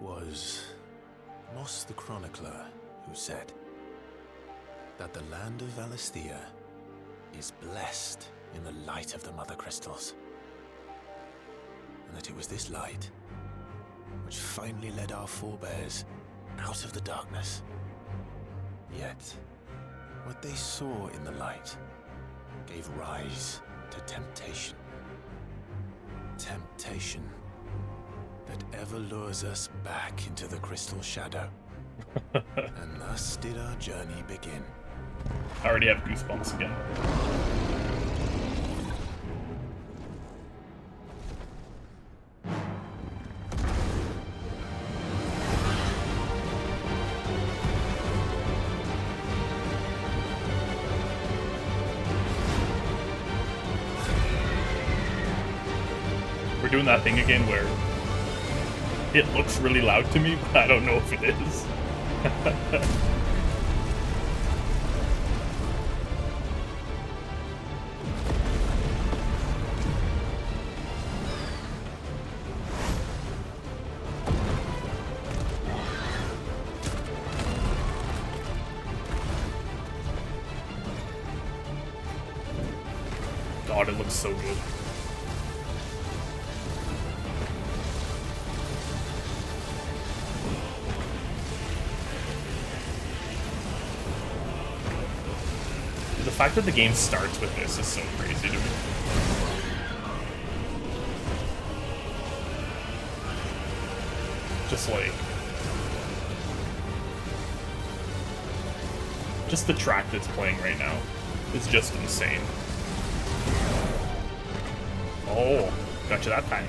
was Moss the Chronicler who said that the land of Valisthea is blessed in the light of the Mother Crystals, and that it was this light which finally led our forebears out of the darkness. Yet, what they saw in the light gave rise to temptation. Temptation that ever lures us back into the crystal shadow. And thus did our journey begin. I already have goosebumps again. We're doing that thing again where it looks really loud to me, but I don't know if it is. God, it looks so good. The fact that the game starts with this is so crazy to me. Just like... just the track that's playing right now is just insane. Oh, gotcha that time.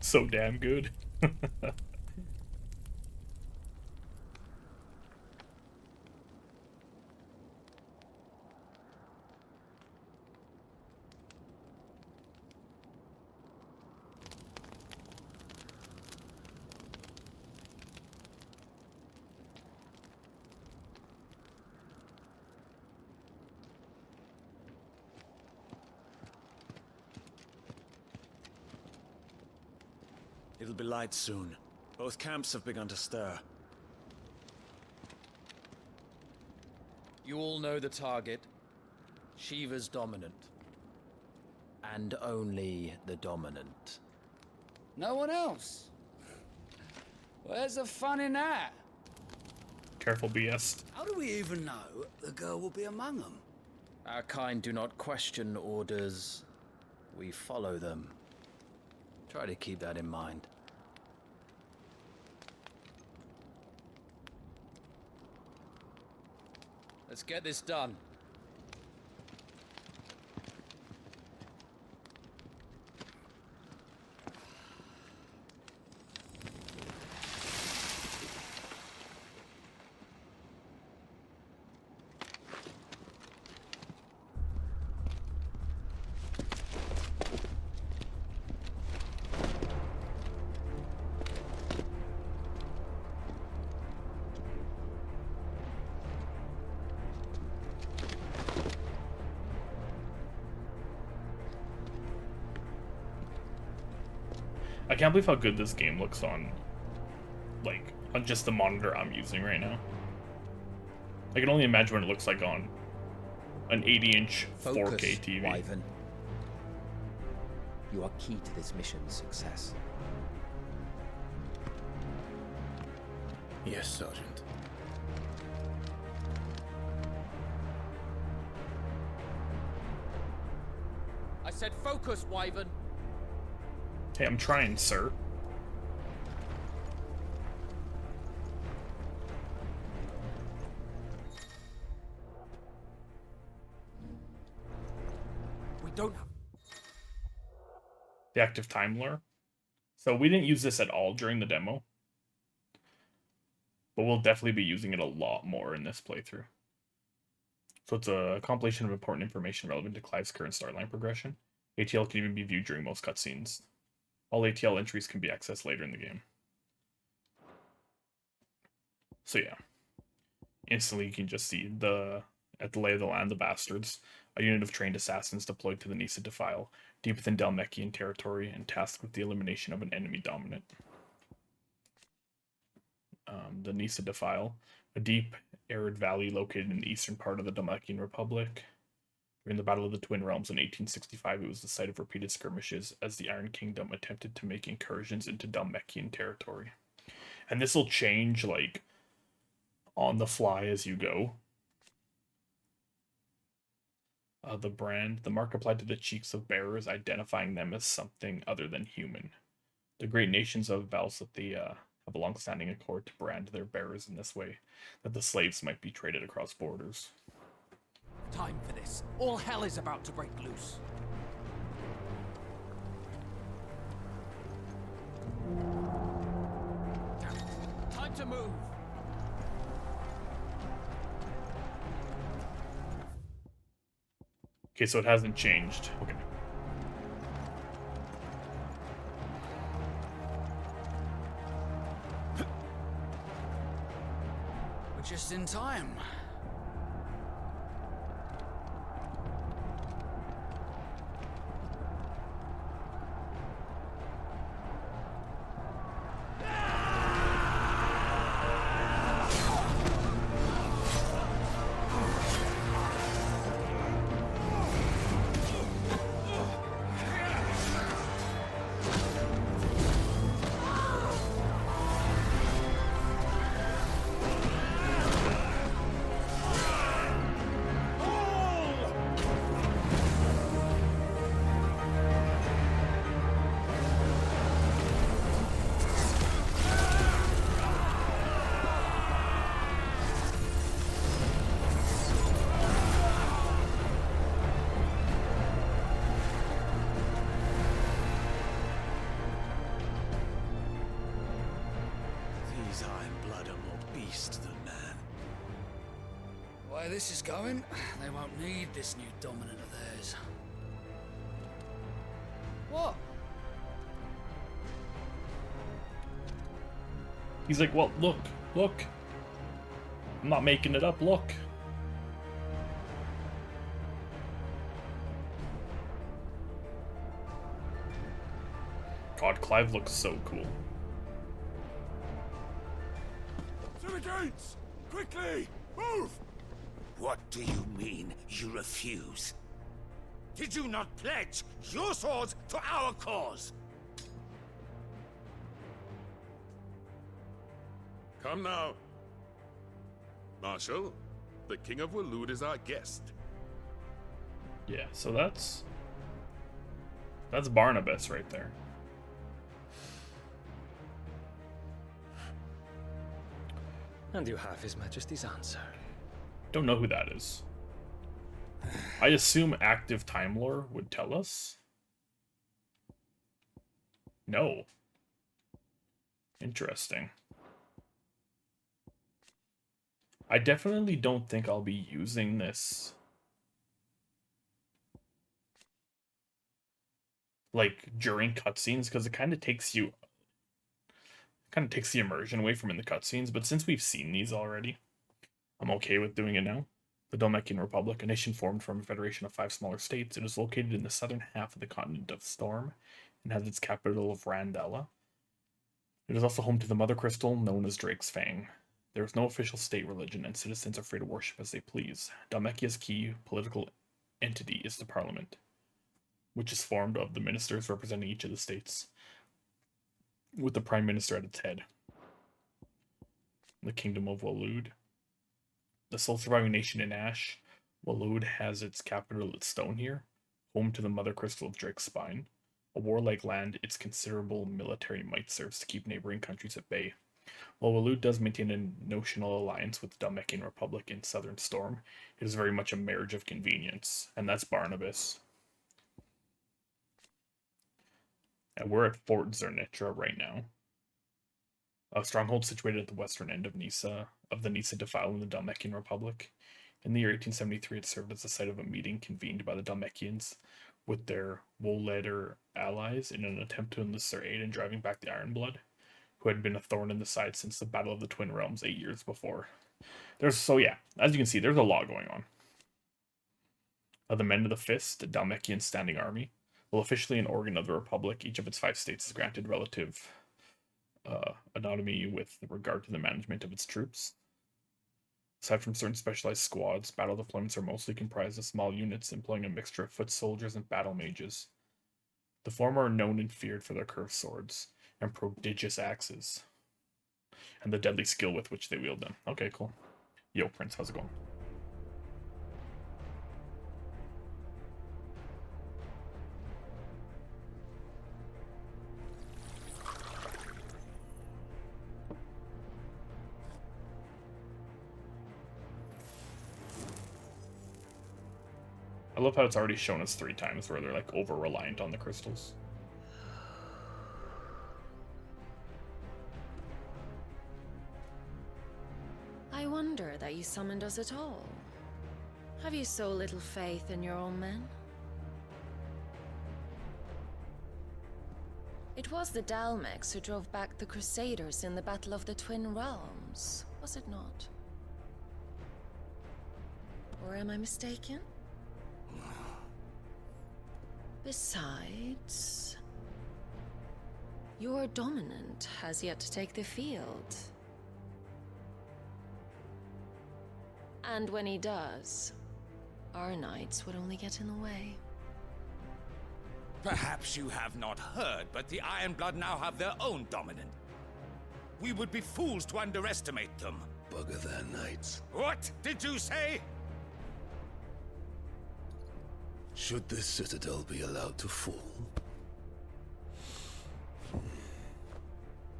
So damn good. It'll be light soon. Both camps have begun to stir. You all know the target. Shiva's dominant. And only the dominant. No one else? Where's the fun in that? Careful, BS. How do we even know the girl will be among them? Our kind do not question orders. We follow them. Try to keep that in mind. Let's get this done. I can't believe how good this game looks on, like, on just the monitor I'm using right now. I can only imagine what it looks like on an 80-inch 4K TV. Wyvern. You are key to this mission's success. Yes, Sergeant. I said focus, Wyvern. Hey, I'm trying, sir. don't... The active time lore. So we didn't use this at all during the demo. But we'll definitely be using it a lot more in this playthrough. So it's a compilation of important information relevant to Clive's current storyline progression. ATL can even be viewed during most cutscenes. All ATL entries can be accessed later in the game. So yeah. Instantly you can just see at the lay of the land, the bastards, a unit of trained assassins deployed to the Nisa Defile, deep within Dhalmekian territory, and tasked with the elimination of an enemy dominant. The Nisa Defile, a deep, arid valley located in the eastern part of the Dhalmekian Republic. During the Battle of the Twin Realms in 1865, it was the site of repeated skirmishes as the Iron Kingdom attempted to make incursions into Dhalmekian territory. And this will change, like, on the fly as you go. The mark applied to the cheeks of bearers, identifying them as something other than human. The great nations of Valsathia have a long-standing accord to brand their bearers in this way, that the slaves might be traded across borders. Time for this. All hell is about to break loose. Time to move. Okay, so it hasn't changed. Okay. We're just in time. These Iron Blood are more beast than man. The way this is going, they won't need this new dominant of theirs. What? He's like, well, look. I'm not making it up, look. God, Clive looks so cool. To the gates! Quickly! Move! What do you mean, you refuse? Did you not pledge your swords to our cause? Come now. Marshal, the King of Waloed is our guest. Yeah, so that's Barnabas right there. And you have His Majesty's answer. Don't know who that is. I assume active time lore would tell us. No. Interesting. I definitely don't think I'll be using this like during cutscenes, because it kind of takes the immersion away from in the cutscenes, but since we've seen these already, I'm okay with doing it now. The Dhalmekian Republic, a nation formed from a federation of 5 smaller states, it is located in the southern half of the continent of Storm and has its capital of Randella. It is also home to the Mother Crystal, known as Drake's Fang. There is no official state religion, and citizens are free to worship as they please. Dhalmekia's key political entity is the Parliament, which is formed of the ministers representing each of the states, with the Prime Minister at its head. The Kingdom of Waloed. The sole surviving nation in Ash, Waloed has its capital at Stone here, home to the Mother Crystal of Drake's Spine. A warlike land, its considerable military might serves to keep neighboring countries at bay. While Waloed does maintain a notional alliance with the Dhalmekian Republic in Southern Storm, it is very much a marriage of convenience, and that's Barnabas. And we're at Fort Zernitra right now. A stronghold situated at the western end of Nisa, of the Nisa Defile in the Dalmekian Republic. In the year 1873, it served as the site of a meeting convened by the Dalmekians with their Woleder allies in an attempt to enlist their aid in driving back the Ironblood, who had been a thorn in the side since the Battle of the Twin Realms 8 years before. So yeah, as you can see, there's a lot going on. The Men of the Fist, the Dalmekian Standing Army, will officially an organ of the Republic. Each of its 5 states is granted relative autonomy with regard to the management of its troops. Aside from certain specialized squads, battle deployments are mostly comprised of small units employing a mixture of foot soldiers and battle mages. The former are known and feared for their curved swords and prodigious axes, and the deadly skill with which they wield them. Okay, cool. Yo, Prince, how's it going? I love how it's already shown us 3 times where they're like over-reliant on the crystals. I wonder that you summoned us at all. Have you so little faith in your own men? It was the Dalmecs who drove back the Crusaders in the Battle of the Twin Realms, was it not? Or am I mistaken? Besides, your dominant has yet to take the field. And when he does, our knights would only get in the way. Perhaps you have not heard, but the Ironblood now have their own dominant. We would be fools to underestimate them. Bugger their knights. What did you say? Should this citadel be allowed to fall,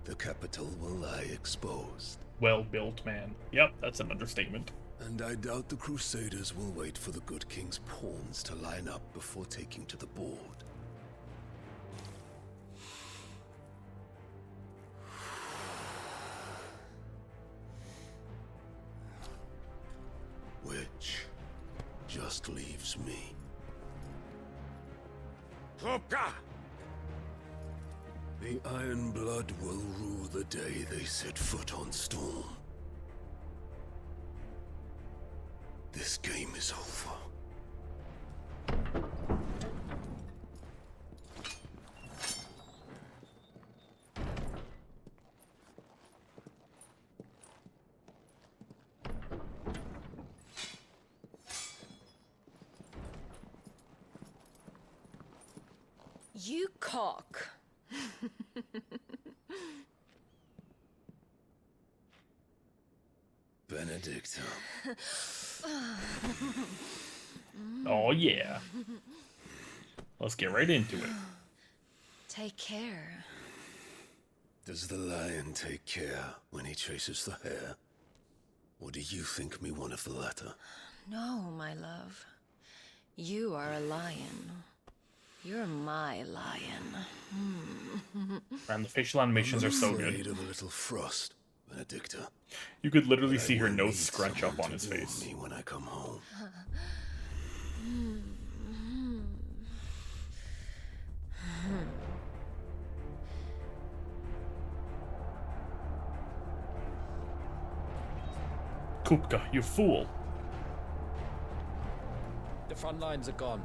the capital will lie exposed. Well built, man. Yep, that's an understatement. And I doubt the Crusaders will wait for the good king's pawns to line up before taking to the board. Which just leaves me. Hopka! The Ironblood will rue the day they set foot on Storm. This game is over. You cock. Benedicta. Oh yeah. Let's get right into it. Take care. Does the lion take care when he chases the hare? Or do you think me one of the latter? No, my love. You are a lion. You're my lion. And the facial animations are so afraid good. of a little frost, Benedicta. You could literally But I see her will nose need scrunch up someone on his to warm face. me when I come home. Kupka, you fool. The front lines are gone.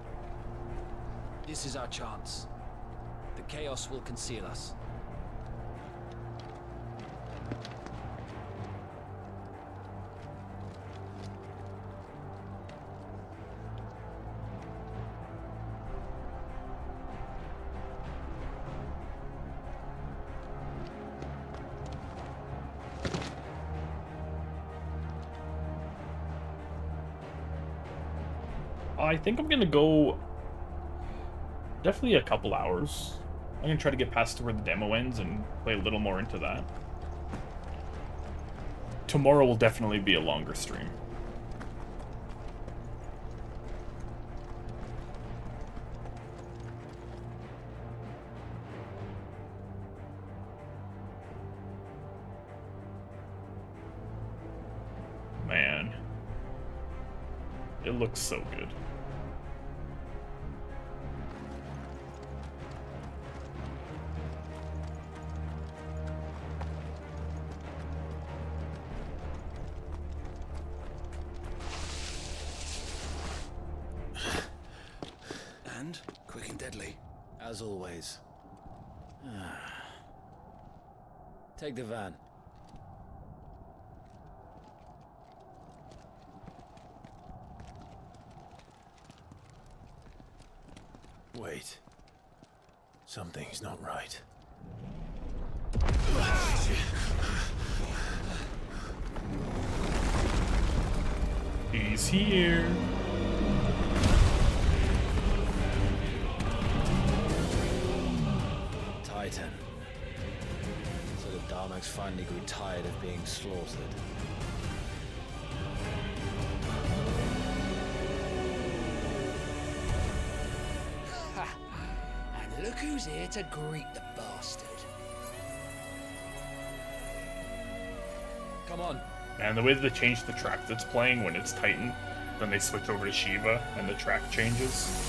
This is our chance. The chaos will conceal us. I think I'm gonna go definitely a couple hours. I'm gonna try to get past to where the demo ends and play a little more into that. Tomorrow will definitely be a longer stream. It looks so good. And quick and deadly. As always. Take the van. Wait. Something's not right. He's here. Titan. So the Darmaks finally grew tired of being slaughtered. And look who's here to greet the bastard. Come on. Man, the way that they change the track that's playing when it's Titan, then they switch over to Shiva and the track changes.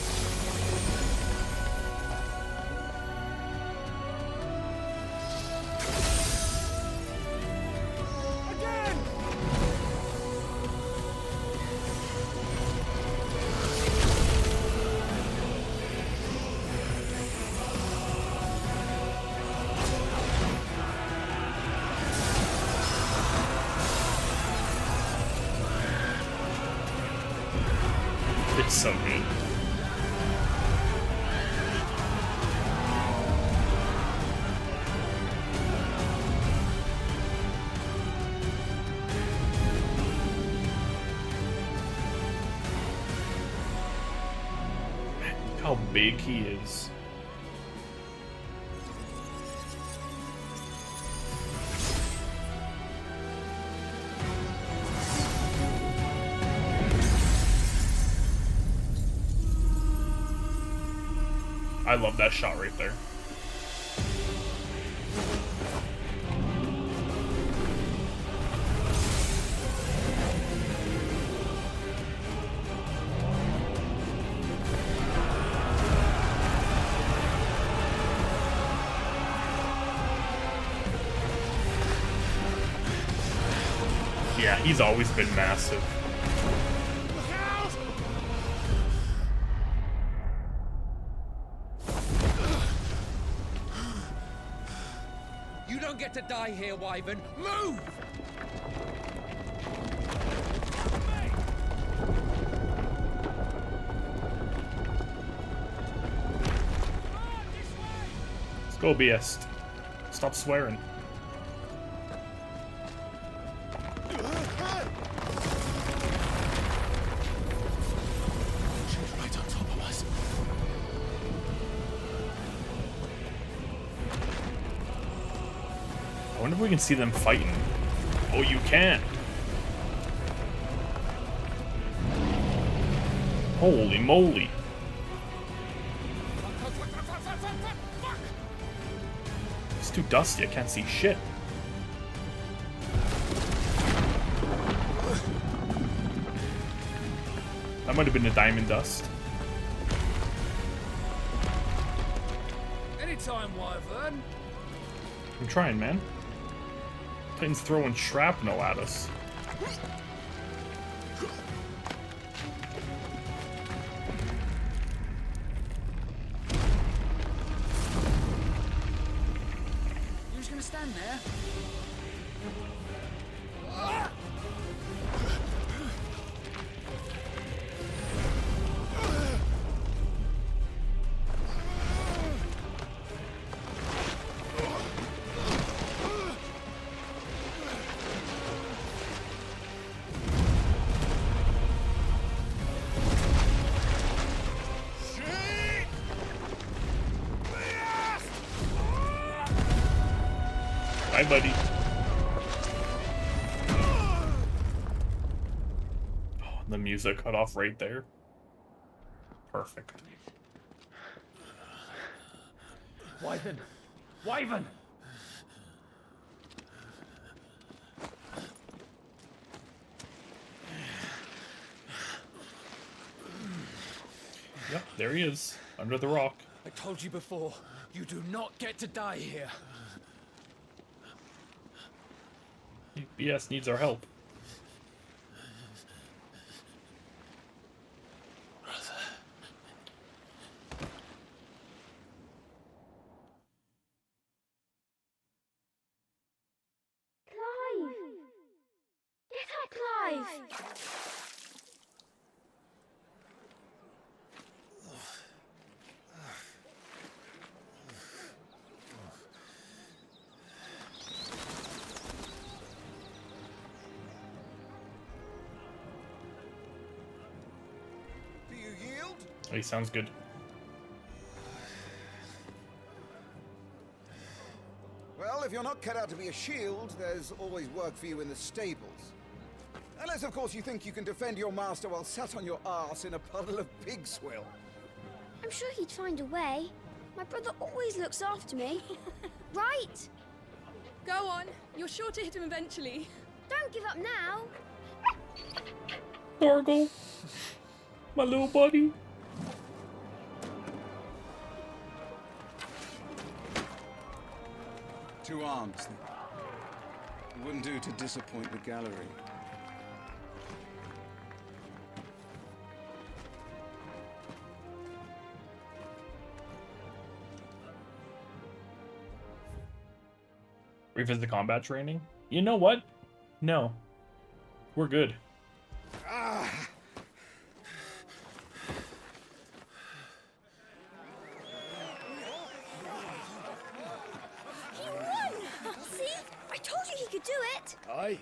It's so good. Look how big he is. I love that shot right there. Yeah, he's always been massive. You don't get to die here, Wyvern. Move! Let's go, BS. Stop swearing. She's right on top of us. I wonder if we can see them fighting. Oh, you can. Holy moly. It's too dusty, I can't see shit. That might have been a diamond dust. Anytime, Wyvern. I'm trying, man. Titan's throwing shrapnel at us. You're just gonna stand there? Bye, buddy. Oh, the music cut off right there. Perfect. Wyvern! Wyvern! Yep, there he is, under the rock. I told you before, you do not get to die here. BS needs our help. Clive! Get up, Clive! Do you yield? Oh, he sounds good. Well, if you're not cut out to be a shield, there's always work for you in the stables. Unless, of course, you think you can defend your master while sat on your arse in a puddle of pig swill. I'm sure he'd find a way. My brother always looks after me. Right? Go on. You're sure to hit him eventually. Don't give up now. Dorgle. My little buddy. Two arms, then. It wouldn't do to disappoint the gallery. Revisit the combat training? You know what? No. We're good. He won! See? I told you he could do it. Aye.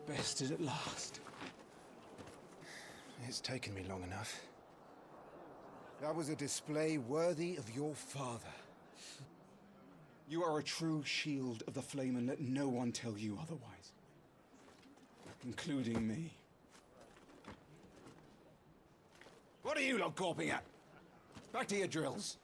Bested at last. It's taken me long enough. That was a display worthy of your father. You are a true shield of the flame, and let no one tell you otherwise. Including me. What are you lot gawping at? Back to your drills.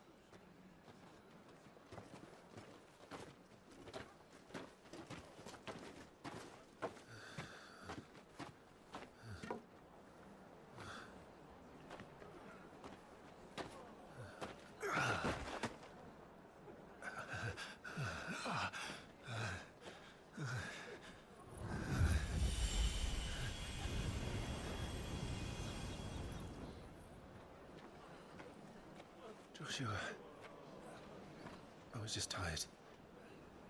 Joshua, I was just tired.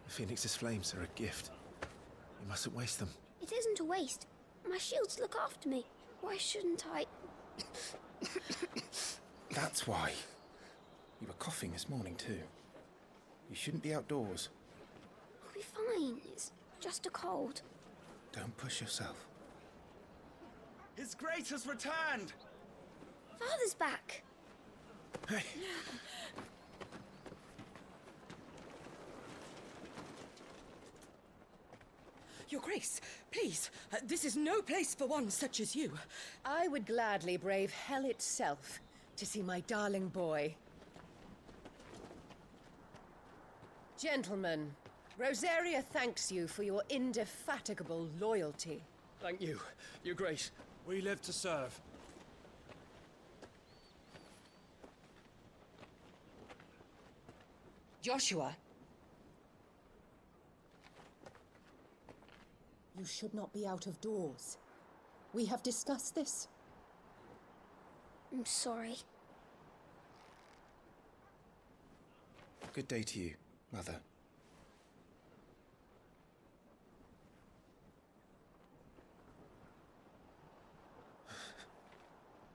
The Phoenix's flames are a gift. You mustn't waste them. It isn't a waste. My shields look after me. Why shouldn't I? That's why. You were coughing this morning too. You shouldn't be outdoors. I'll be fine. It's just a cold. Don't push yourself. His Grace has returned! Father's back. Hey. Your Grace, please, this is no place for one such as you. I would gladly brave hell itself to see my darling boy. Gentlemen, Rosaria thanks you for your indefatigable loyalty. Thank you, Your Grace. We live to serve. Joshua. You should not be out of doors. We have discussed this. I'm sorry. Good day to you, Mother.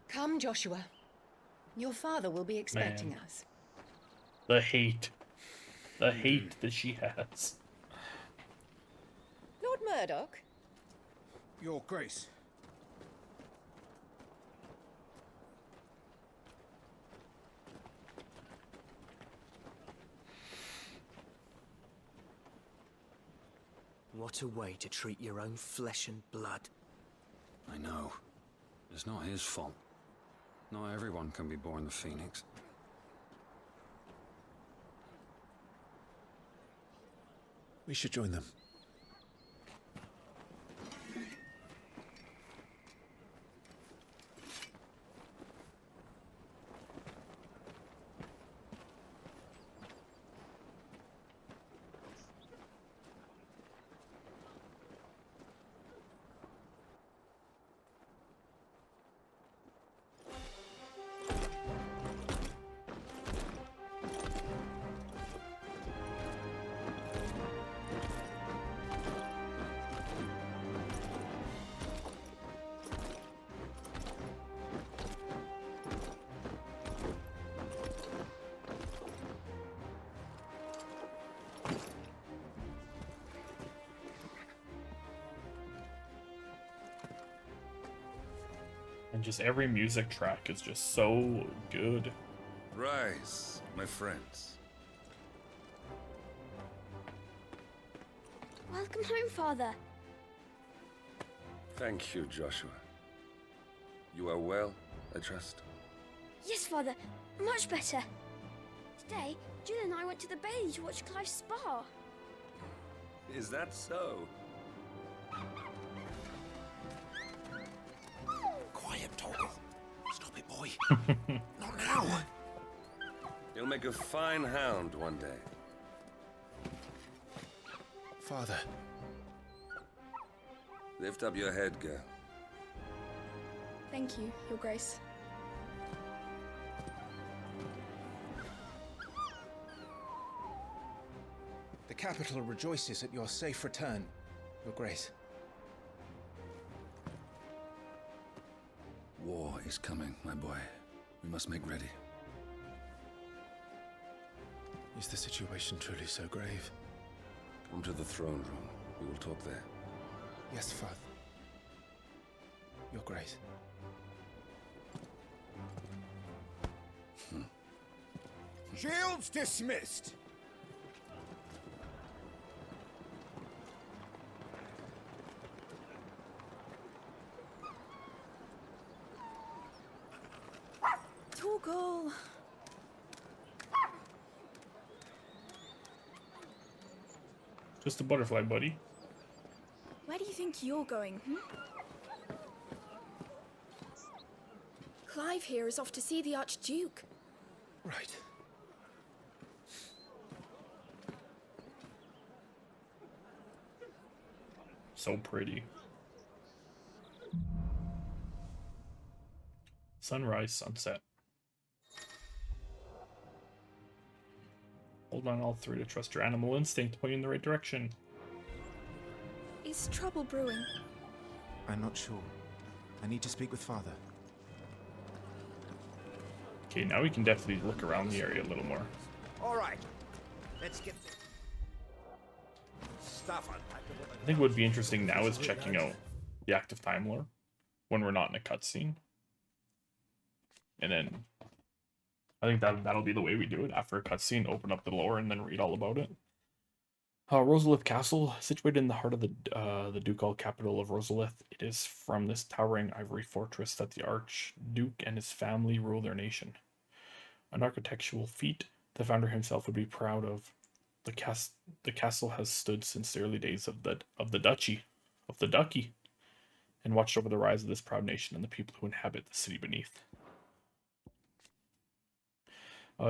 Come, Joshua. Your father will be expecting us. The hate. The hate that she has. Lord Murdoch? Your Grace. What a way to treat your own flesh and blood. I know. It's not his fault. Not everyone can be born the Phoenix. We should join them. And just every music track is just so good. Rise, my friends. Welcome home, Father. Thank you, Joshua. You are well, I trust? Yes, Father. Much better. Today, Jill and I went to the Bailey to watch Clive's spa. Is that so? Quiet, Torgal. Stop it, boy. Not now. You'll make a fine hound one day. Father. Lift up your head, girl. Thank you, Your Grace. The capital rejoices at your safe return, Your Grace. War is coming, my boy. We must make ready. Is the situation truly so grave? Come to the throne room. We will talk there. Yes, Father. Your Grace. Shields dismissed! Torgal! Just a butterfly, buddy. Where do you think you're going, Clive here is off to see the Archduke. Right. So pretty. Sunrise, sunset. Hold on all three to trust your animal instinct to point you in the right direction. Is trouble brewing? I'm not sure. I need to speak with Father. Okay, now we can definitely look around the area a little more. All right, let's get this stuff unpacked. I think what would be interesting now is checking out the active time lore when we're not in a cutscene. And then I think that'll be the way we do it. After a cutscene, open up the lore and then read all about it. Rosalith Castle, situated in the heart of the ducal capital of Rosalith. It is from this towering ivory fortress that the Archduke and his family rule their nation. An architectural feat the founder himself would be proud of. The castle has stood since the early days of the duchy, and watched over the rise of this proud nation and the people who inhabit the city beneath.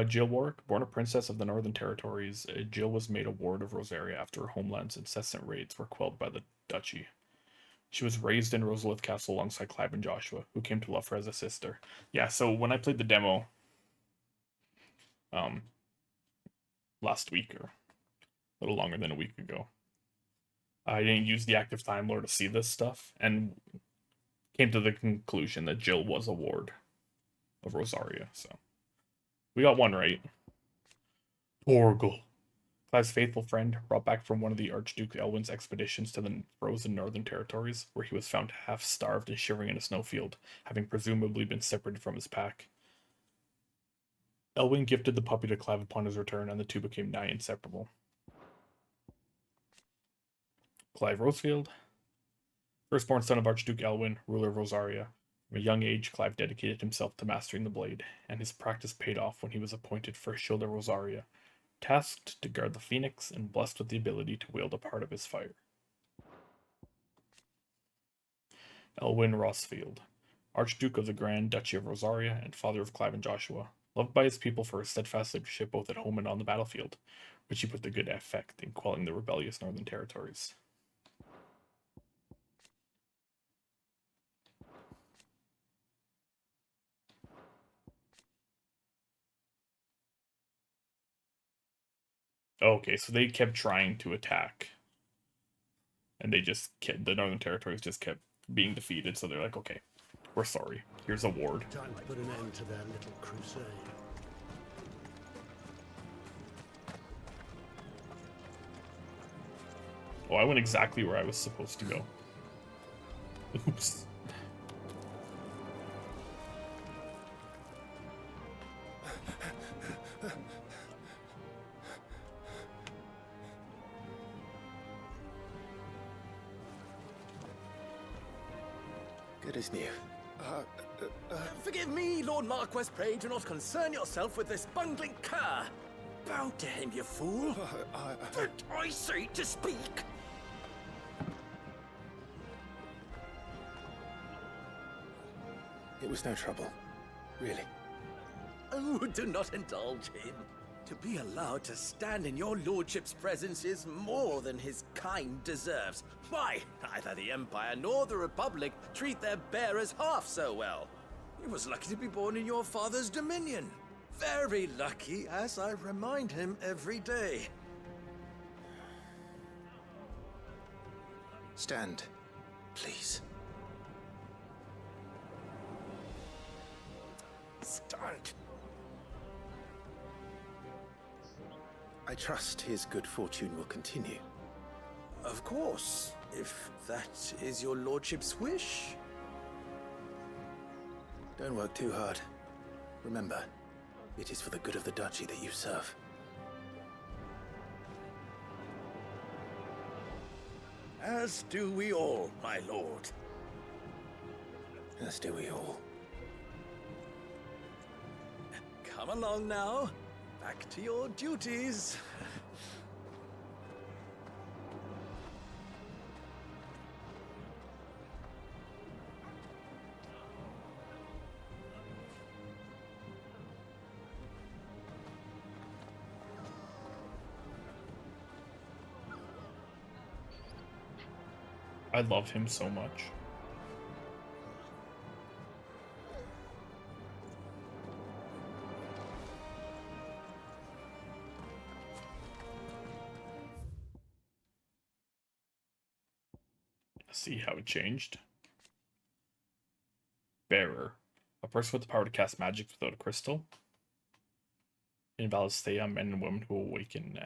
Jill Warwick, born a princess of the Northern Territories, Jill was made a ward of Rosaria after her homeland's incessant raids were quelled by the duchy. She was raised in Rosalith Castle alongside Clive and Joshua, who came to love her as a sister. Yeah, so when I played the demo last week, or a little longer than a week ago, I didn't use the active time lore to see this stuff, and came to the conclusion that Jill was a ward of Rosaria, so we got one right. Torgal. Clive's faithful friend, brought back from one of the Archduke Elwin's expeditions to the frozen Northern Territories, where he was found half starved and shivering in a snowfield, having presumably been separated from his pack. Elwin gifted the puppy to Clive upon his return, and the two became nigh inseparable. Clive Rosefield, firstborn son of Archduke Elwin, ruler of Rosaria. From a young age, Clive dedicated himself to mastering the blade, and his practice paid off when he was appointed First Shield of Rosaria, tasked to guard the Phoenix and blessed with the ability to wield a part of his fire. Elwin Rossfield, Archduke of the Grand Duchy of Rosaria and father of Clive and Joshua, loved by his people for his steadfast leadership both at home and on the battlefield, which he put to good effect in quelling the rebellious Northern Territories. Okay, so they kept trying to attack. And they just kept, the Northern Territories just kept being defeated, so they're like, okay, we're sorry. Here's a ward. Time to put an end to their little crusade. Oh, I went exactly where I was supposed to go. Oops. Good as new. Forgive me, Lord Marquess. Pray do not concern yourself with this bungling cur. Bow to him, you fool. But I say to speak. It was no trouble. Really. Oh, do not indulge him. To be allowed to stand in your lordship's presence is more than his kind deserves. Why, neither the Empire nor the Republic treat their bearers half so well. He was lucky to be born in your father's dominion. Very lucky, as I remind him every day. Stand, please. Stand. I trust his good fortune will continue. Of course, if that is your lordship's wish. Don't work too hard. Remember, it is for the good of the duchy that you serve. As do we all, my lord. As do we all. Come along now. Back to your duties. I love him so much. See how it changed. Bearer. A person with the power to cast magic without a crystal. In Valisthea, men and women who awaken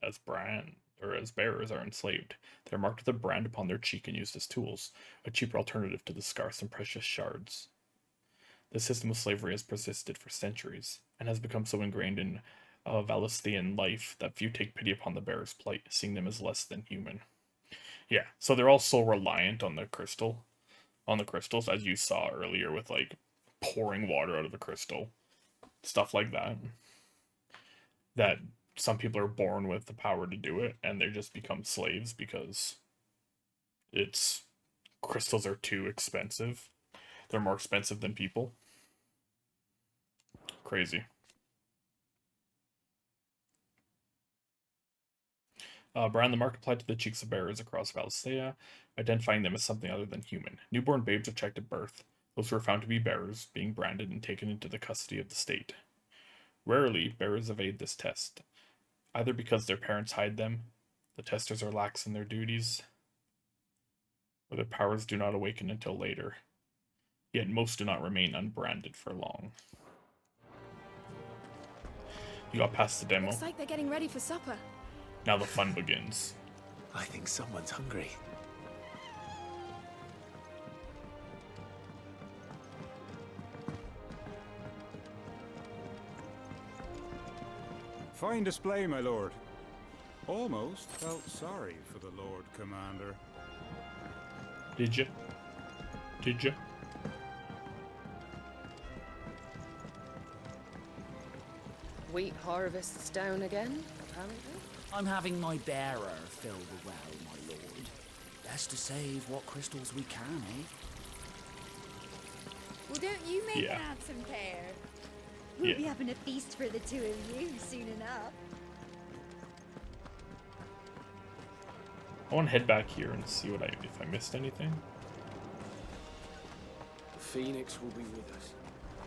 as bearers are enslaved. They are marked with a brand upon their cheek and used as tools, a cheaper alternative to the scarce and precious shards. The system of slavery has persisted for centuries, and has become so ingrained in Valisthean life that few take pity upon the bearer's plight, seeing them as less than human. Yeah, so they're all so reliant on the crystals, as you saw earlier with, like, pouring water out of the crystal. Stuff like that. That some people are born with the power to do it, and they just become slaves because crystals are too expensive. They're more expensive than people. Crazy. Brand the mark applied to the cheeks of bearers across Valisthea, identifying them as something other than human. Newborn babes are checked at birth, those who are found to be bearers being branded and taken into the custody of the state. Rarely, bearers evade this test, either because their parents hide them, the testers are lax in their duties, or their powers do not awaken until later. Yet most do not remain unbranded for long. You got past the demo. Looks like they're getting ready for supper. Now the fun begins. I think someone's hungry. Fine display, my lord. Almost felt sorry for the Lord Commander. Did you? Did you? Wheat harvests down again, apparently. I'm having my bearer fill the well, my lord. Best to save what crystals we can, eh? Well, don't you make Yeah. an handsome pair? We'll Yeah. be having a feast for the two of you soon enough. I want to head back here and see if I missed anything. The Phoenix will be with us.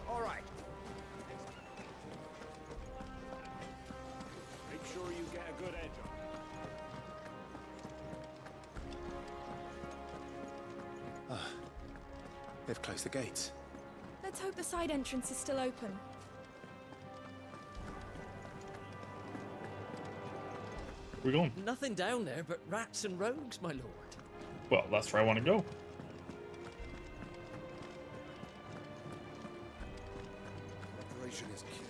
All right. Make sure you get a good edge on. They've closed the gates. Let's hope the side entrance is still open. Where we going? Nothing down there but rats and rogues, my lord. Well, that's where I want to go. Operation is key.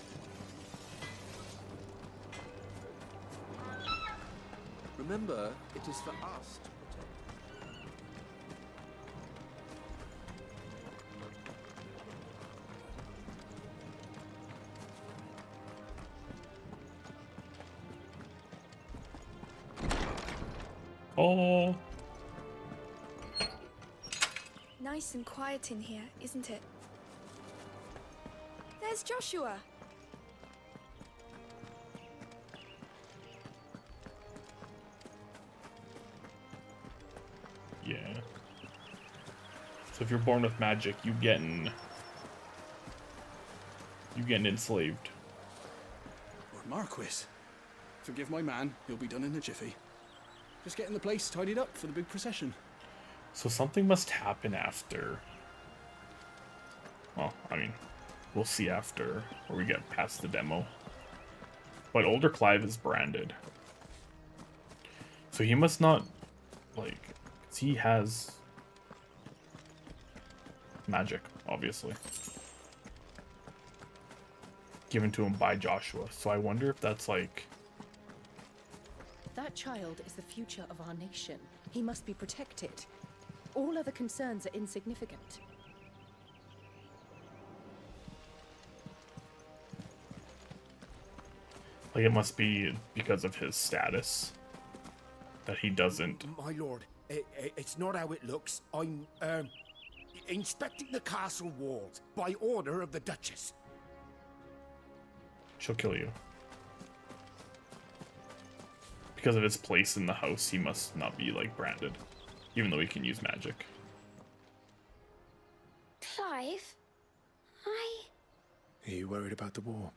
Remember, it is for us to protect. Oh. Nice and quiet in here, isn't it? There's Joshua. Yeah. So if you're born with magic, you getting enslaved. Lord Marquis, forgive my man. He'll be done in a jiffy. Just getting the place tidied up for the big procession. So something must happen after. Well, I mean, we'll see after where we get past the demo. But older Clive is branded. So he must not, like, 'cause he has magic, obviously. Given to him by Joshua. So I wonder if that's like... That child is the future of our nation. He must be protected. All other concerns are insignificant. Like, it must be because of his status that he doesn't... My lord, it's not how it looks. I'm, inspecting the castle walls by order of the Duchess. She'll kill you. Because of his place in the house, he must not be, like, branded. Even though he can use magic. Clive? Are you worried about the war?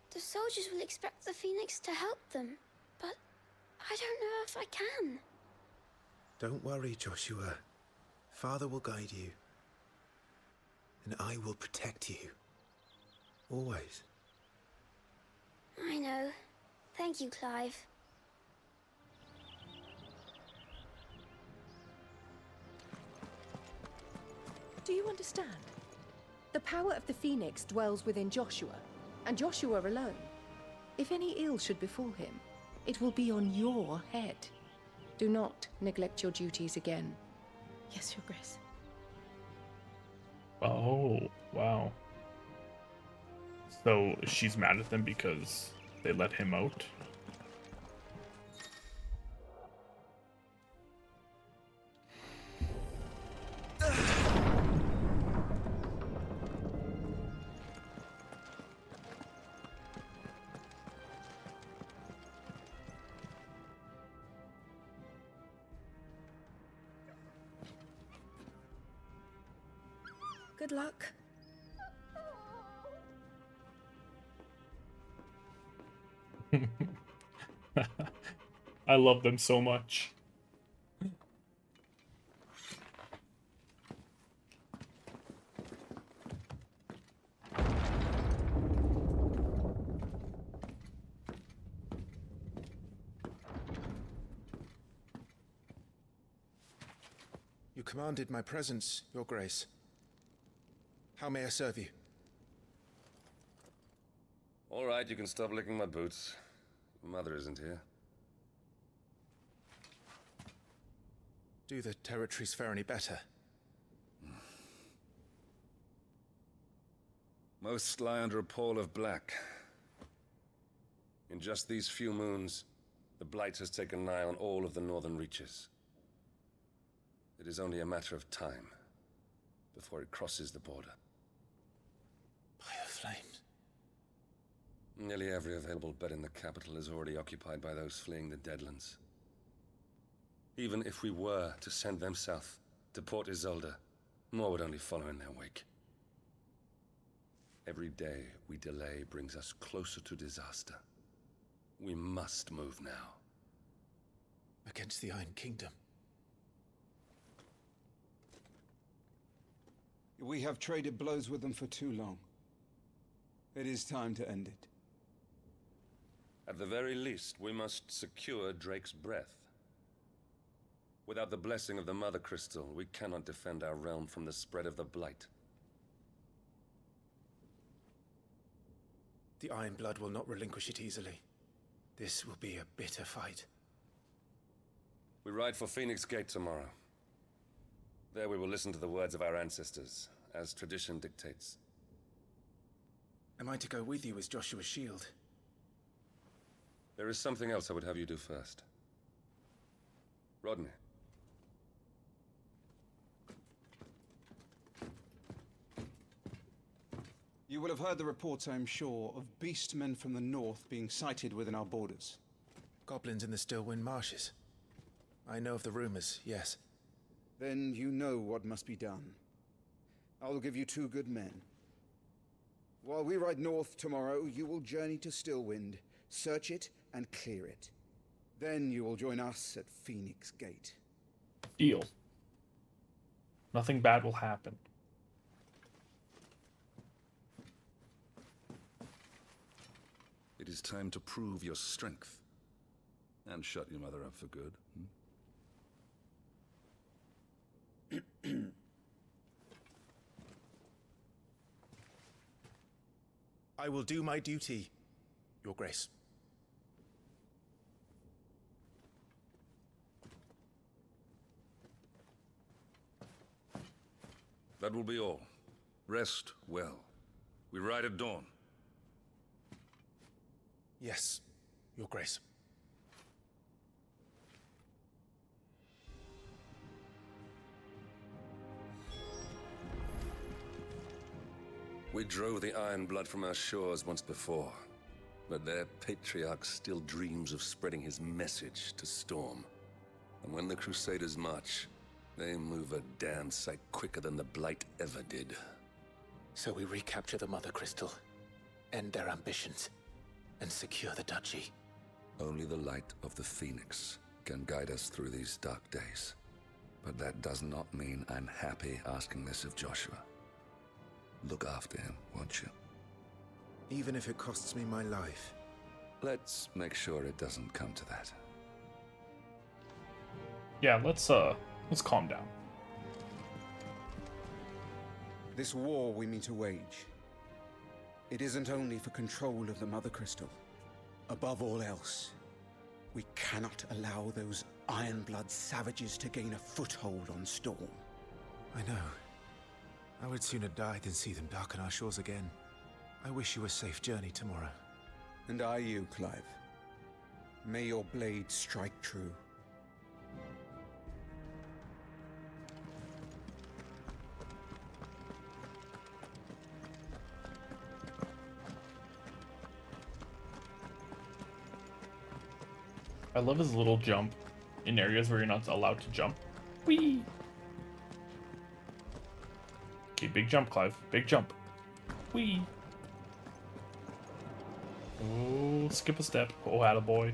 The soldiers will expect the Phoenix to help them, but I don't know if I can. Don't worry, Joshua. Father will guide you. And I will protect you. Always. I know. Thank you, Clive. Do you understand? The power of the Phoenix dwells within Joshua, and Joshua alone. If any ill should befall him, it will be on your head. Do not neglect your duties again. Yes, Your Grace. Oh, wow. So she's mad at them because they let him out? Good luck. I love them so much. You commanded my presence, Your Grace. How may I serve you? All right, you can stop licking my boots. Mother isn't here. Do the territories fare any better? Most lie under a pall of black. In just these few moons, the Blight has taken nigh on all of the northern reaches. It is only a matter of time before it crosses the border. By the flames. Nearly every available bed in the capital is already occupied by those fleeing the Deadlands. Even if we were to send them south, to Port Isolde, more would only follow in their wake. Every day we delay brings us closer to disaster. We must move now. Against the Iron Kingdom. We have traded blows with them for too long. It is time to end it. At the very least, we must secure Drake's breath. Without the blessing of the Mother Crystal, we cannot defend our realm from the spread of the Blight. The Iron Blood will not relinquish it easily. This will be a bitter fight. We ride for Phoenix Gate tomorrow. There we will listen to the words of our ancestors, as tradition dictates. Am I to go with you as Joshua's shield? There is something else I would have you do first. Rodney. You will have heard the reports, I am sure, of beastmen from the north being sighted within our borders. Goblins in the Stillwind marshes. I know of the rumors, yes. Then you know what must be done. I will give you 2 good men. While we ride north tomorrow, you will journey to Stillwind, search it, and clear it. Then you will join us at Phoenix Gate. Deal. Nothing bad will happen. It is time to prove your strength. And shut your mother up for good. I will do my duty, Your Grace. That will be all. Rest well. We ride at dawn. Yes, Your Grace. We drove the Iron Blood from our shores once before, but their patriarch still dreams of spreading his message to Storm. And when the Crusaders march, they move a damn sight quicker than the Blight ever did. So we recapture the Mother Crystal, end their ambitions, and secure the duchy. Only the light of the Phoenix can guide us through these dark days. But that does not mean I'm happy asking this of Joshua. Look after him, won't you? Even if it costs me my life. Let's make sure it doesn't come to that. Yeah, let's calm down. This war we mean to wage, it isn't only for control of the Mother Crystal. Above all else, we cannot allow those Ironblood savages to gain a foothold on Storm. I know. I would sooner die than see them darken our shores again. I wish you a safe journey tomorrow. And I you, Clive. May your blade strike true. I love his little jump in areas where you're not allowed to jump. Whee! Okay, big jump, Clive. Big jump. Whee! Oh, skip a step. Oh, attaboy.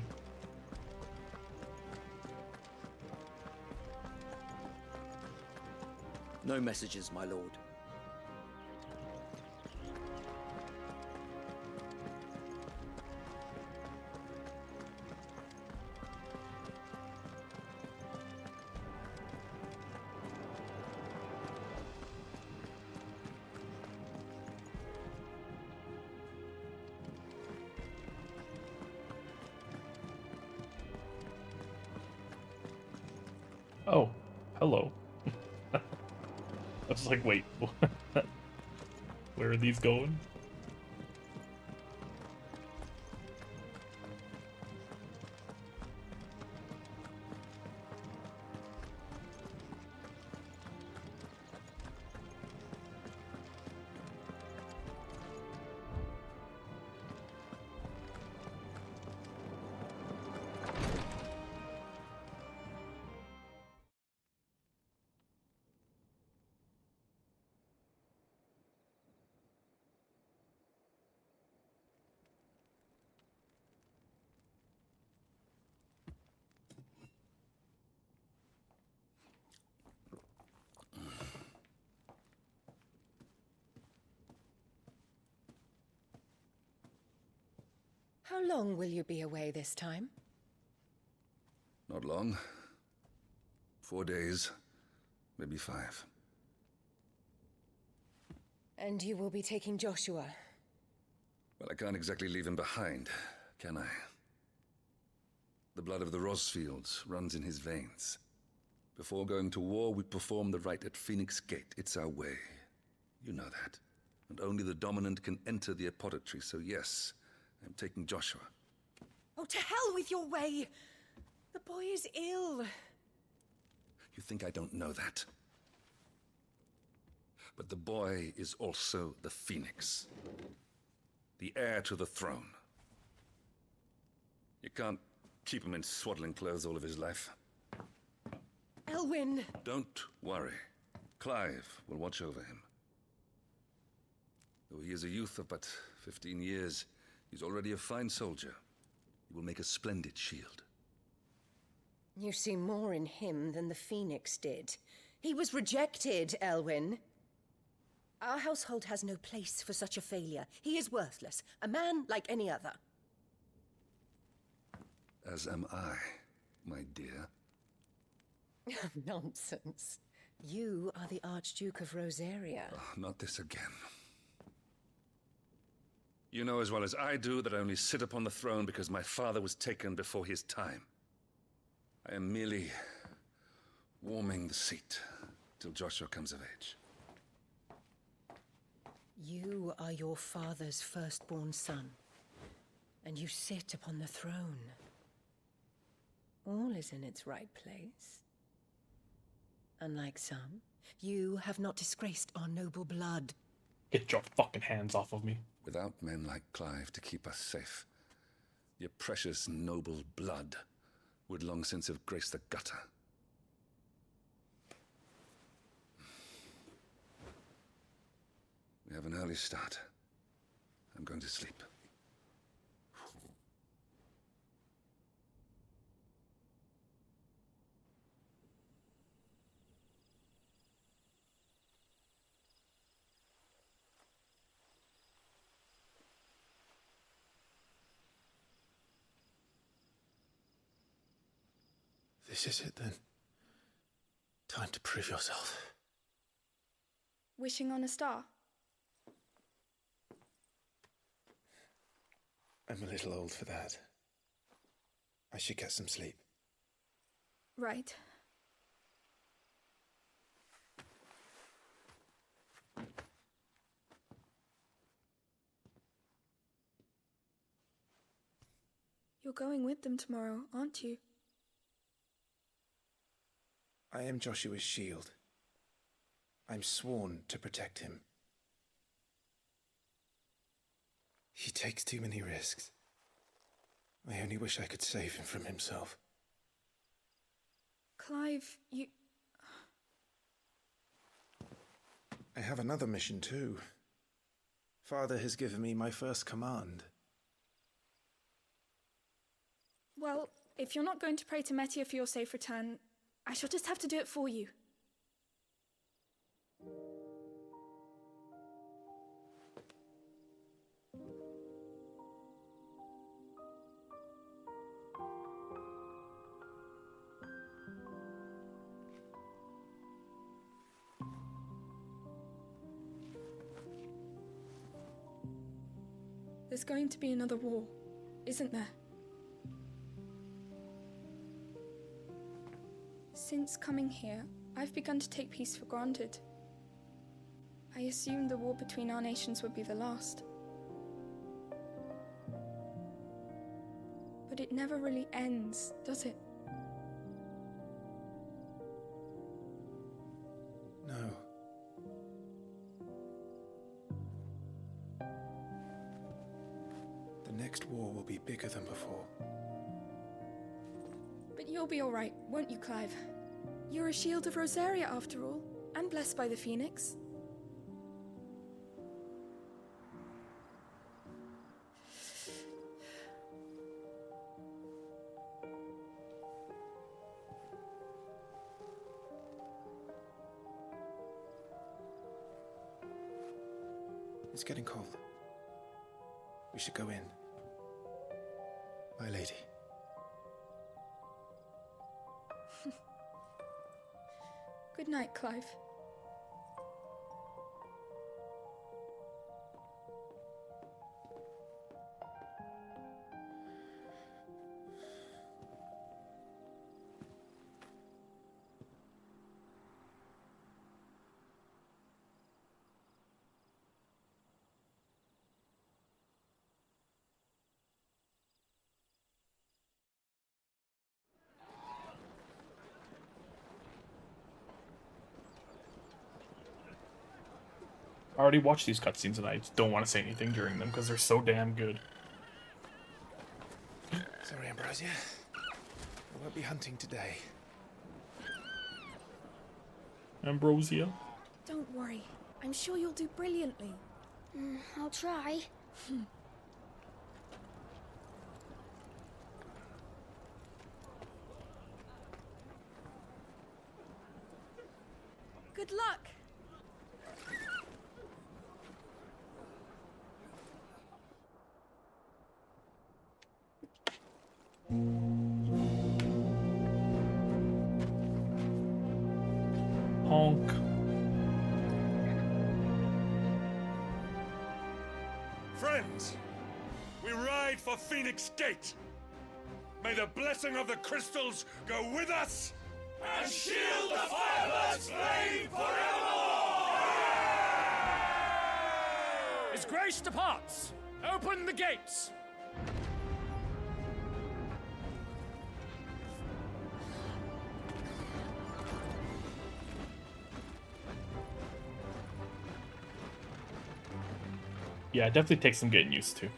No messages, my lord. Oh, hello. I was like, wait, where are these going? How long will you be away this time? Not long. 4 days, maybe 5. And you will be taking Joshua? Well, I can't exactly leave him behind, can I? The blood of the Rosfields runs in his veins. Before going to war, we perform the rite at Phoenix Gate. It's our way. You know that. And only the dominant can enter the apothecary, so yes, I'm taking Joshua. Oh, to hell with your way! The boy is ill. You think I don't know that? But the boy is also the Phoenix. The heir to the throne. You can't keep him in swaddling clothes all of his life. Elwyn! Don't worry. Clive will watch over him. Though he is a youth of but 15 years, he's already a fine soldier. He will make a splendid shield. You see more in him than the Phoenix did. He was rejected, Elwyn. Our household has no place for such a failure. He is worthless, a man like any other. As am I, my dear. Nonsense. You are the Archduke of Rosaria. Oh, not this again. You know as well as I do that I only sit upon the throne because my father was taken before his time. I am merely warming the seat till Joshua comes of age. You are your father's firstborn son, and you sit upon the throne. All is in its right place. Unlike some, you have not disgraced our noble blood. Get your fucking hands off of me. Without men like Clive to keep us safe, your precious noble blood would long since have graced the gutter. We have an early start. I'm going to sleep. This is it then. Time to prove yourself. Wishing on a star? I'm a little old for that. I should get some sleep. Right. You're going with them tomorrow, aren't you? I am Joshua's shield. I'm sworn to protect him. He takes too many risks. I only wish I could save him from himself. Clive, you... I have another mission too. Father has given me my first command. Well, if you're not going to pray to Metia for your safe return, I shall just have to do it for you. There's going to be another war, isn't there? Since coming here, I've begun to take peace for granted. I assumed the war between our nations would be the last. But it never really ends, does it? No. The next war will be bigger than before. But you'll be all right, won't you, Clive? You're a shield of Rosaria, after all, and blessed by the Phoenix. It's getting cold. We should go in. My lady. Good night, Clive. I already watched these cutscenes and I just don't want to say anything during them because they're so damn good. Sorry, Ambrosia. I won't be hunting today. Ambrosia? Don't worry. I'm sure you'll do brilliantly. I'll try. Good luck. Honk. Friends, we ride for Phoenix Gate. May the blessing of the crystals go with us and shield the Firebird's flame forevermore! His Grace departs! Open the gates! Yeah, it definitely takes some getting used to.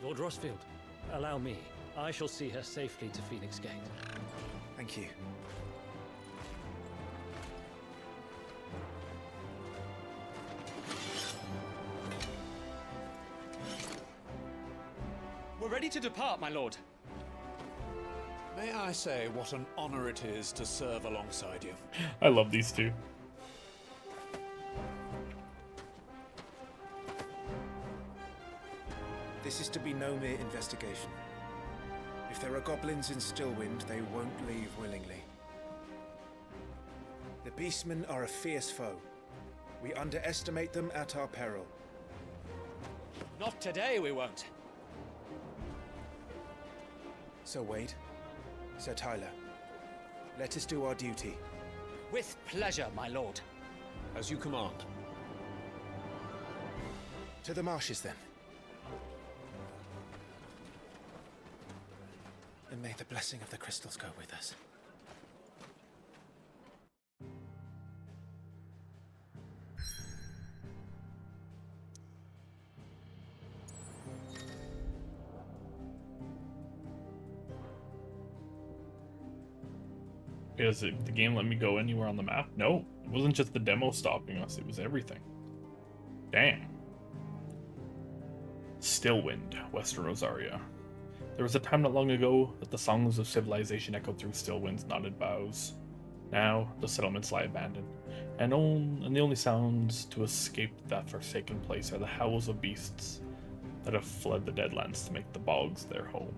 Lord Rossfield, allow me. I shall see her safely to Phoenix Gate. Thank you. We're ready to depart, my lord. May I say what an honor it is to serve alongside you? I love these two. This is to be no mere investigation. If there are goblins in Stillwind, they won't leave willingly. The Beastmen are a fierce foe. We underestimate them at our peril. Not today, we won't. Sir Wade, Sir Tyler, let us do our duty. With pleasure, my lord. As you command. To the marshes, then. And may the blessing of the crystals go with us. Does the game let me go anywhere on the map? No, it wasn't just the demo stopping us, it was everything. Damn. Stillwind, Western Rosaria. There was a time not long ago that the songs of civilization echoed through Stillwind's knotted boughs. Now, the settlements lie abandoned, and the only sounds to escape that forsaken place are the howls of beasts that have fled the Deadlands to make the bogs their home.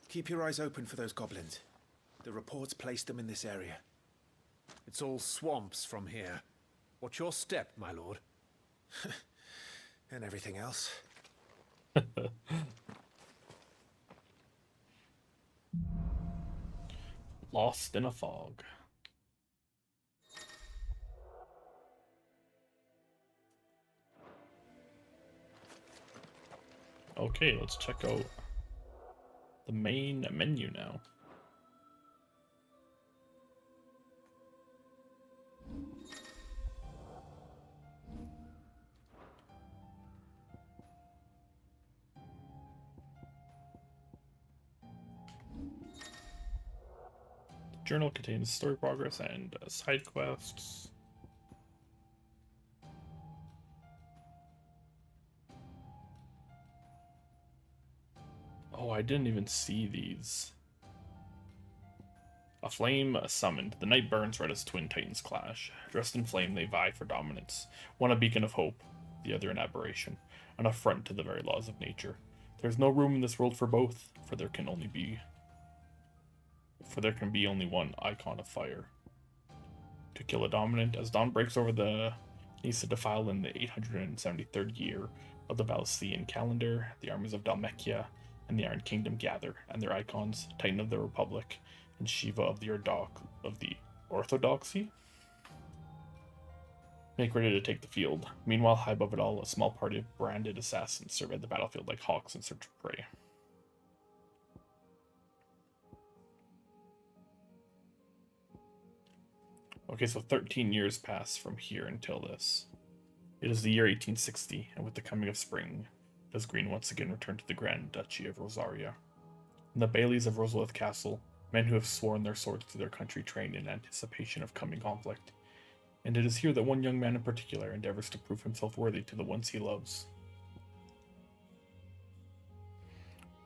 Keep your eyes open for those goblins. The reports placed them in this area. It's all swamps from here. What's your step, my lord? And everything else. Lost in a fog. Okay, let's check out the main menu now. The journal contains story progress and side quests. Oh, I didn't even see these. A flame summoned. The night burns red as twin titans clash. Dressed in flame, they vie for dominance. One a beacon of hope, the other an aberration, an affront to the very laws of nature. There's no room in this world for both, for there can only be for there can be only one icon of fire. To kill a dominant, as dawn breaks over the Nisa defile in the 873rd year of the Valesian calendar, the armies of Dalmekia and the Iron Kingdom gather, and their icons, Titan of the Republic and Shiva of the Orthodoxy, make ready to take the field. Meanwhile, high above it all, a small party of branded assassins survey the battlefield like hawks in search of prey. Okay, so 13 years pass from here until this. It is the year 1860, and with the coming of spring, does Green once again return to the Grand Duchy of Rosaria. In the baileys of Rosalith Castle, men who have sworn their swords to their country train in anticipation of coming conflict. And it is here that one young man in particular endeavors to prove himself worthy to the ones he loves.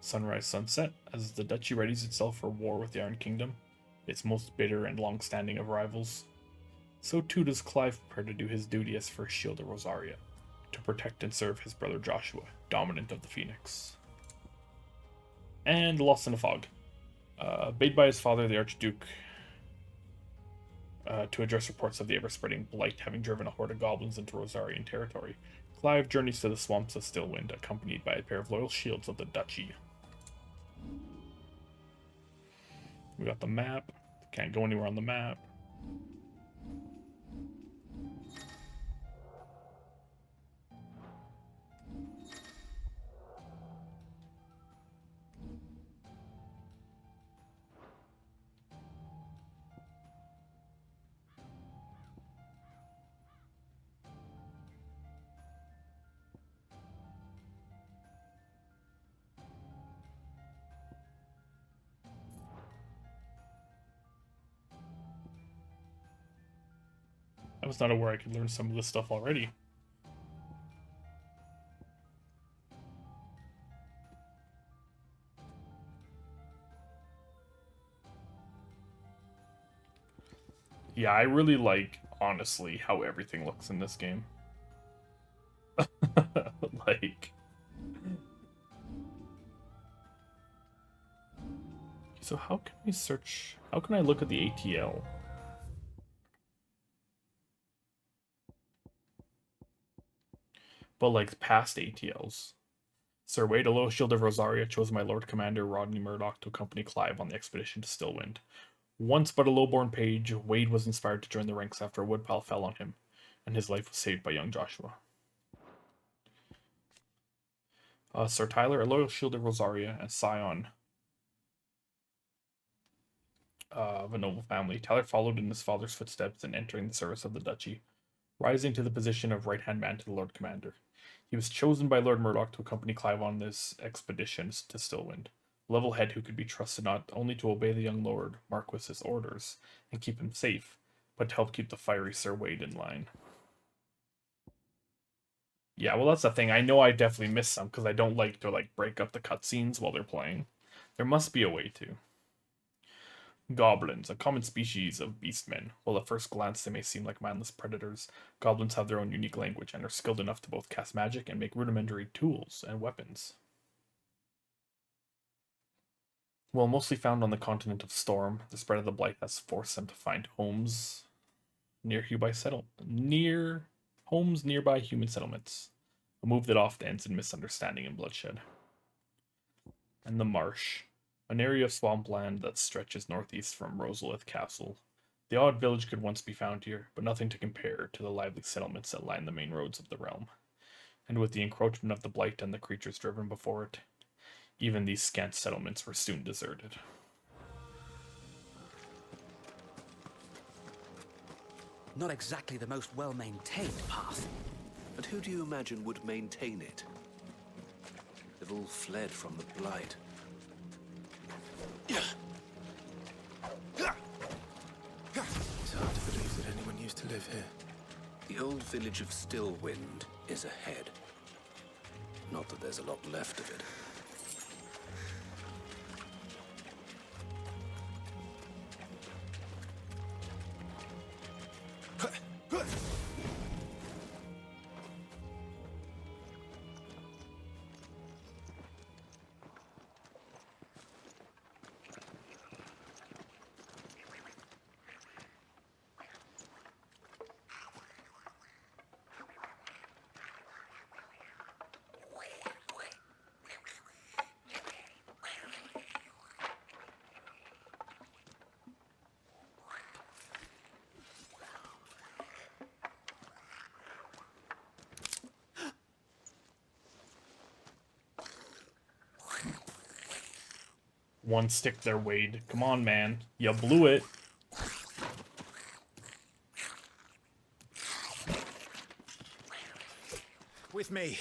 Sunrise sunset, as the duchy readies itself for war with the Iron Kingdom, its most bitter and long-standing of rivals. So too does Clive prepare to do his duty as First Shield of Rosaria, to protect and serve his brother Joshua, dominant of the Phoenix. And lost in a fog. Bade by his father, the Archduke, to address reports of the ever-spreading blight having driven a horde of goblins into Rosarian territory, Clive journeys to the swamps of Stillwind, accompanied by a pair of loyal shields of the duchy. We got the map. Can't go anywhere on the map. I was not aware I could learn some of this stuff already. Yeah, I really like, honestly, how everything looks in this game. Like... So how can we search... How can I look at the ATL? But, like, past ATLs. Sir Wade, a loyal shield of Rosaria, chose my Lord Commander Rodney Murdoch to accompany Clive on the expedition to Stillwind. Once but a low-born page, Wade was inspired to join the ranks after a woodpile fell on him, and his life was saved by young Joshua. Sir Tyler, a loyal shield of Rosaria, and scion of a noble family, Tyler followed in his father's footsteps in entering the service of the duchy, rising to the position of right-hand man to the Lord Commander. He was chosen by Lord Murdoch to accompany Clive on this expedition to Stillwind, a level head who could be trusted not only to obey the young Lord Marquis's orders and keep him safe, but to help keep the fiery Sir Wade in line. Yeah, well, that's the thing. I know I definitely missed some because I don't like to break up the cutscenes while they're playing. There must be a way to. Goblins, a common species of beastmen. While at first glance they may seem like mindless predators, goblins have their own unique language and are skilled enough to both cast magic and make rudimentary tools and weapons. While mostly found on the continent of Storm, the spread of the blight has forced them to find homes nearby human settlements. A move that often ends in misunderstanding and bloodshed. And the Marsh, an area of swampland that stretches northeast from Rosalith Castle. The odd village could once be found here, but nothing to compare to the lively settlements that line the main roads of the realm. And with the encroachment of the blight and the creatures driven before it, even these scant settlements were soon deserted. Not exactly the most well-maintained path. And who do you imagine would maintain it? They've all fled from the blight. It's hard to believe that anyone used to live here. The old village of Stillwind is ahead. Not that there's a lot left of it. One stick there, Wade. Come on, man. You blew it. With me.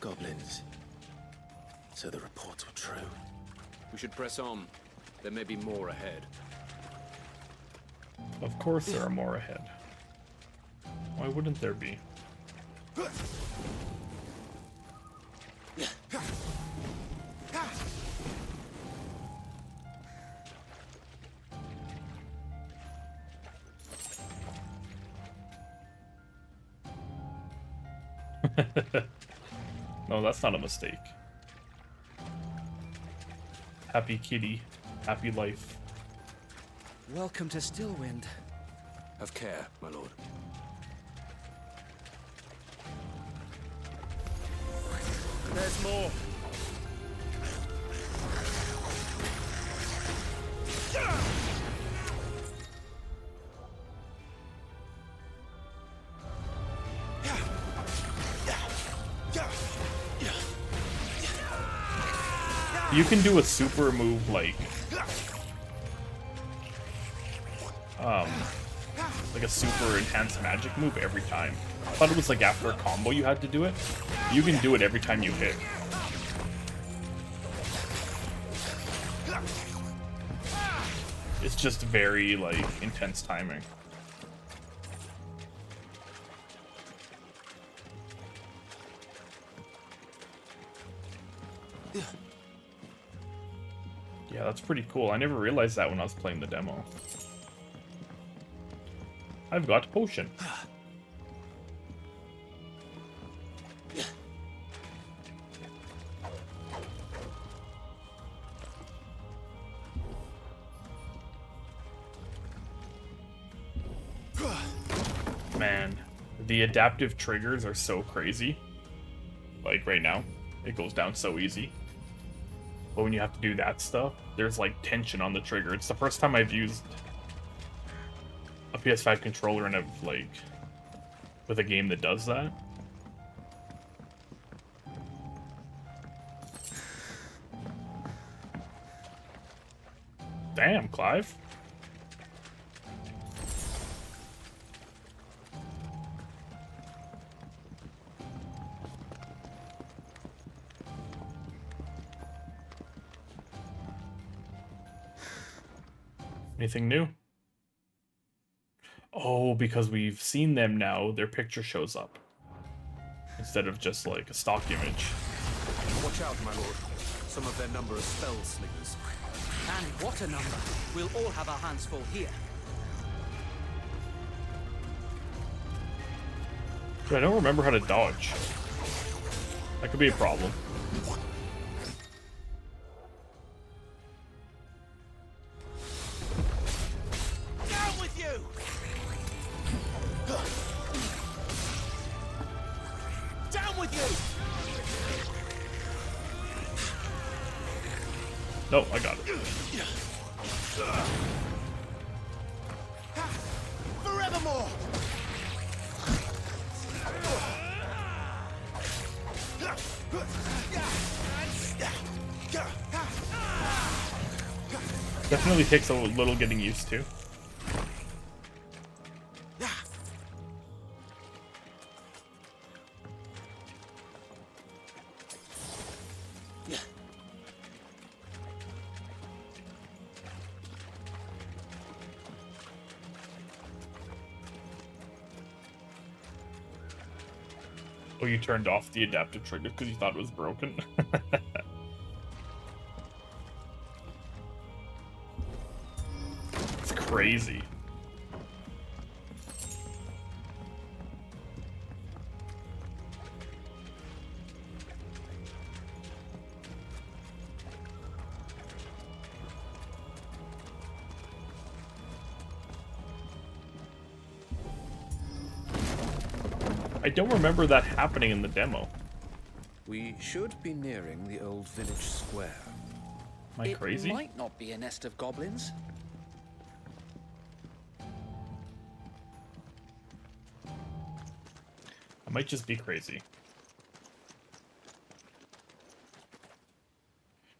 Goblins. So the reports were true. We should press on. There may be more ahead. Of course there are more ahead. Why wouldn't there be? No, that's not a mistake. Happy kitty. Happy life. Welcome to Stillwind. Have care, my lord. There's more. You can do a super move like a super intense magic move every time. I thought it was like after a combo you had to do it. You can do it every time you hit. It's just very like intense timing. Yeah, that's pretty cool. I never realized that when I was playing the demo. I've got a potion. Man, the adaptive triggers are so crazy. Like right now, it goes down so easy. But when you have to do that stuff, there's like tension on the trigger. It's the first time I've used a PS5 controller and I've like with a game that does that. Damn, Clive. Anything new? Oh, because we've seen them now, their picture shows up. Instead of just like a stock image. Watch out, my lord. Some of their number are spell slingers. And what a number. We'll all have our hands full here. Dude, I don't remember how to dodge. That could be a problem. Down with you! Down with you! No, I got it. Forevermore! Definitely takes a little getting used to. Oh, you turned off the adaptive trigger because you thought it was broken? It's crazy. I don't remember that happening in the demo. We should be nearing the old village square. Am I crazy? It might not be a nest of goblins. I might just be crazy.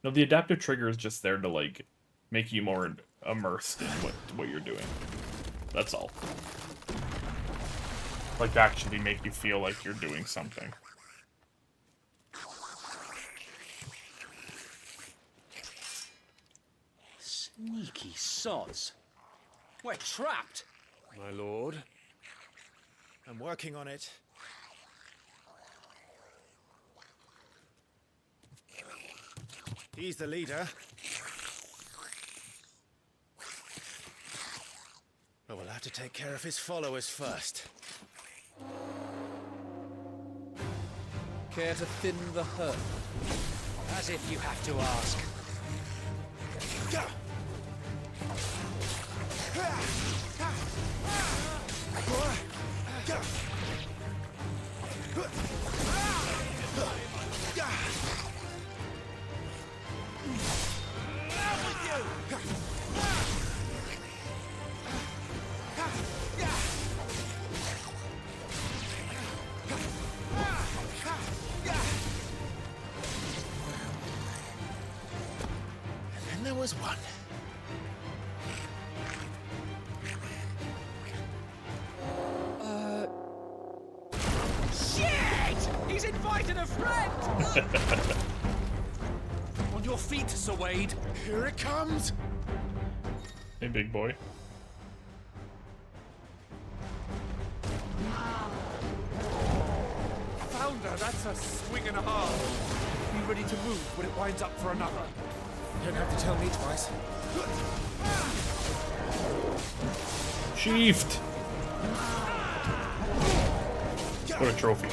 No, the adaptive trigger is just there to, like, make you more immersed in what you're doing. That's all. Like, to actually make you feel like you're doing something. Sneaky sods. We're trapped. My lord. I'm working on it. He's the leader. But we'll have to take care of his followers first. Care to thin the herd? As if you have to ask. And there was one. Shit! He's invited a friend! On your feet, Sir Wade. Here it comes! Hey, big boy. Founder, that's a swing and a half. Be ready to move when it winds up for another. You don't have to tell me twice. Sheafed! What a trophy.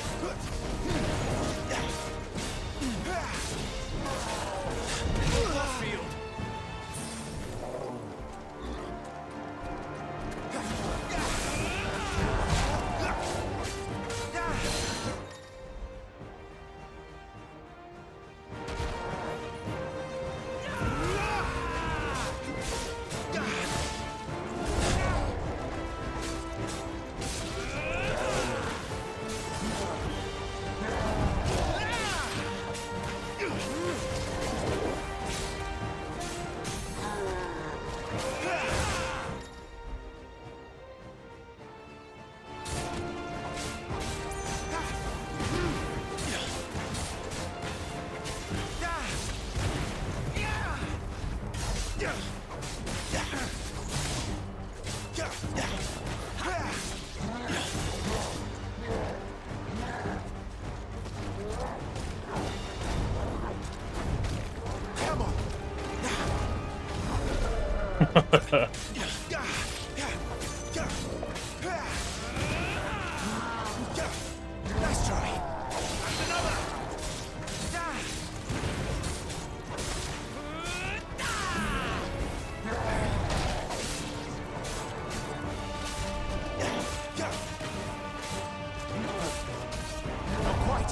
Let's try. Not quite.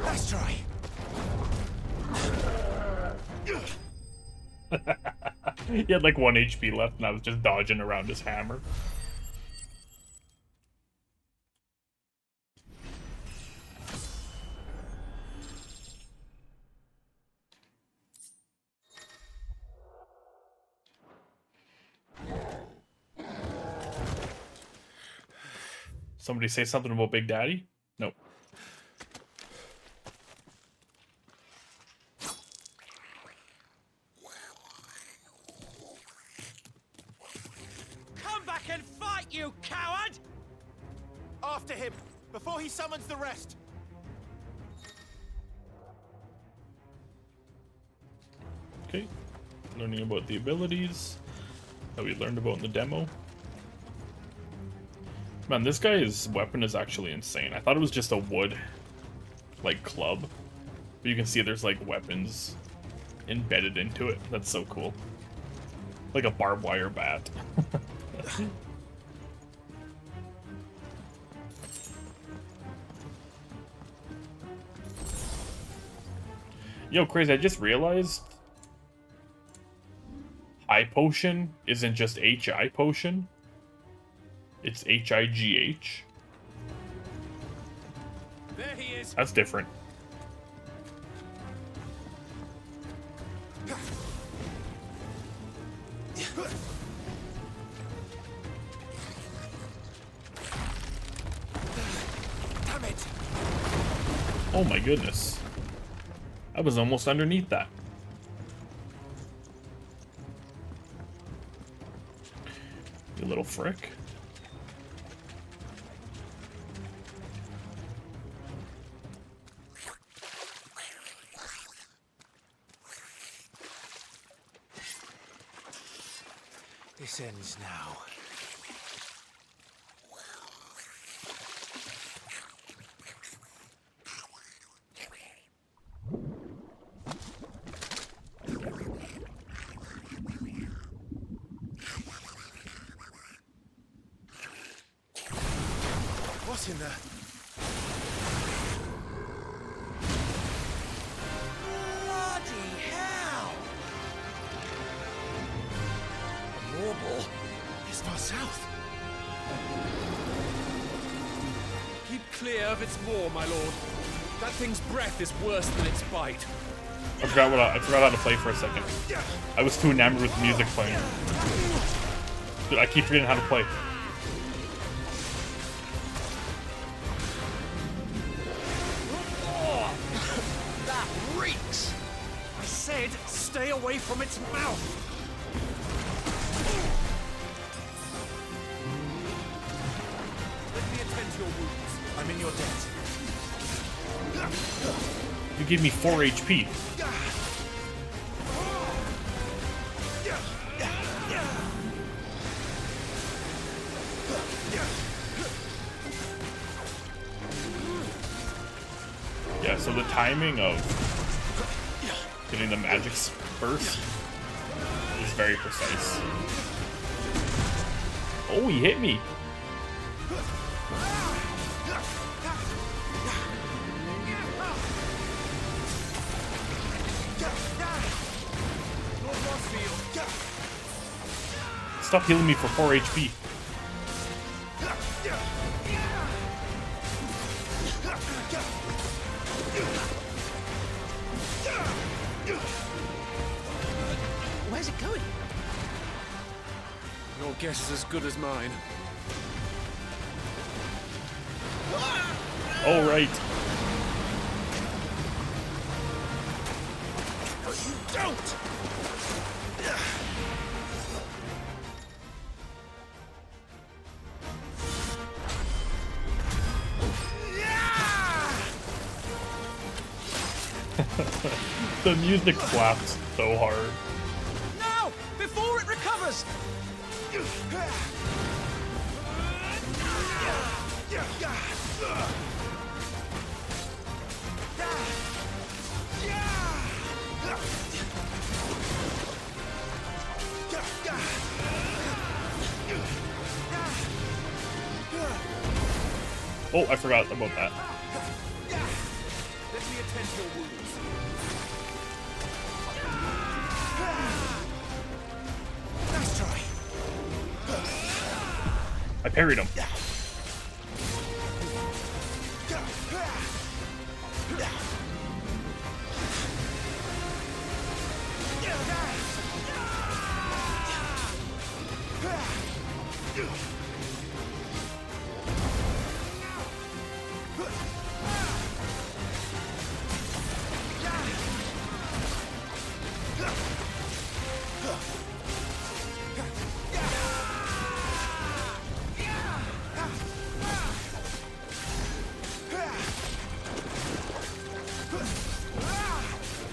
Let's try. He had like 1 HP left and I was just dodging around his hammer. Somebody say something about Big Daddy? Nope. Come back and fight, you coward! After him, before he summons the rest. Okay. Learning about the abilities that we learned about in the demo. Man, this guy's weapon is actually insane. I thought it was just a wood, like, club. But you can see there's, like, weapons embedded into it. That's so cool. Like a barbed wire bat. Yo, crazy, I just realized High Potion isn't just HI Potion. It's HIGH. There he is. That's different. Damn it! Oh my goodness. I was almost underneath that. You little frick. This ends now. What's in there? Bloody hell! A warble? It's far south. Keep clear of its maw, my lord. That thing's breath is worse than its bite. I forgot how to play for a second. I was too enamored with the music playing. Dude, I keep forgetting how to play. Oh, that reeks! I said stay away from its mouth! Let me attend to your wounds. I'm in your debt. You gave me 4 HP. Yeah, so the timing of getting the magic burst is very precise. Oh, he hit me. Stop healing me for 4 HP. Where's it going? Your guess is as good as mine. Oh, right. No, you don't! The music slaps so hard. Now! Before it recovers! Oh, I forgot about that. Let me attend to your wounds. Nice try. I parried him.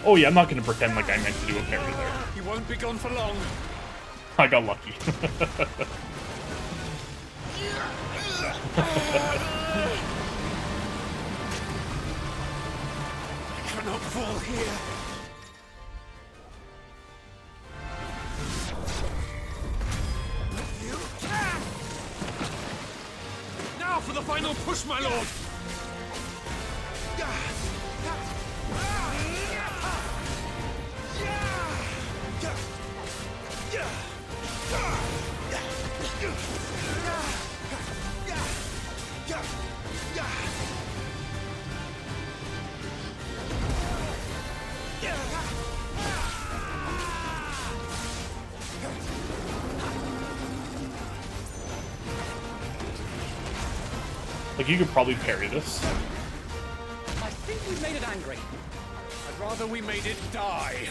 Oh yeah, I'm not gonna pretend like I meant to do a parry there. He won't be gone for long. I got lucky. I cannot fall here. Now for the final push, my lord! Like, you could probably parry this. I think we made it angry. I'd rather we made it die.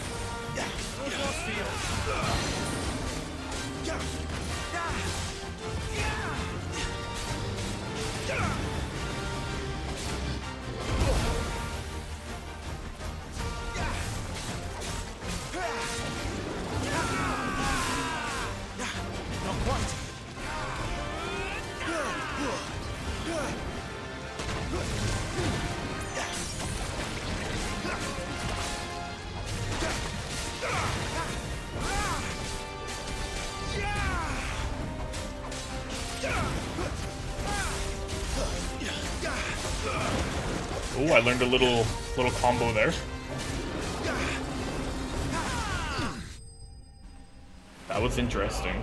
Not quite. Oh, I learned a little combo there. That was interesting.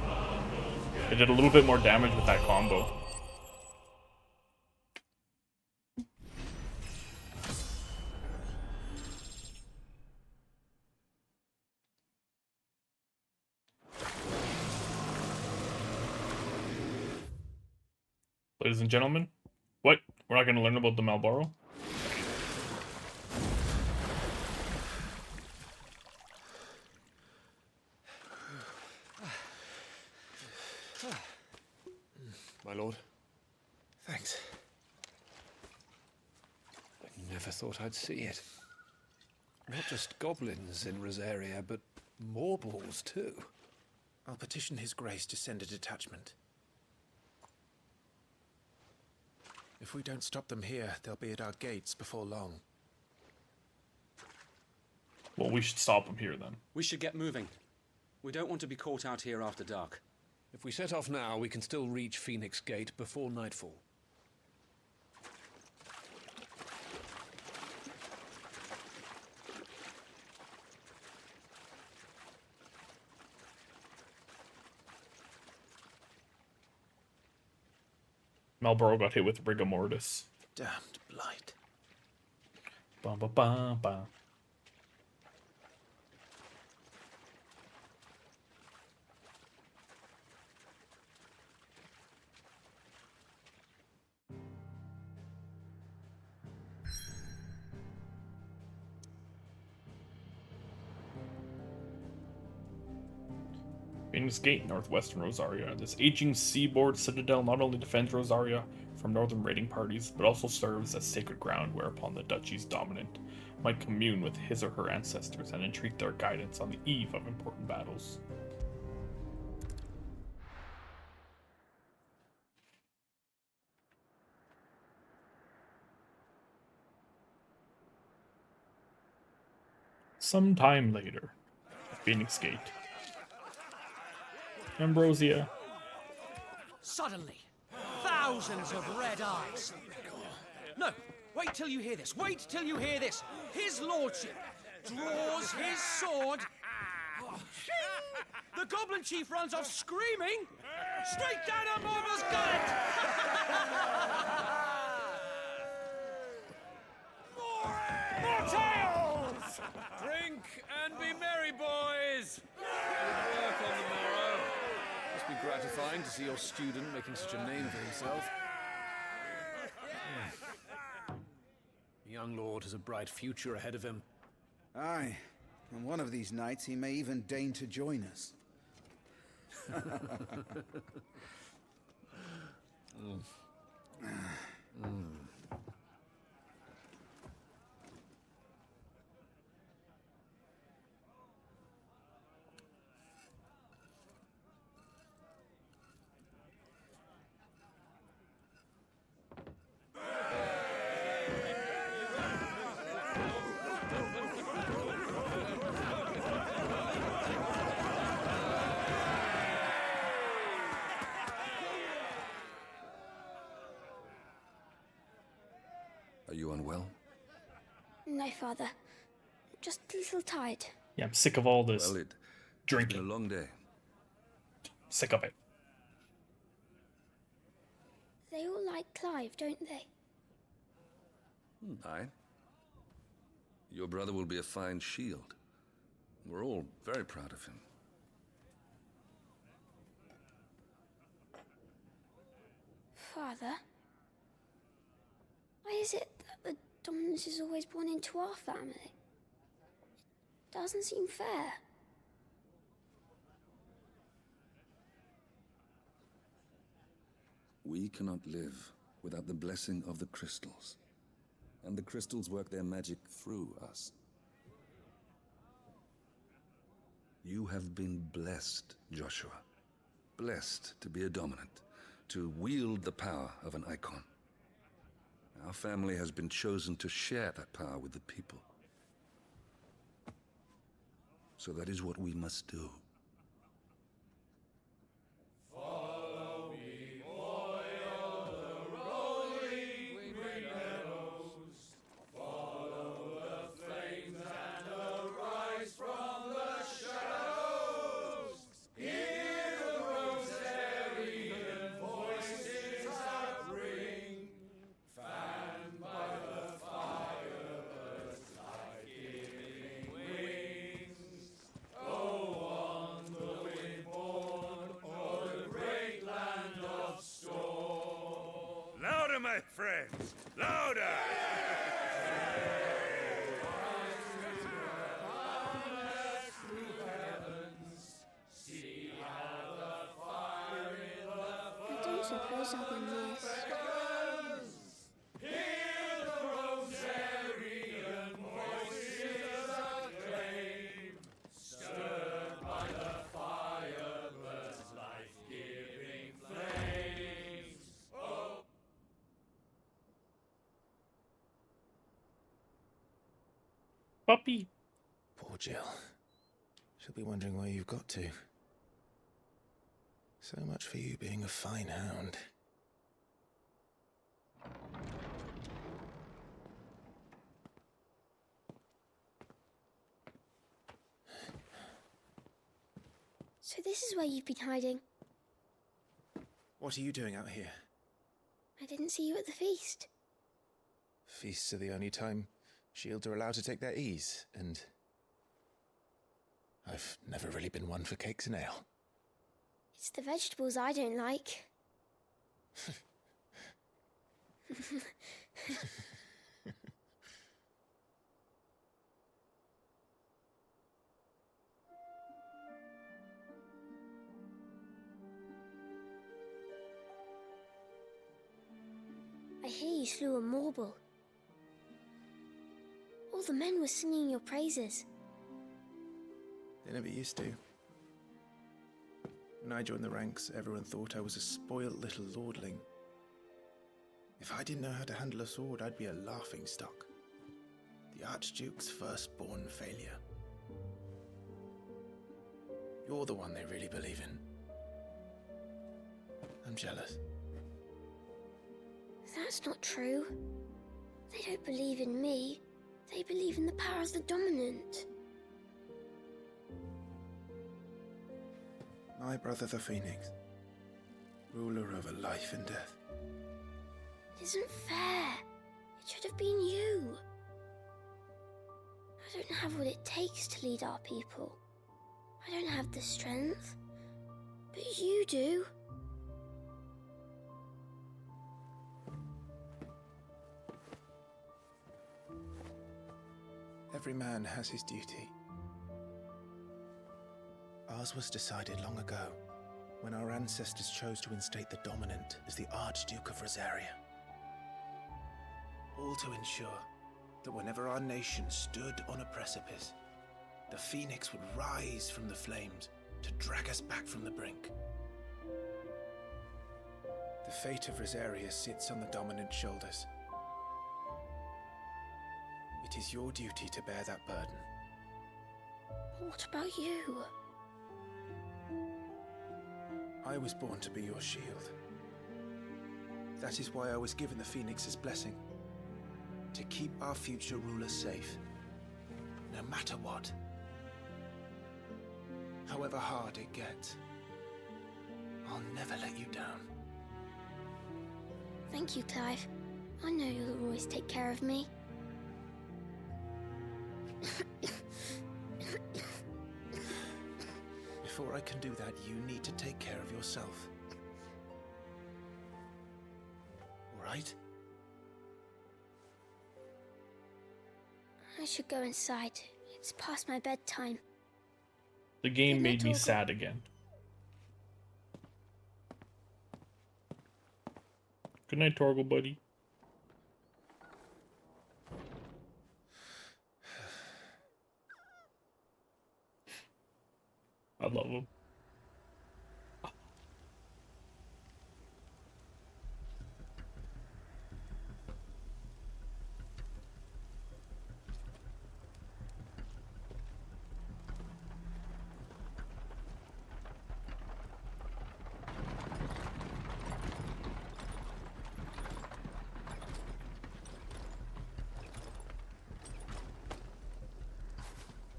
I did a little bit more damage with that combo. Ladies and gentlemen, what? We're not going to learn about the Malboro? My lord. Thanks. I never thought I'd see it. Not just goblins in Rosaria, but morbles too. I'll petition His Grace to send a detachment. If we don't stop them here, they'll be at our gates before long. Well, we should stop them here then. We should get moving. We don't want to be caught out here after dark. If we set off now, we can still reach Phoenix Gate before nightfall. Malboro got hit with rigor mortis. Damned blight. Ba ba ba ba. Phoenix Gate, northwestern Rosaria. This aging seaboard citadel not only defends Rosaria from northern raiding parties, but also serves as sacred ground whereupon the duchy's dominant might commune with his or her ancestors and entreat their guidance on the eve of important battles. Some time later, at Phoenix Gate. Ambrosia. Suddenly, thousands of red eyes. No, wait till you hear this. Wait till you hear this. His lordship draws his sword. The goblin chief runs off screaming straight down a Morbal's gullet. More tales! Drink and be merry, boys! Good work on the morrow. Must be gratifying to see your student making such a name for himself. The young lord has a bright future ahead of him. Aye, and one of these nights he may even deign to join us. Are you unwell? No, Father. Just a little tired. Yeah, I'm sick of all this Well, it's drinking. been a long day. Sick of it. They all like Clive, don't they? Aye. Your brother will be a fine shield. We're all very proud of him. Father? Why is it that the dominance is always born into our family? It doesn't seem fair. We cannot live without the blessing of the crystals. And the crystals work their magic through us. You have been blessed, Joshua. Blessed to be a dominant, to wield the power of an icon. Our family has been chosen to share that power with the people. So that is what we must do. Louder, my friends! Louder! I don't suppose I'll be missed. Puppy. Poor Jill. She'll be wondering where you've got to. So much for you being a fine hound. So this is where you've been hiding. What are you doing out here? I didn't see you at the feast. Feasts are the only time shields are allowed to take their ease, and I've never really been one for cakes and ale. It's the vegetables I don't like. I hear you slew a Morble. All the men were singing your praises. They never used to. When I joined the ranks, everyone thought I was a spoiled little lordling. If I didn't know how to handle a sword, I'd be a laughingstock. The Archduke's firstborn failure. You're the one they really believe in. I'm jealous. That's not true. They don't believe in me. They believe in the power of the dominant. My brother the Phoenix, ruler over life and death. It isn't fair. It should have been you. I don't have what it takes to lead our people. I don't have the strength. But you do. Every man has his duty. Ours was decided long ago, when our ancestors chose to instate the dominant as the Archduke of Rosaria. All to ensure that whenever our nation stood on a precipice, the Phoenix would rise from the flames to drag us back from the brink. The fate of Rosaria sits on the dominant's shoulders. It is your duty to bear that burden. What about you? I was born to be your shield. That is why I was given the Phoenix's blessing. to keep our future ruler safe, no matter what. However hard it gets, I'll never let you down. Thank you, Clive. I know you'll always take care of me. Before I can do that, you need to take care of yourself. All right? I should go inside. It's past my bedtime. The game Good night, made me Torgal. sad again. Good night, Torgal, buddy. I love him.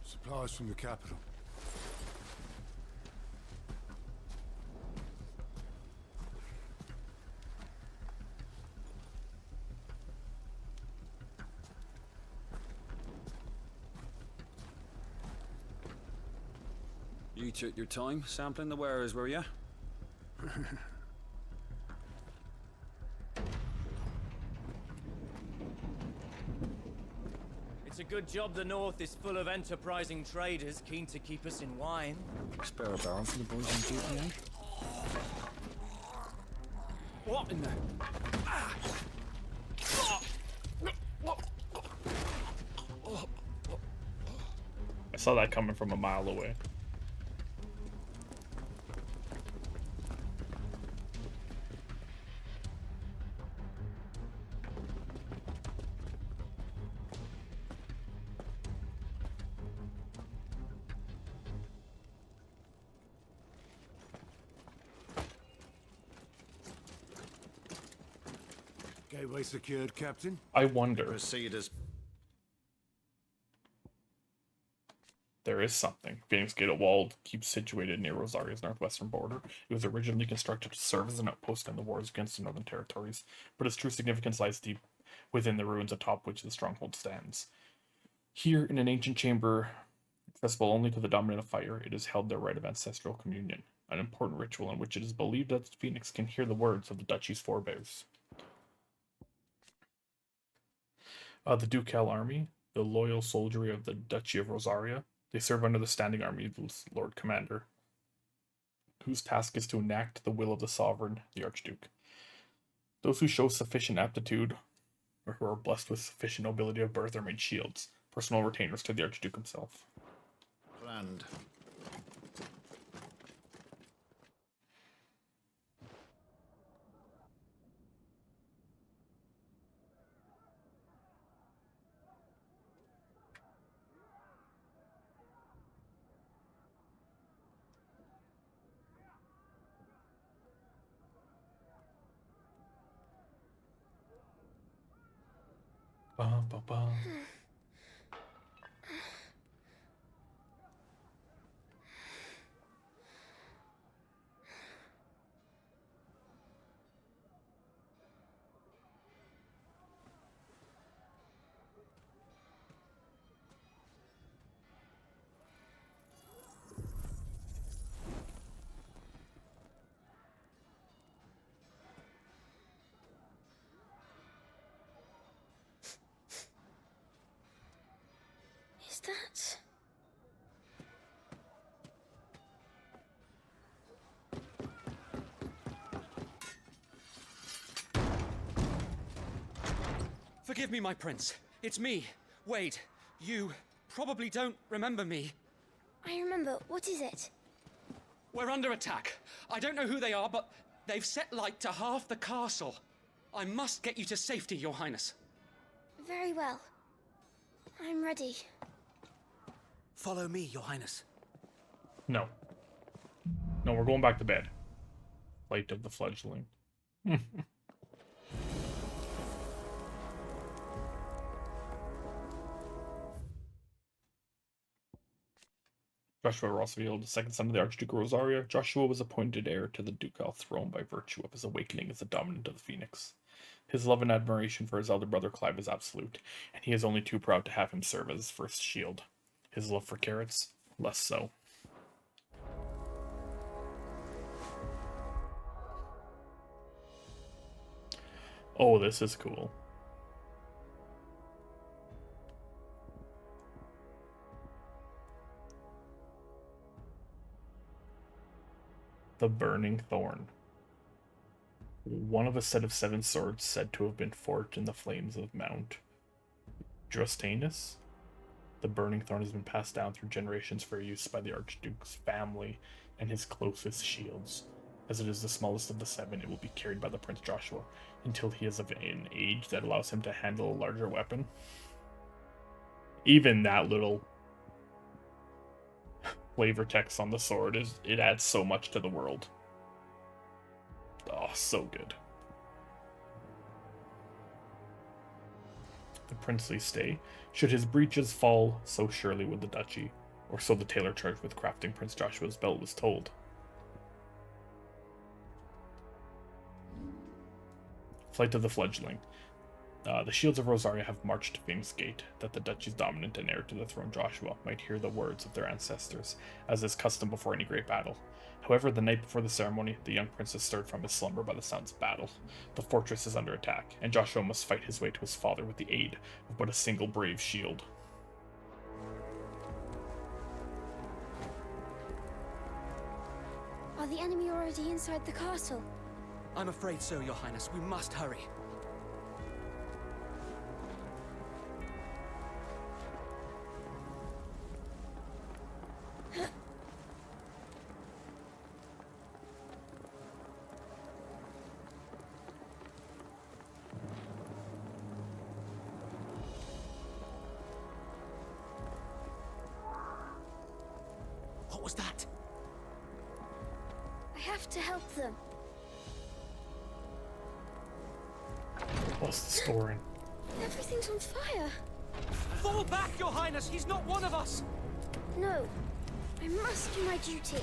Supplies from the capital. You took your time sampling the wares, were you? It's a good job the North is full of enterprising traders keen to keep us in wine. Spare a barrel for the boys on duty, eh? What in the... I saw that coming from a mile away. Gateway secured, Captain. I wonder. Proceed as... There is something. Phoenix Gate Wall keeps situated near Rosaria's northwestern border. It was originally constructed to serve as an outpost in the wars against the northern territories, but its true significance lies deep within the ruins atop which the stronghold stands. Here, in an ancient chamber, accessible only to the dominant of fire, it is held their rite of ancestral communion, an important ritual in which it is believed that the Phoenix can hear the words of the duchy's forebears. The Ducal Army, the loyal soldiery of the Duchy of Rosaria, they serve under the standing army of the Lord Commander, whose task is to enact the will of the sovereign, the Archduke. Those who show sufficient aptitude, or who are blessed with sufficient nobility of birth, are made shields, personal retainers to the Archduke himself. Planned. Bum, bum, bum. Is that... Forgive me, my prince. It's me, Wade. You probably don't remember me. I remember. What is it? We're under attack. I don't know who they are, but they've set light to half the castle. I must get you to safety, Your Highness. Very well. I'm ready. Follow me, Your Highness. No. No, we're going back to bed. Light of the fledgling. Joshua Rossfield, the second son of the Archduke Rosaria, Joshua was appointed heir to the ducal throne by virtue of his awakening as the dominant of the Phoenix. His love and admiration for his elder brother Clive is absolute, and he is only too proud to have him serve as his first shield. His love for carrots, less so. Oh, this is cool. The Burning Thorn. One of a set of 7 swords said to have been forged in the flames of Mount Drustanus. The Burning Thorn has been passed down through generations for use by the Archduke's family and his closest shields. As it is the smallest of the 7, it will be carried by the Prince Joshua until he is of an age that allows him to handle a larger weapon. Even that little flavor text on the sword it adds so much to the world. Oh, so good. The princely stay. Should his breeches fall, so surely would the duchy, or so the tailor charged with crafting Prince Joshua's belt was told. Flight of the Fledgling. The shields of Rosaria have marched to Phoenix Gate, that the duchy's dominant and heir to the throne Joshua might hear the words of their ancestors, as is custom before any great battle. However, the night before the ceremony, the young prince is stirred from his slumber by the sounds of battle. The fortress is under attack, and Joshua must fight his way to his father with the aid of but a single brave shield. Are the enemy already inside the castle? I'm afraid so, Your Highness. We must hurry. What was that? I have to help them. What's the story? Everything's on fire. Fall back, Your Highness! He's not one of us! No. I must do my duty.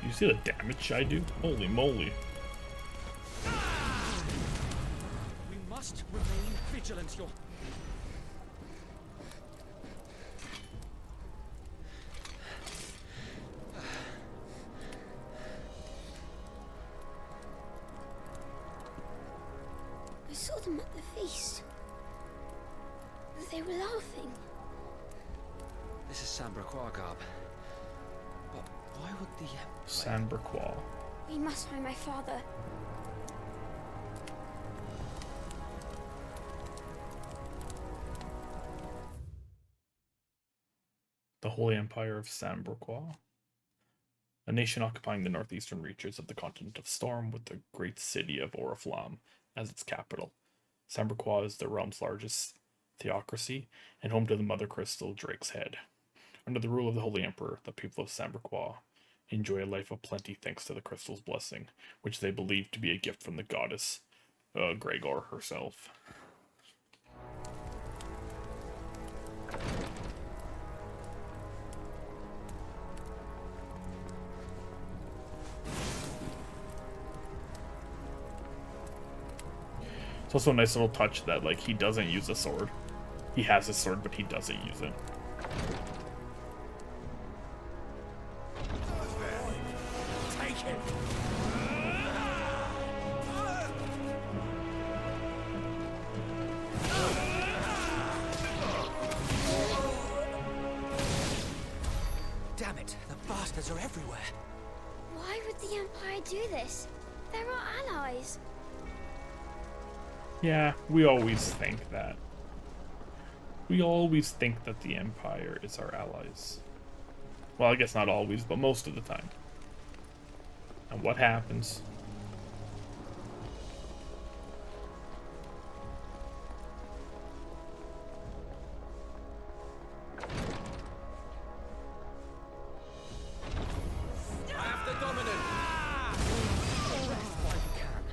You see the damage I do? Holy moly. We must remain vigilant, Your... I saw them at the feast. They were laughing. This is Sambraquois, Garb. But why would the... Sambraquois. We must find my father. The Holy Empire of Sambraquois. A nation occupying the northeastern reaches of the continent of Storm with the great city of Oriflamme as its capital. Sambraquois is the realm's largest theocracy and home to the Mother Crystal Drake's Head. Under the rule of the Holy Emperor, the people of Sambraquois enjoy a life of plenty thanks to the crystal's blessing, which they believe to be a gift from the goddess Gregor herself. It's also a nice little touch that, like, he doesn't use a sword. He has his sword, but he doesn't use it. Take him! Damn it, the bastards are everywhere. Why would the Empire do this? They're our allies. Yeah, we always think that. We always think that the Empire is our allies. Well, I guess not always, but most of the time. And what happens? I have the dominant! Rest while you can.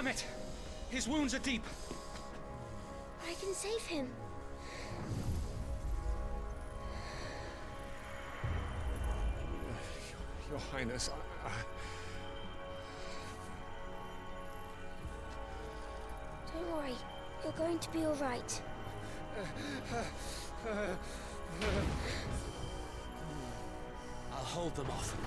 Damn it! His wounds are deep. I can save him. Your Highness, Don't worry. You're going to be all right. I'll hold them off.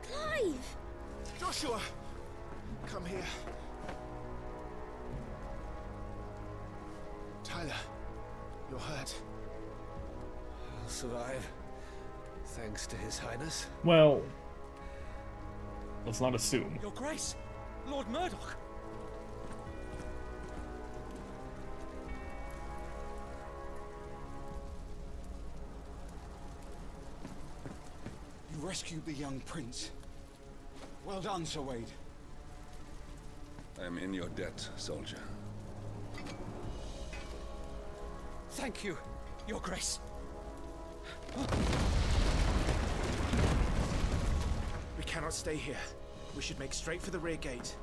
Clive! Joshua! Come here. Tyler, you're hurt. I'll survive. Thanks to His Highness. Well, let's not assume. Your Grace, Lord Murdoch. You rescued the young prince. Well done, Sir Wade. I am in your debt, soldier. Thank you, Your Grace. We cannot stay here. We should make straight for the rear gate.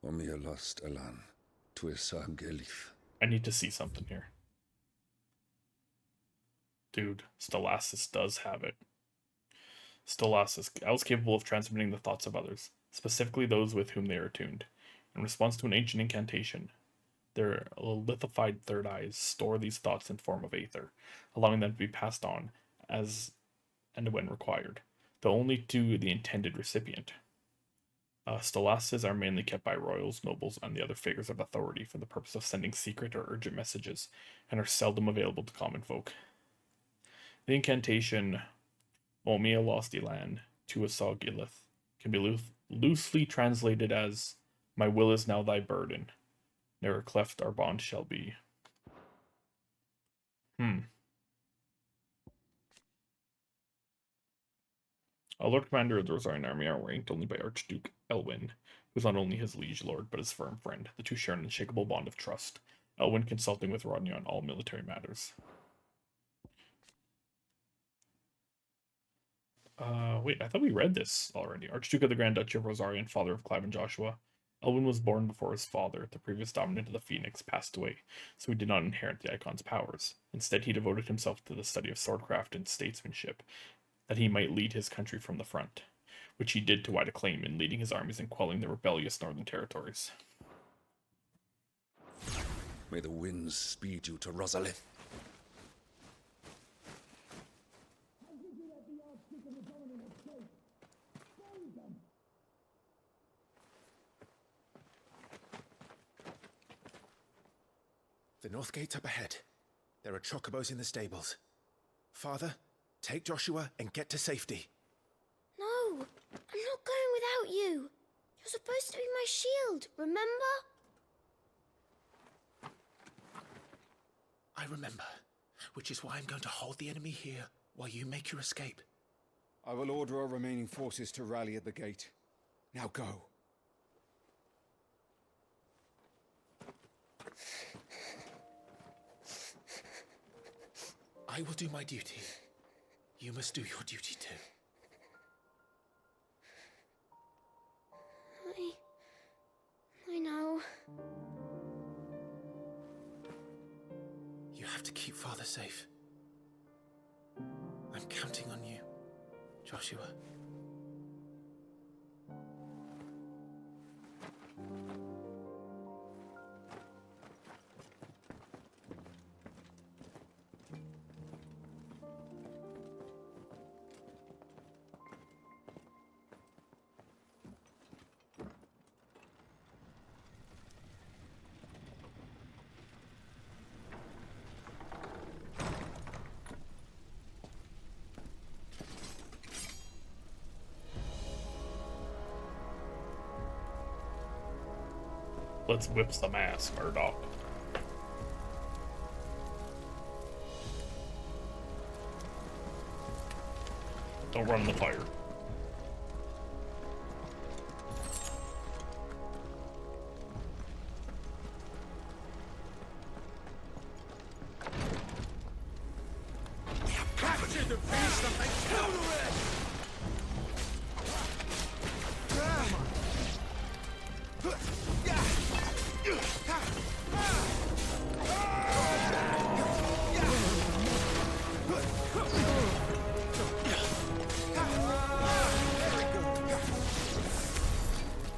Omnia lost Alan. Tuisa Gelif. I need to see something here. Dude, Stellasis does have it. Stellasis, else capable of transmitting the thoughts of others, specifically those with whom they are attuned. In response to an ancient incantation, their lithified third eyes store these thoughts in form of aether, allowing them to be passed on as and when required, though only to the intended recipient. Stellases are mainly kept by royals, nobles, and the other figures of authority for the purpose of sending secret or urgent messages, and are seldom available to common folk. The incantation Omia lost Elan, Tuisa Gilith can be loosely translated as "My will is now thy burden, ne'er cleft our bond shall be." A Lord Commander of the Rosarian Army are ranked only by Archduke Elwyn, who is not only his liege lord, but his firm friend. The two share an unshakable bond of trust, Elwyn consulting with Rodney on all military matters. Wait, I thought we read this already. Archduke of the Grand Duchy of Rosaria and father of Clive and Joshua. Elwyn was born before his father, the previous dominant of the Phoenix, passed away, so he did not inherit the Icon's powers. Instead, he devoted himself to the study of swordcraft and statesmanship, that he might lead his country from the front, which he did to wide acclaim in leading his armies and quelling the rebellious northern territories. May the winds speed you to Rosalith. The north gate's up ahead. There are chocobos in the stables. Father, take Joshua and get to safety. No, I'm not going without you. You're supposed to be my shield, remember? I remember, which is why I'm going to hold the enemy here while you make your escape. I will order our remaining forces to rally at the gate. Now go. I will do my duty. You must do your duty too. I know. You have to keep Father safe. I'm counting on you, Joshua. Let's whip some ass, Murdoch. Don't run in the fire. We have captured the beast of the Counter-Red!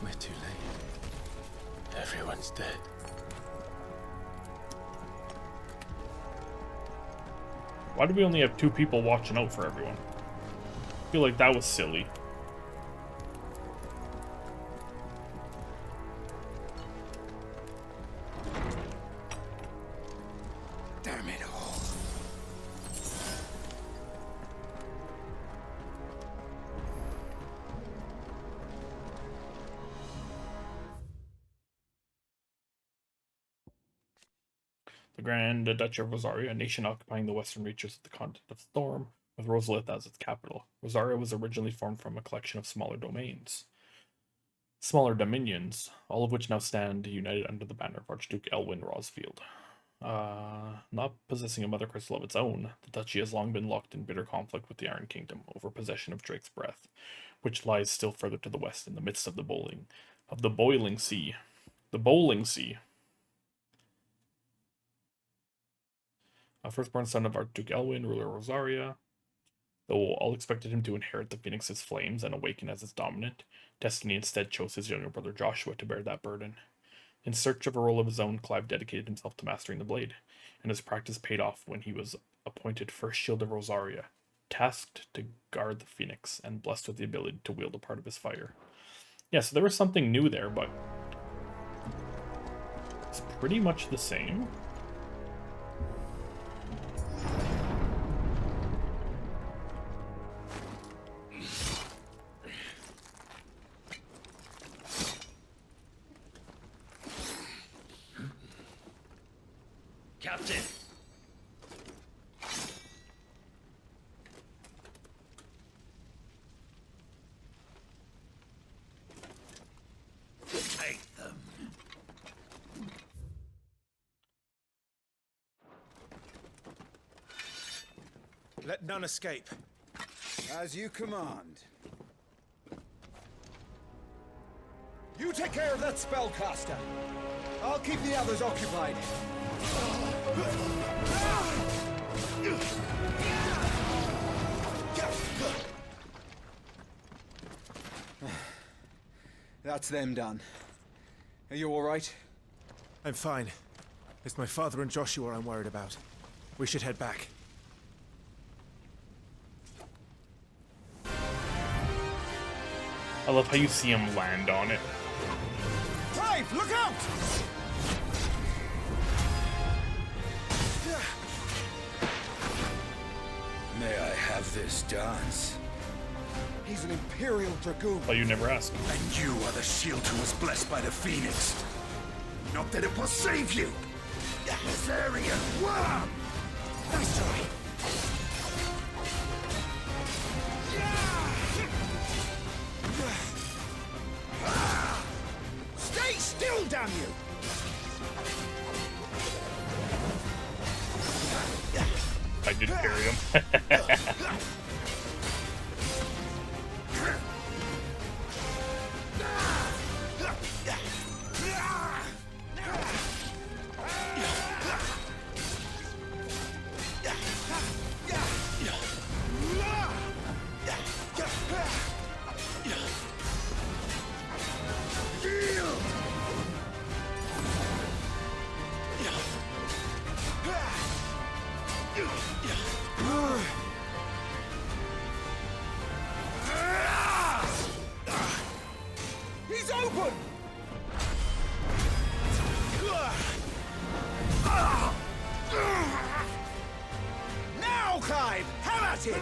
We're too late. Everyone's dead. Why do we only have 2 people watching out for everyone? I feel like that was silly. Damn it all. The Grand Duchy of Rosaria, a nation occupying the western reaches of the continent of Storm, with Rosalith as its capital. Rosaria was originally formed from a collection of smaller dominions, all of which now stand united under the banner of Archduke Elwyn Rosfield. Not possessing a mother crystal of its own, the duchy has long been locked in bitter conflict with the Iron Kingdom over possession of Drake's Breath, which lies still further to the west in the midst of the boiling sea. The Bowling Sea. A firstborn son of Archduke Elwyn, ruler of Rosaria. Though all expected him to inherit the Phoenix's flames and awaken as its dominant, destiny instead chose his younger brother Joshua to bear that burden. In search of a role of his own, Clive dedicated himself to mastering the blade, and his practice paid off when he was appointed First Shield of Rosaria, tasked to guard the Phoenix, and blessed with the ability to wield a part of his fire. Yeah, so there was something new there, but it's pretty much the same. Captain! Take them. Let none escape. As you command. You take care of that spellcaster. I'll keep the others occupied. That's them done. Are you all right? I'm fine. It's my father and Joshua I'm worried about. We should head back. I love how you see him land on it. Clive, look out! May I have this dance? He's an Imperial Dragoon. Oh, you never asked. And you are the shield who was blessed by the Phoenix. Not that it will save you. Azarian worm! Nice try. Stay still, damn you! I did carry him. He's open! Now, Clive! Have at him!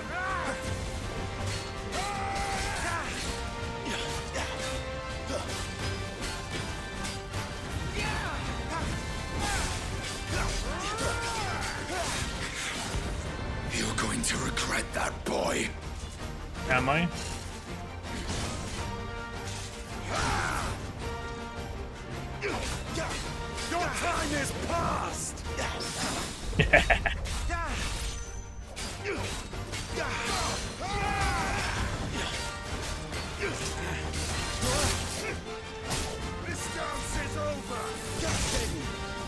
Am I? Your time is past! This dance is over!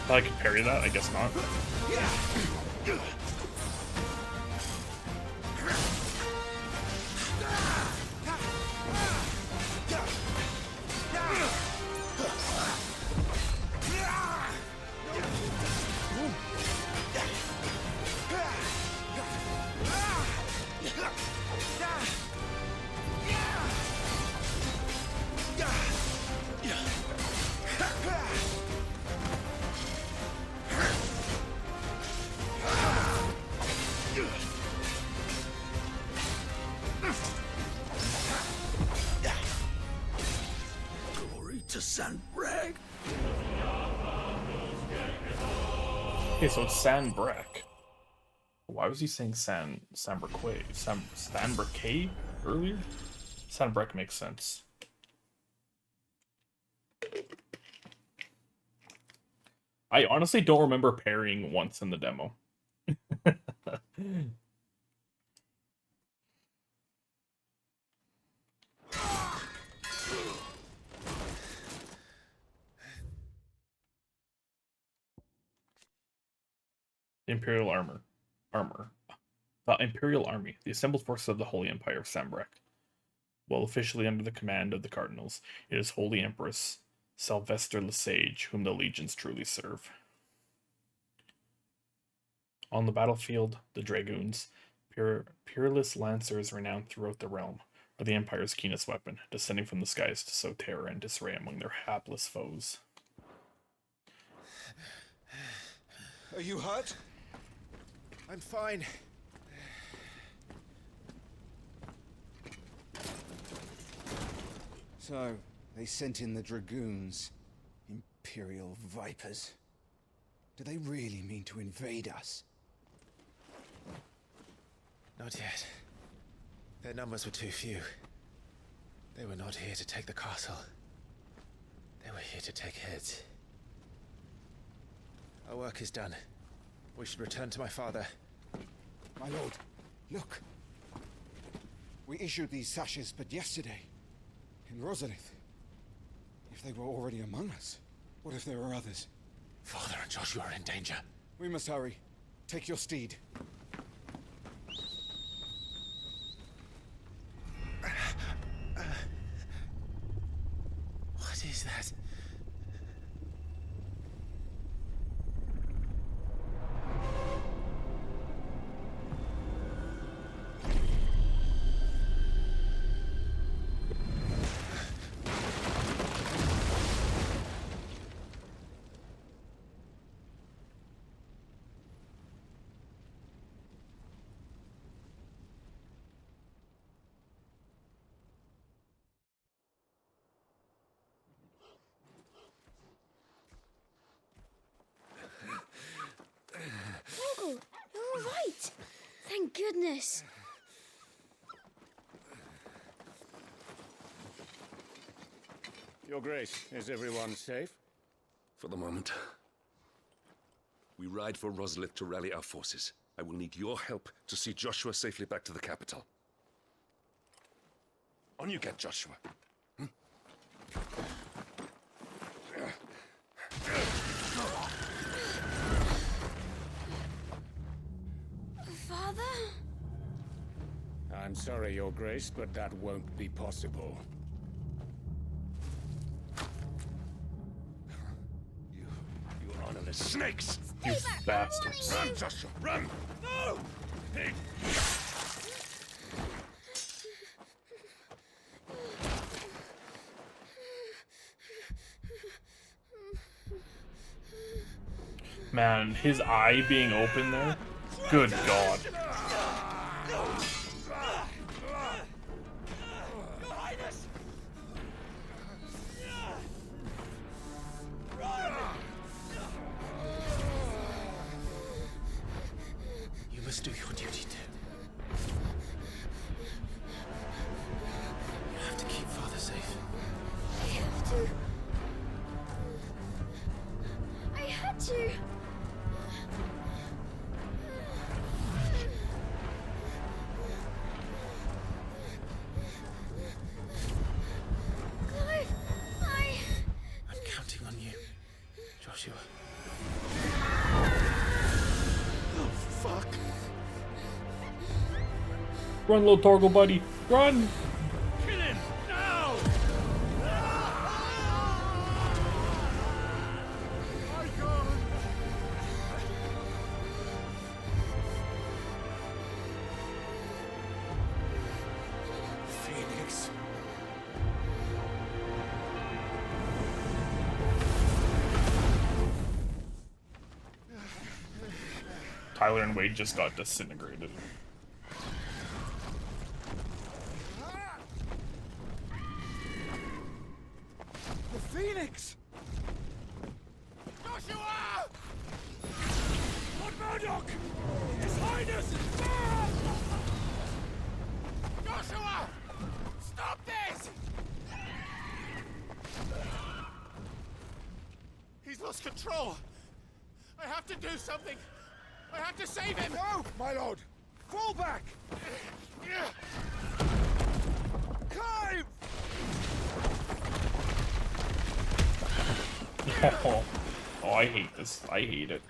Thought I could parry that? I guess not. Glory to Sandbrag. Okay, so it's Sandbrek. Why was he saying Sandbrek earlier? Sandbrek makes sense. I honestly don't remember parrying once in the demo. Imperial armor. The Imperial Army, the assembled forces of the Holy Empire of Sandbrek. While officially under the command of the Cardinals, it is Holy Empress Sylvester Lesage whom the legions truly serve. On the battlefield, the Dragoons, peerless lancers renowned throughout the realm, are the Empire's keenest weapon, descending from the skies to sow terror and disarray among their hapless foes. Are you hurt? I'm fine. So, they sent in the Dragoons. Imperial vipers. Do they really mean to invade us? Not yet. Their numbers were too few. They were not here to take the castle. They were here to take heads. Our work is done. We should return to my father. My lord, look. We issued these sashes but yesterday. In Rosalith. If they were already among us, what if there were others? Father and Joshua are in danger. We must hurry. Take your steed. What is that? Uncle, you're all right. Thank goodness. Your Grace, is everyone safe? For the moment. We ride for Rosalith to rally our forces. I will need your help to see Joshua safely back to the capital. On you get, Joshua. Father? I'm sorry, Your Grace, but that won't be possible. You honorless snakes! You bastards. Run, Joshua, run! No! Hey. Man, his eye being open there? Good God. You must do your duty too. Joshua. Oh, fuck. Run, little Torgal buddy. Run! Kill him! Now! My God! Phoenix. Tyler and Wade just got disintegrated. The Phoenix! Joshua! Lord Murdoch! His Highness! Joshua! Stop this! He's lost control. I have to do something. I have to save him! No, my lord! Fall back! Clive! Oh, I hate this. I hate it.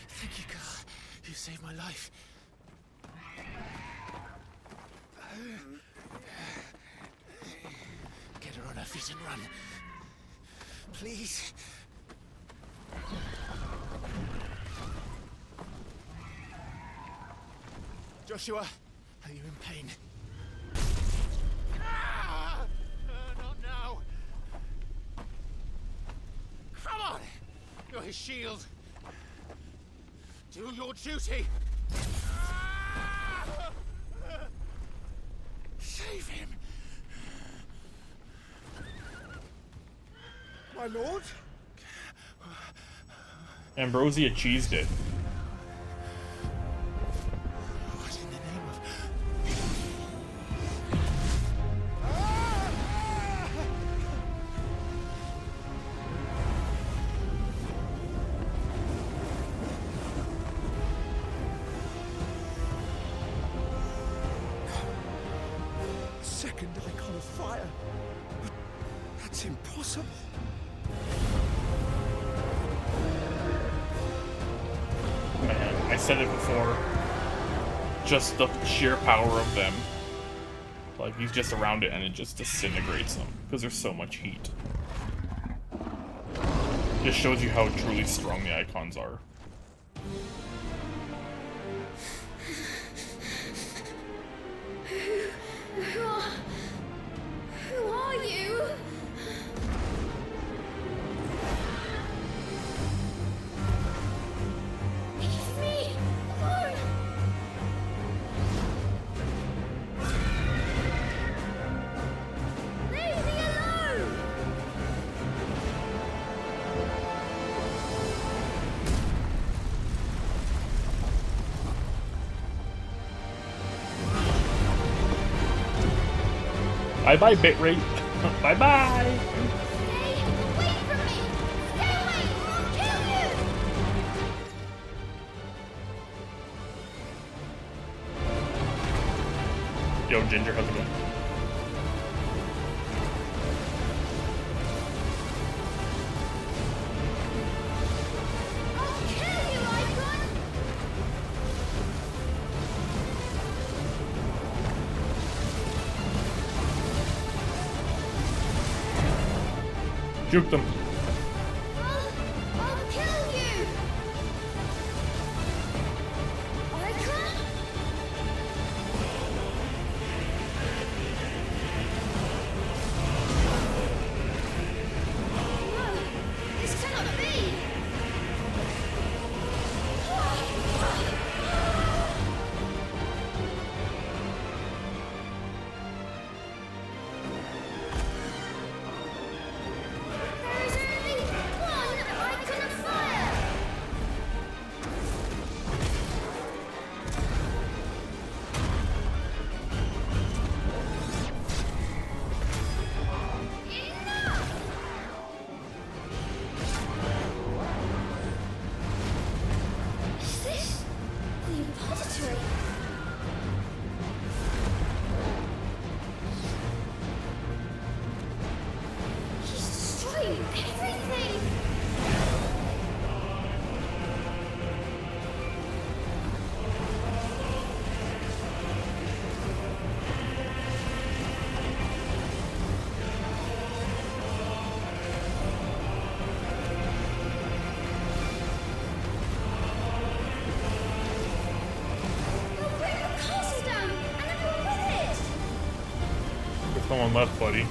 Thank you, Carl. You saved my life. Get her on her feet and run. Please. Joshua, are you in pain? Not now. Come on! You're his shield. Do your duty. Save him. My lord? Ambrosia cheesed it. What in the name of... Second icon of fire. That's impossible. Man, I said it before. Just the sheer power of them. Like, he's just around it and it just disintegrates them. Because there's so much heat. Just shows you how truly strong the icons are. Who are you? Leave me alone. Leave me alone. Bye-bye, bitrate. Bye-bye! Stay away from me. Stay away. I'll kill you. Yo, Ginger, how's it going? I'll kill you, Icon. Juke them. I'll kill you. Icon? No, this cannot be. There is only one icon of fire. Enough! Is this the repository? Someone left, buddy.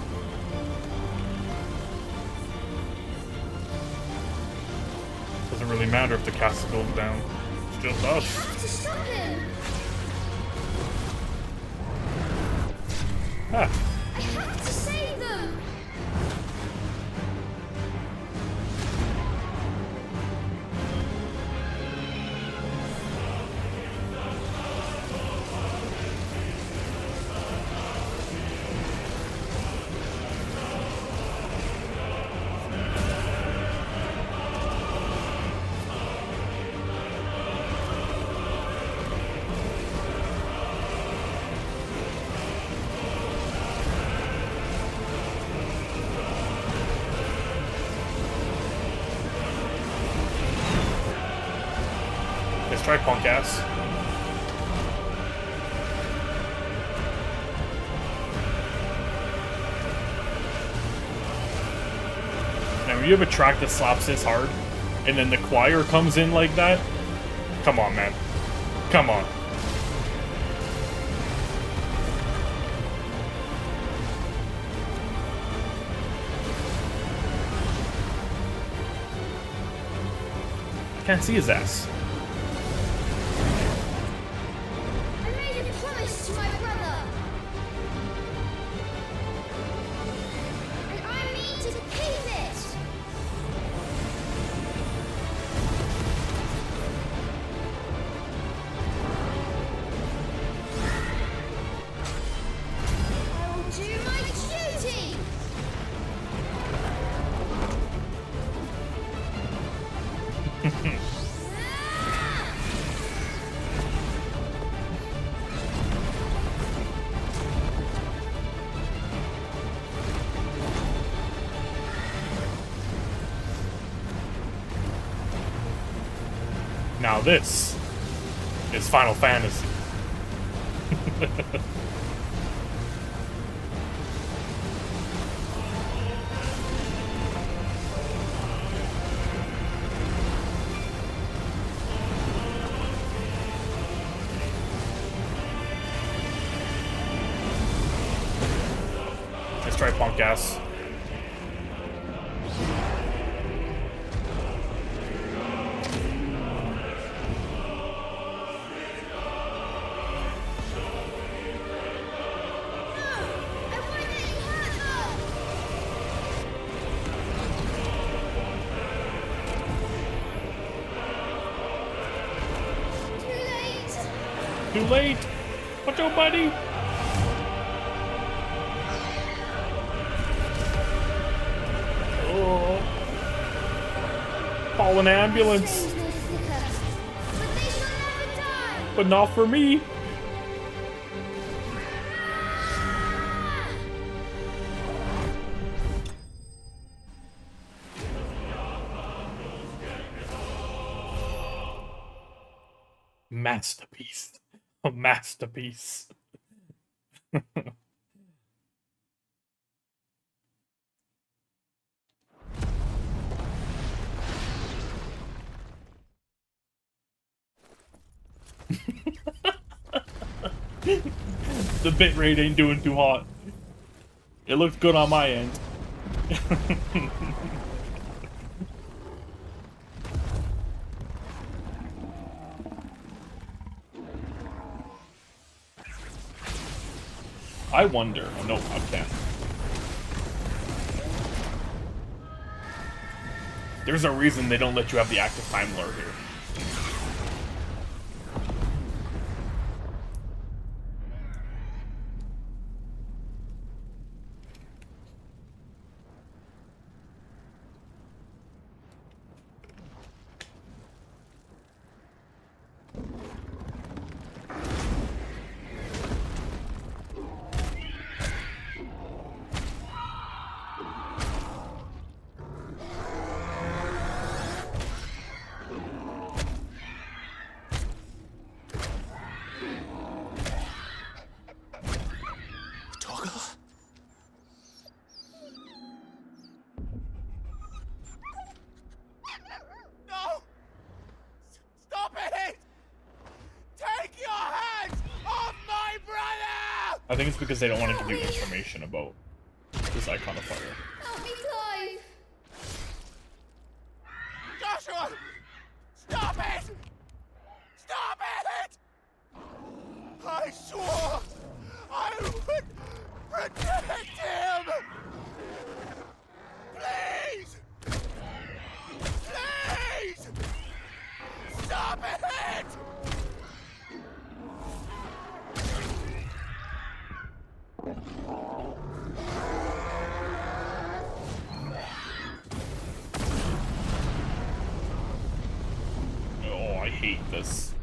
Doesn't really matter if the castle goes down. It's just us. We have to stop him. Ah. I have to save them. Let's try punk ass. Now, when you have a track that slaps this hard, and then the choir comes in like that, come on, man. Come on. I can't see his ass. I made a promise to my brother. And I mean to keep it. I will do my duty. Now this is Final Fantasy. Let's try punk ass. Too late! Watch out, buddy! Oh. Call an ambulance! But not for me! Masterpiece. A masterpiece. The bitrate ain't doing too hot. It looks good on my end. I wonder. Oh, no, I can't. There's a reason they don't let you have the active time lure here. I think it's because they don't want to give you information about this icon of fire. Help me, Clive! Joshua! Stop it! Stop it! I swore I would protect him! Please! Please! Stop it! Oh, I hate this.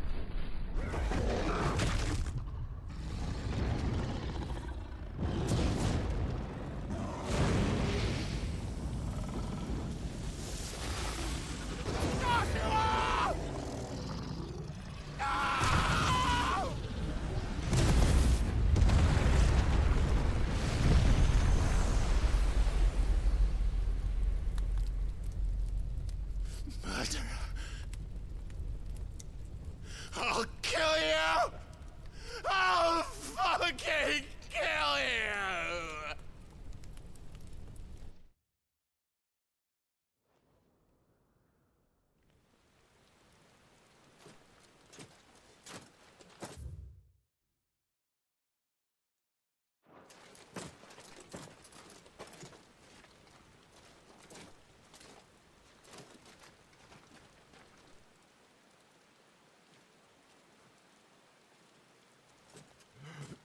Murderer. I'll kill you! I'll fucking kill you!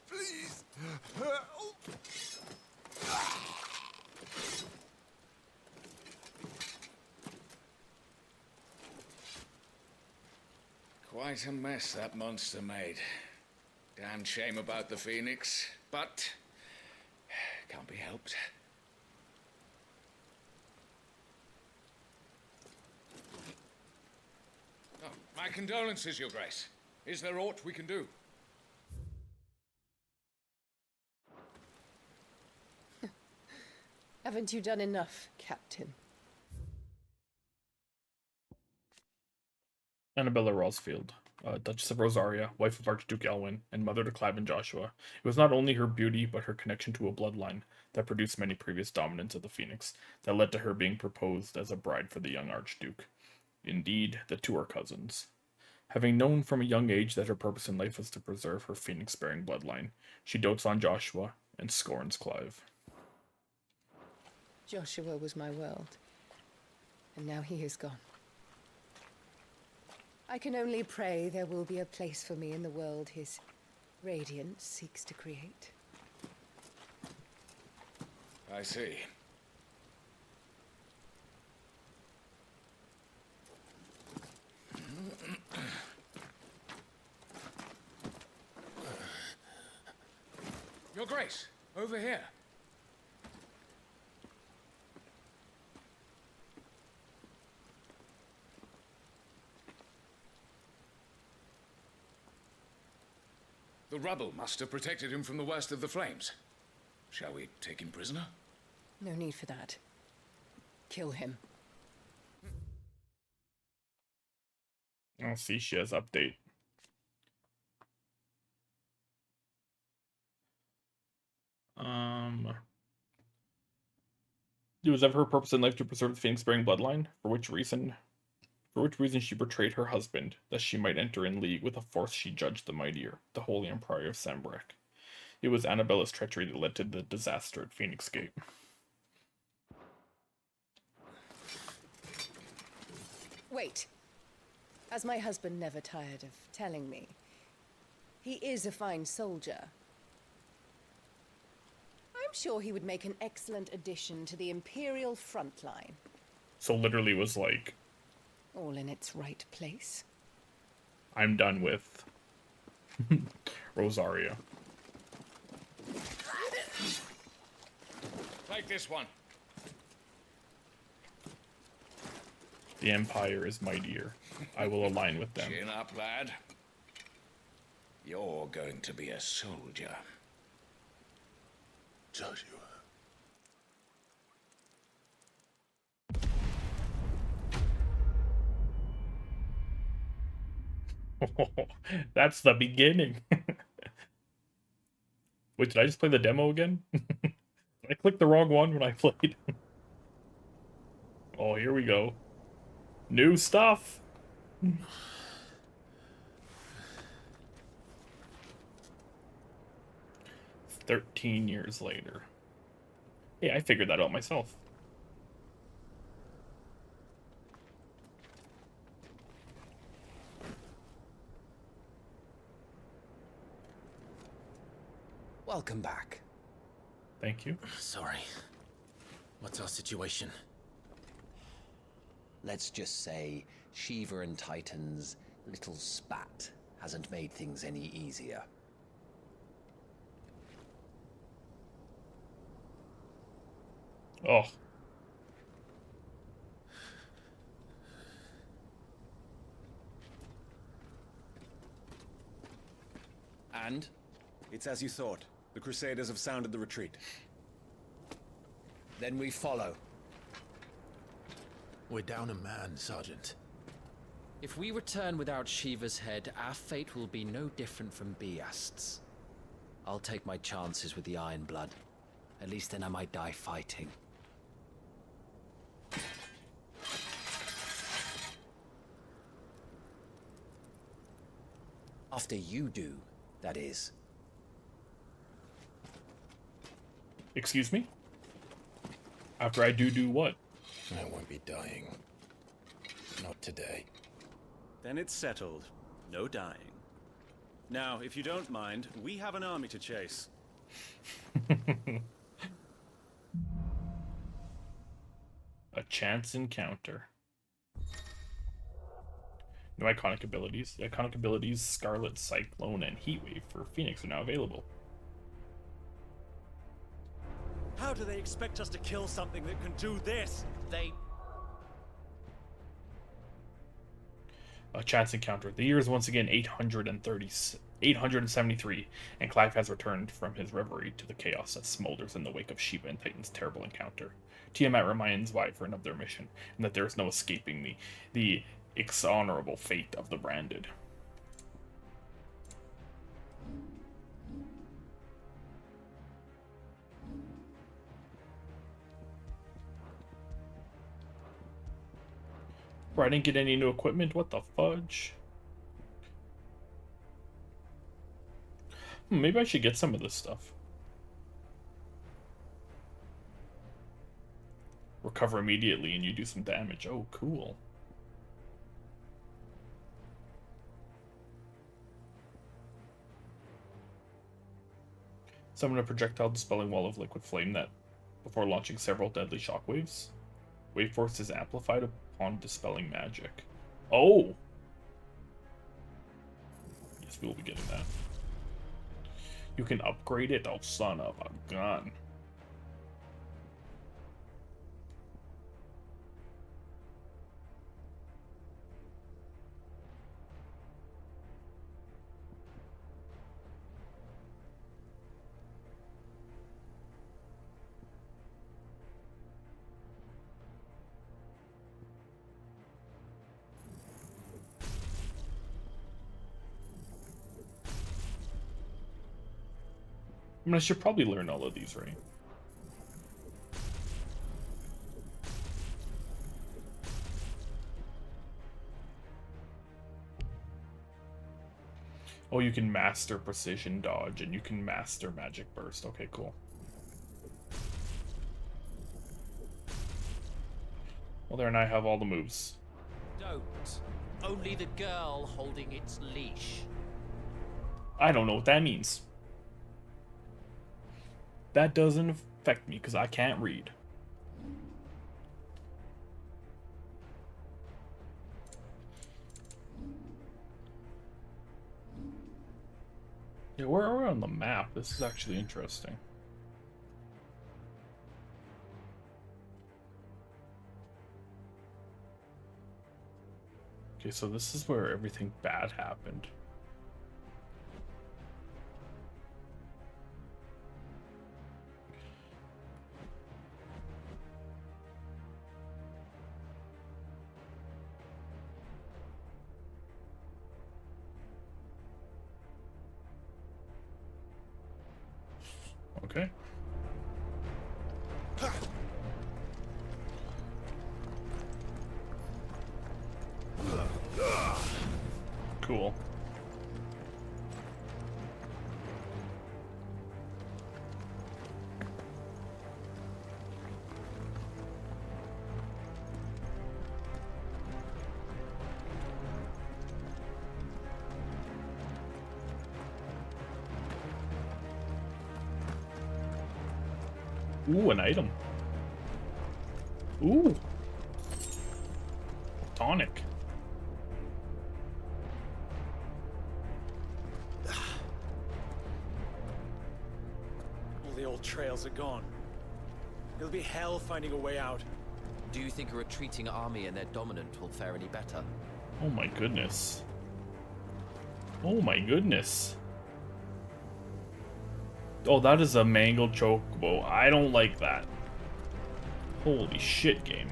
Please. Quite a mess that monster made. Damn shame about the Phoenix, but can't be helped. Oh, my condolences, Your Grace. Is there aught we can do? Haven't you done enough, Captain? Annabella Rosfield, Duchess of Rosaria, wife of Archduke Elwyn, and mother to Clive and Joshua. It was not only her beauty, but her connection to a bloodline that produced many previous dominants of the Phoenix that led to her being proposed as a bride for the young Archduke. Indeed, the two are cousins. Having known from a young age that her purpose in life was to preserve her Phoenix-bearing bloodline, she dotes on Joshua and scorns Clive. Joshua was my world, and now he is gone. I can only pray there will be a place for me in the world his radiance seeks to create. I see. Your Grace, over here. The rubble must have protected him from the worst of the flames. Shall we take him prisoner? No need for that. Kill him. I'll see she has update. It was ever her purpose in life to preserve the Phoenix-bearing bloodline, for which reason she betrayed her husband, that she might enter in league with a force she judged the mightier, the holy Empire of Sambrek. It was Annabella's treachery that led to the disaster at Phoenix Gate. Wait. As my husband never tired of telling me, he is a fine soldier. I'm sure he would make an excellent addition to the Imperial front line. So literally was like, all in its right place. I'm done with Rosaria. Take this one. The Empire is mightier. I will align with them. Chin up, lad. You're going to be a soldier. Joshua. That's the beginning. Wait, did I just play the demo again? I clicked the wrong one when I played. Oh, here we go. New stuff! 13 years later. Hey, I figured that out myself. Welcome back. Thank you. Sorry. What's our situation? Let's just say Shiva and Titan's little spat hasn't made things any easier. Oh. And? It's as you thought. The Crusaders have sounded the retreat. Then we follow. We're down a man, Sergeant. If we return without Shiva's head, our fate will be no different from Biast's. I'll take my chances with the Iron Blood. At least then I might die fighting. After you do, that is. Excuse me? After I do what? I won't be dying. Not today. Then it's settled. No dying. Now, if you don't mind, we have an army to chase. A chance encounter. New iconic abilities. The iconic abilities Scarlet, Cyclone, and Heatwave for Phoenix are now available. How do they expect us to kill something that can do this? A chance encounter. The year is once again 873, and Clive has returned from his reverie to the chaos that smolders in the wake of Shiva and Titan's terrible encounter. Tiamat reminds Wyvern of their mission, and that there is no escaping the exhonorable fate of the branded. Bro, I didn't get any new equipment? What the fudge? Maybe I should get some of this stuff. Recover immediately and you do some damage. Oh, cool. Summon a projectile dispelling wall of liquid flame that before launching several deadly shockwaves. Wave force is amplified upon dispelling magic. Oh! Yes, we will be getting that. You can upgrade it? Oh, son of a gun. I mean, I should probably learn all of these, right? Oh, you can master precision dodge, and you can master magic burst. Okay, cool. Well, there, and I have all the moves. Don't. Only the girl holding its leash. I don't know what that means. That doesn't affect me, because I can't read. Yeah, where are we on the map? This is actually interesting. Okay, so this is where everything bad happened. Okay. Cool. Ooh, an item. Ooh. Tonic. All the old trails are gone. It'll be hell finding a way out. Do you think a retreating army and their dominant will fare any better? Oh my goodness. Oh my goodness. Oh, that is a mangled chocobo. I don't like that. Holy shit, game.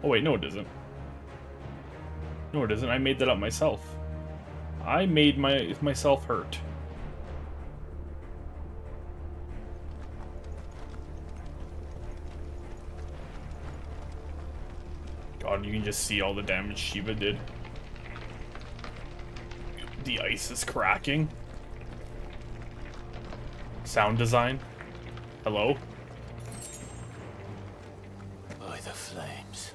Oh wait, no it isn't. No it isn't. I made that up myself. I made myself hurt. God, you can just see all the damage Shiva did. The ice is cracking. Sound design. Hello? By the flames.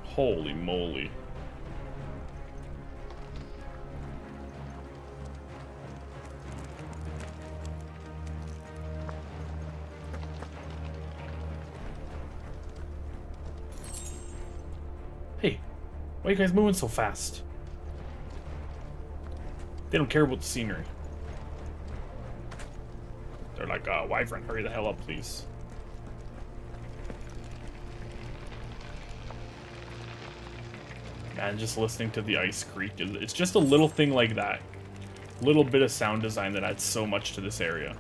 Holy moly. Hey, why are you guys moving so fast? They don't care about the scenery. They're like, Wyvern, hurry the hell up, please. Man, just listening to the ice creak, it's just a little thing like that. Little bit of sound design that adds so much to this area.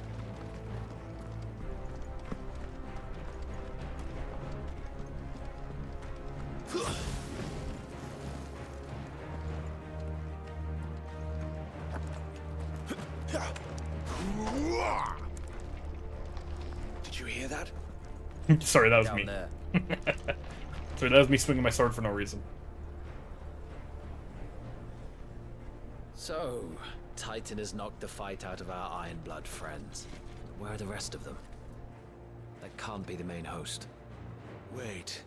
Did you hear that? Sorry, that was Down me. there. Sorry, that was me swinging my sword for no reason. So, Titan has knocked the fight out of our Ironblood friends. Where are the rest of them? That can't be the main host. Wait.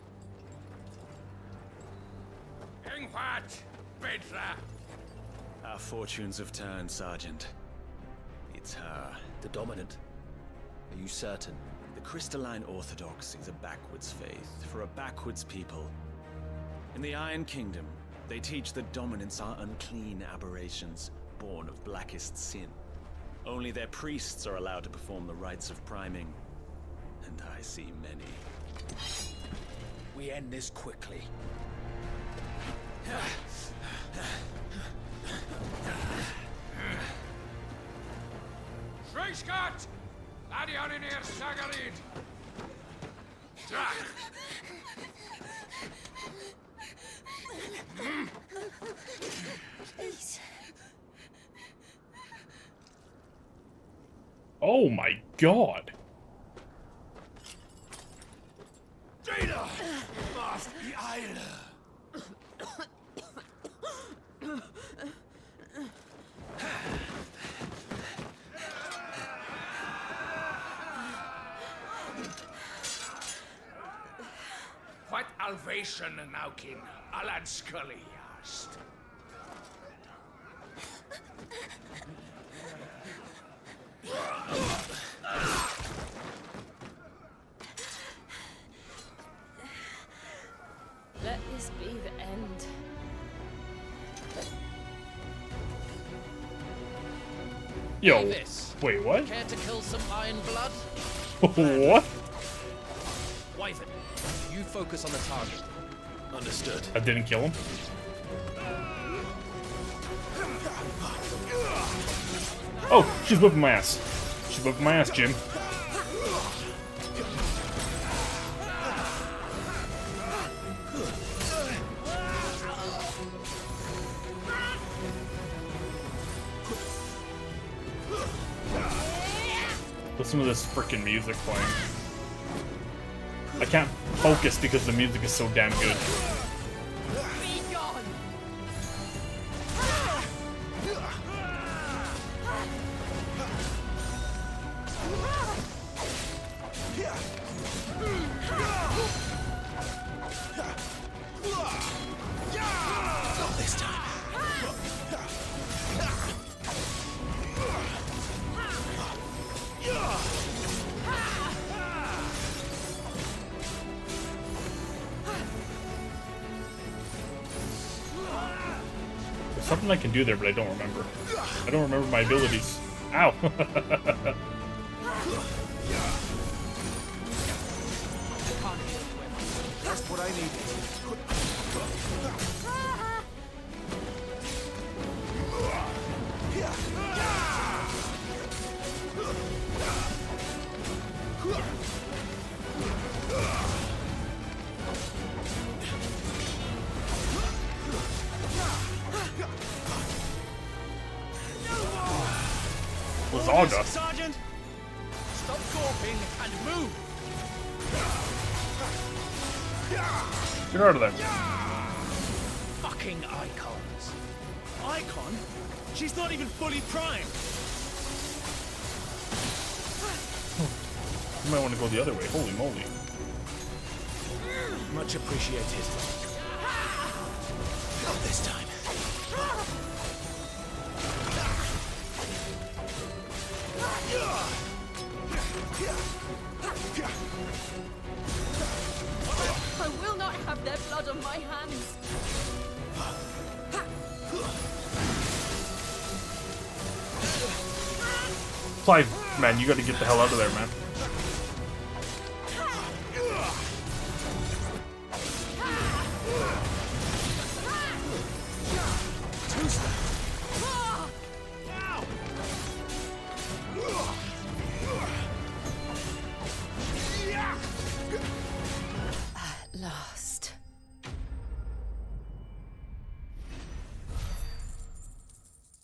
Ingwat, Bedra. Our fortunes have turned, Sergeant. It's her. The Dominant? Are you certain? The Crystalline Orthodox is a backwards faith for a backwards people. In the Iron Kingdom, they teach that dominants are unclean aberrations, born of blackest sin. Only their priests are allowed to perform the rites of priming. And I see many. We end this quickly. Schreischgott! Adioninir Sagarid! Please. Oh my god. Data! Must be Isle! What Alvation Naukin, Alan Scully asked. Let this be the end. Yo, Davis, wait, what? Care to kill some Ironblood? What? Wyvern, you focus on the target. Understood. I didn't kill him. Oh, she's whipping my ass. She's whipping my ass, Jim. Listen to this freaking music playing. I can't focus because the music is so damn good. Not this time. There's something I can do there, but I don't remember. I don't remember my abilities. Ow! Just what I needed. Lasagna. Sergeant, stop gawping and move. Get out of there. Fucking icons. Icon? She's not even fully primed. You might want to go the other way. Holy moly. Much appreciated. Not this time. I will not have their blood on my hands. Clive, man, you gotta get the hell out of there, man. At last.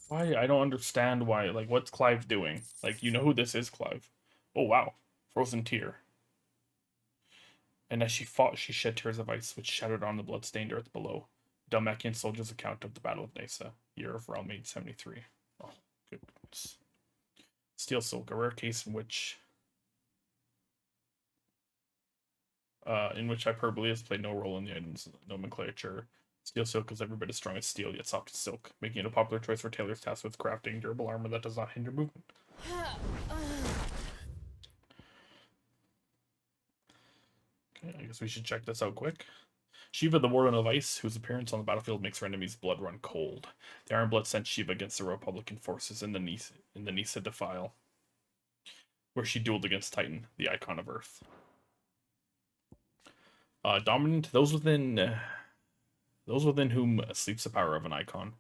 Why? I don't understand why. Like, what's Clive doing? Like, you know who this is, Clive. Oh, wow. Frozen tear. And as she fought, she shed tears of ice, which shattered on the blood-stained earth below. Dalmatian soldier's account of the Battle of Nesa, year of Realm 873. Oh, goodness. Steel Silk, a rare case in which hyperbole has played no role in the item's nomenclature. Steel silk is every bit as strong as steel, yet soft as silk, making it a popular choice for tailors tasked with crafting durable armor that does not hinder movement. Okay, I guess we should check this out quick. Shiva, the Warden of Ice, whose appearance on the battlefield makes her enemies' blood run cold. The Iron Blood sent Shiva against the Republican forces in the Nisa Defile, where she dueled against Titan, the Icon of Earth. Dominant, those within whom sleeps the power of an icon.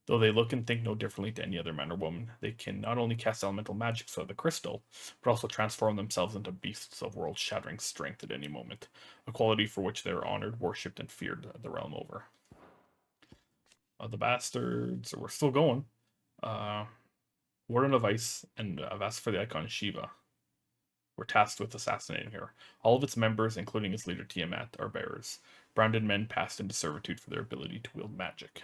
Though they look and think no differently to any other man or woman, they can not only cast elemental magic out of the crystal, but also transform themselves into beasts of world-shattering strength at any moment, a quality for which they are honored, worshipped, and feared the realm over. The bastards, we're still going. Warden of Ice and I've asked for the icon Shiva. We're tasked with assassinating her. All of its members, including its leader Tiamat, are bearers. Branded men passed into servitude for their ability to wield magic.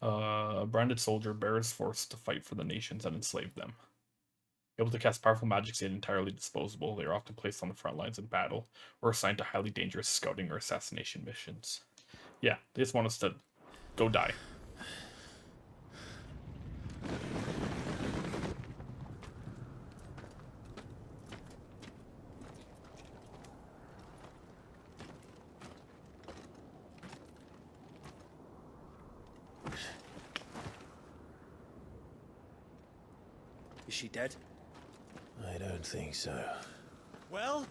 A branded soldier, bearers forced to fight for the nations and enslave them. Able to cast powerful magics yet entirely disposable, they are often placed on the front lines in battle, or assigned to highly dangerous scouting or assassination missions. Yeah, they just want us to go die. Is she dead? I don't think so. Well,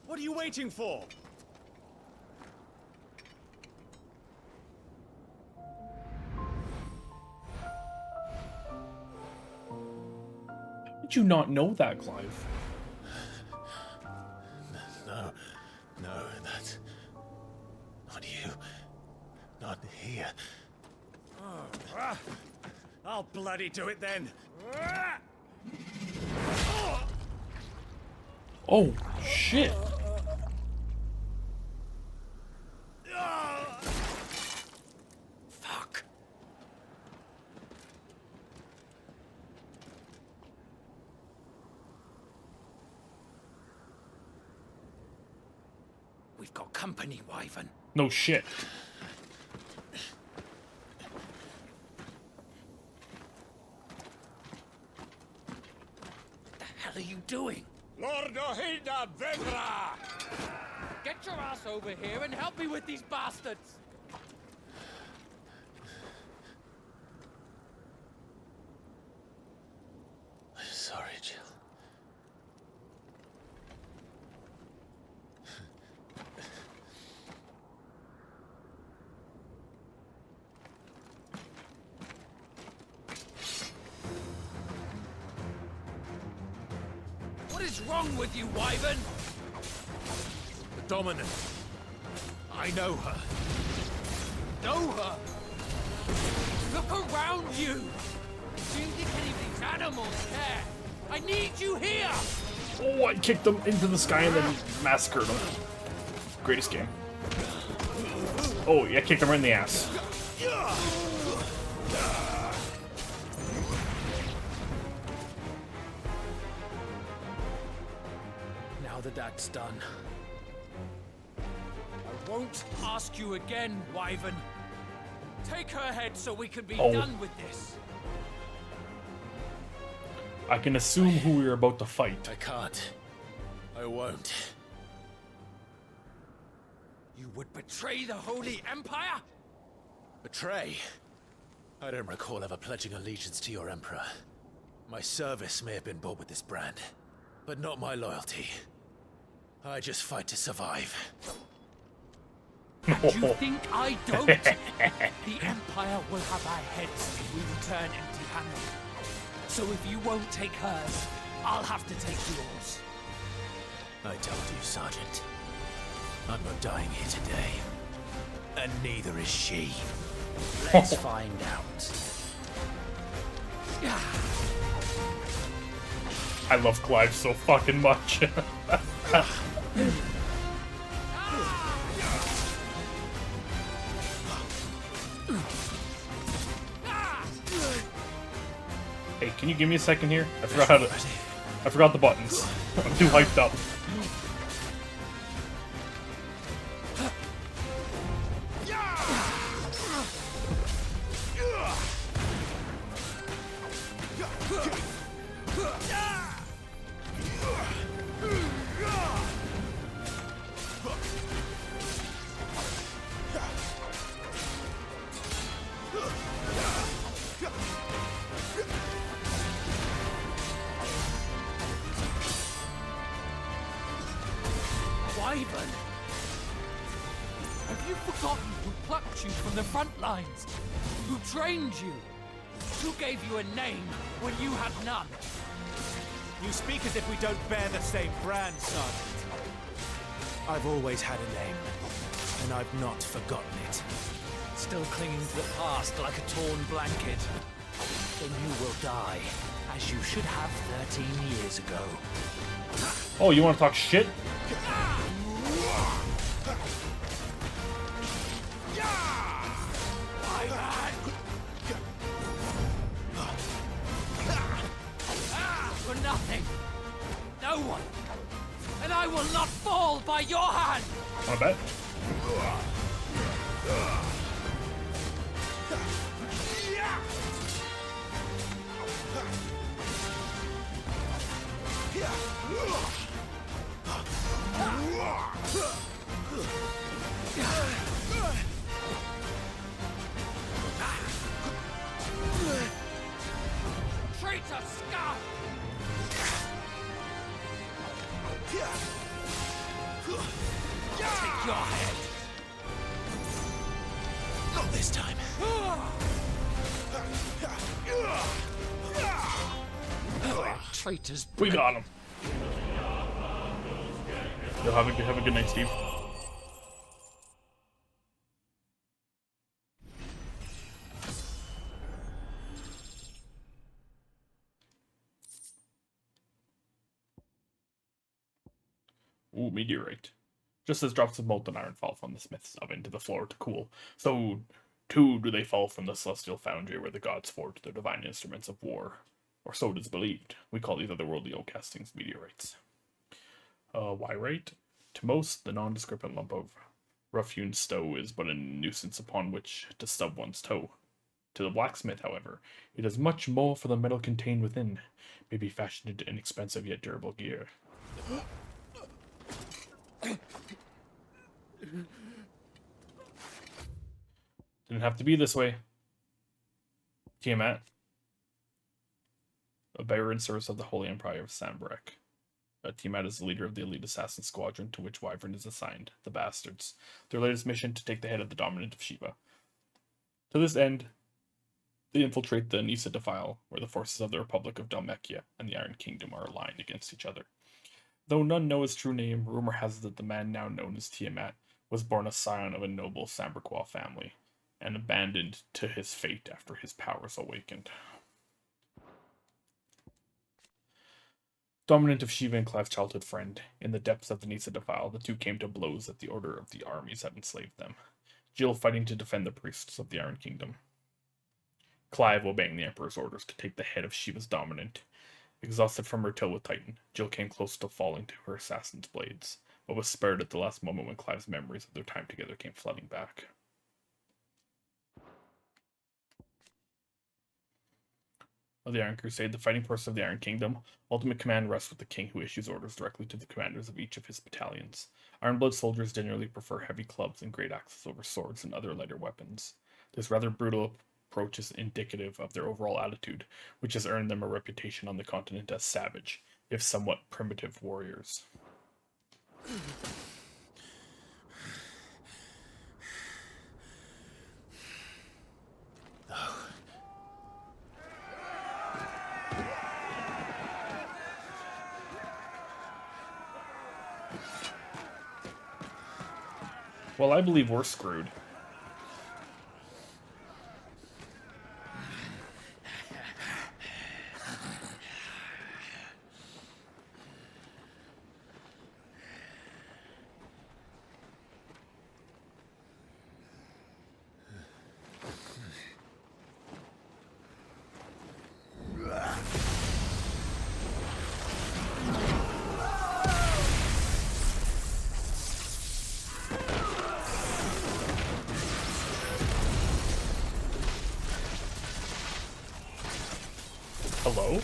what are you waiting for? Did you not know that, Clive? No, that's not you. Not here. I'll bloody do it then. Oh, shit. Fuck. We've got company, Wyvern. No shit. What the hell are you doing? Lord Ohilda Vedra! Get your ass over here and help me with these bastards! I'm sorry, Jill. What is wrong with you, Wyvern? The Dominant. I know her. Know her? Look around you! Do you think any of these animals care? I need you here! Oh, I kicked them into the sky and then massacred them. Greatest game. Oh, yeah, I kicked them right in the ass. Now that that's done, I won't ask you again, Wyvern. Take her head so we can be done with this. I can assume who we're about to fight. I can't. I won't. You would betray the Holy Empire? Betray? I don't recall ever pledging allegiance to your Emperor. My service may have been bought with this brand, but not my loyalty. I just fight to survive. And you think I don't? The Empire will have our heads if we return empty-handed. So if you won't take hers, I'll have to take yours. I told you, Sergeant. I'm not dying here today. And neither is she. Let's find out. I love Clive so fucking much. Hey, can you give me a second here? I forgot how to. I forgot the buttons. I'm too hyped up. Wyvern! Have you forgotten who plucked you from the front lines? Who trained you? Who gave you a name when you had none? You speak as if we don't bear the same brand, Sergeant. I've always had a name, and I've not forgotten it. Still clinging to the past like a torn blanket. Then you will die, as you should have 13 years ago. Oh, you want to talk shit? For nothing. No one. And I will not fall by your hand. I bet. Traitor scum! Take your head. Not this time. Traitors. We got him. Yo, have a good night, Steve. Ooh, meteorite. Just as drops of molten iron fall from the smith's oven to the floor to cool, so too do they fall from the celestial foundry where the gods forge their divine instruments of war. Or so it is believed. We call these otherworldly old castings meteorites. Wyrite? To most, the nondescript lump of rough-hewn stone is but a nuisance upon which to stub one's toe. To the blacksmith, however, it does much more, for the metal contained within may be fashioned into inexpensive yet durable gear. Didn't have to be this way. Tiamat. A bearer in service of the Holy Empire of Sambrek. Tiamat is the leader of the elite assassin squadron to which Wyvern is assigned, the Bastards. Their latest mission to take the head of the dominant of Shiva. To this end, they infiltrate the Nisa Defile, where the forces of the Republic of Dalmekia and the Iron Kingdom are aligned against each other. Though none know his true name, rumor has it that the man now known as Tiamat was born a scion of a noble Sambraquois family, and abandoned to his fate after his powers awakened. Dominant of Shiva and Clive's childhood friend, in the depths of the Nisa Defile, the two came to blows at the order of the armies that enslaved them, Jill fighting to defend the priests of the Iron Kingdom. Clive obeying the Emperor's orders to take the head of Shiva's dominant. Exhausted from her till with Titan, Jill came close to falling to her assassin's blades, but was spared at the last moment when Clive's memories of their time together came flooding back. Of the Iron Crusade, the fighting force of the Iron Kingdom, ultimate command rests with the king, who issues orders directly to the commanders of each of his battalions. Ironblood soldiers generally prefer heavy clubs and great axes over swords and other lighter weapons. This rather brutal approach is indicative of their overall attitude, which has earned them a reputation on the continent as savage, if somewhat primitive warriors. Well, I believe we're screwed. Hello?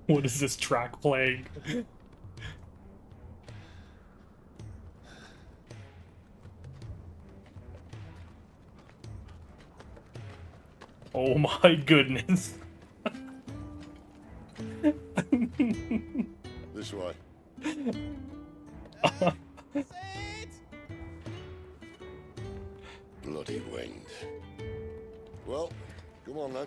What is this track playing? Oh my goodness. This way. Bloody wind. Well, come on then.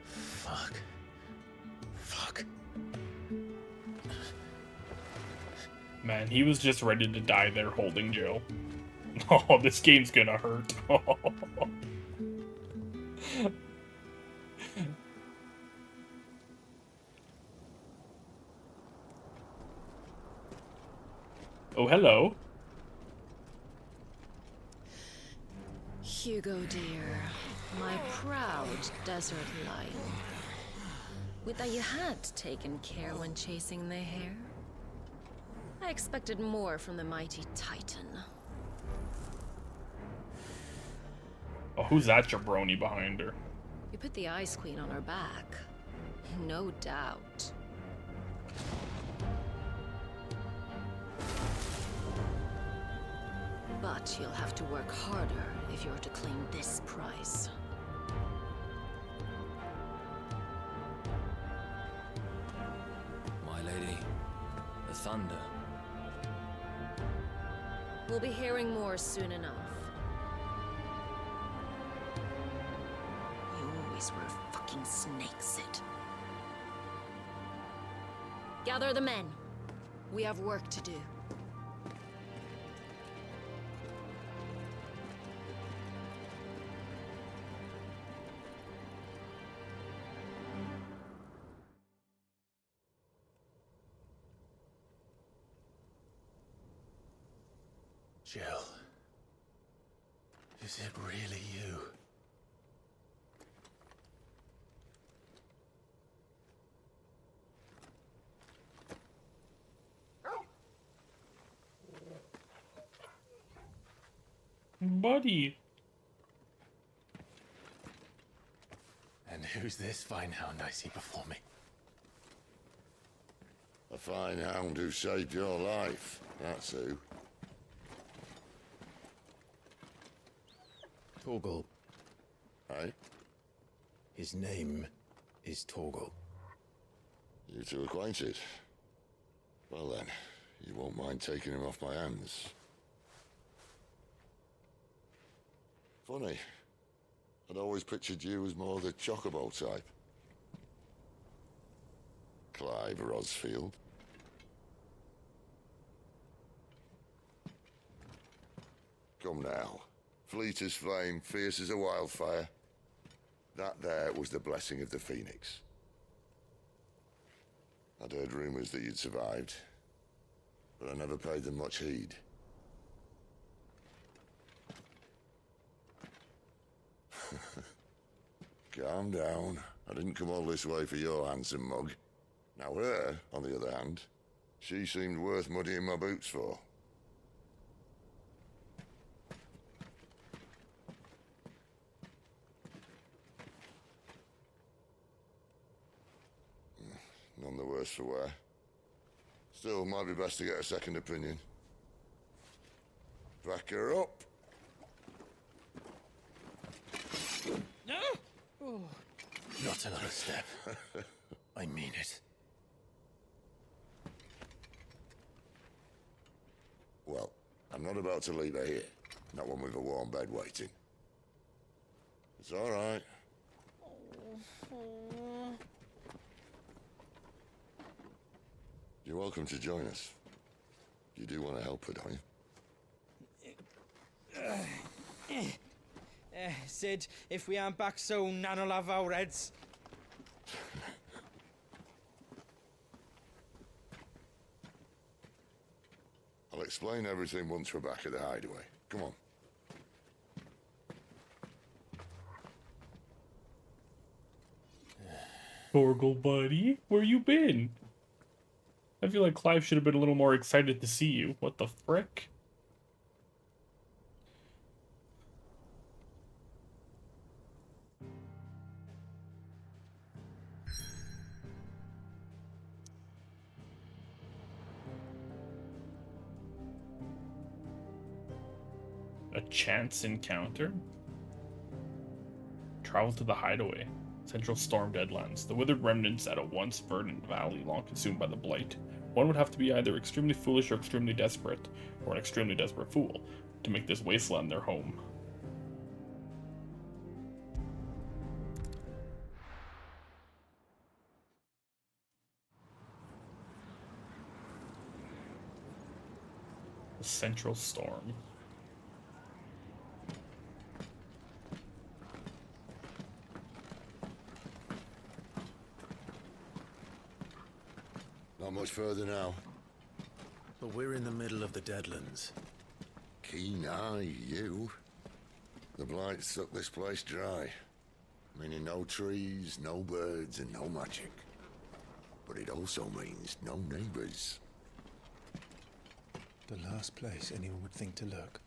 Fuck. Fuck. Man, he was just ready to die there holding Jill. Oh, this game's gonna hurt. Oh, hello. Hugo, dear, my proud desert lion. Would that you had taken care when chasing the hare? I expected more from the mighty Titan. Oh, who's that jabroni behind her? You put the Ice Queen on her back. No doubt. But you'll have to work harder if you're to claim this prize. My lady, the thunder. We'll be hearing more soon enough. You always were a fucking snake, Sid. Gather the men. We have work to do. Jill. Is it really you? Buddy. And who's this fine hound I see before me? A fine hound who saved your life, that's who. Torgal. Aye? His name is Torgal. You two acquainted? Well then, you won't mind taking him off my hands. Funny. I'd always pictured you as more the chocobo type. Clive Rosfield. Come now. Fleet as flame, fierce as a wildfire. That there was the blessing of the Phoenix. I'd heard rumors that you'd survived, but I never paid them much heed. Calm down. I didn't come all this way for your handsome mug. Now her, on the other hand, she seemed worth muddying my boots for. None the worse for wear. Still, might be best to get a second opinion. Back her up. No! Oh. Not another step. I mean it. Well, I'm not about to leave her here. Not one with a warm bed waiting. It's all right. You're welcome to join us. You do want to help her, don't you? Sid, if we aren't back soon, Nan'll have our heads. I'll explain everything once we're back at the hideaway. Come on. Torgal, buddy, where you been? I feel like Clive should have been a little more excited to see you. What the frick? A chance encounter? Travel to the hideaway. Central Storm Deadlands. The withered remnants at a once verdant valley long consumed by the blight. One would have to be either extremely foolish or extremely desperate, or an extremely desperate fool, to make this wasteland their home. The Central Storm. Not much further now. But we're in the middle of the Deadlands. Keen eye, you. The blight sucked this place dry. Meaning no trees, no birds, and no magic. But it also means no neighbors. The last place anyone would think to look.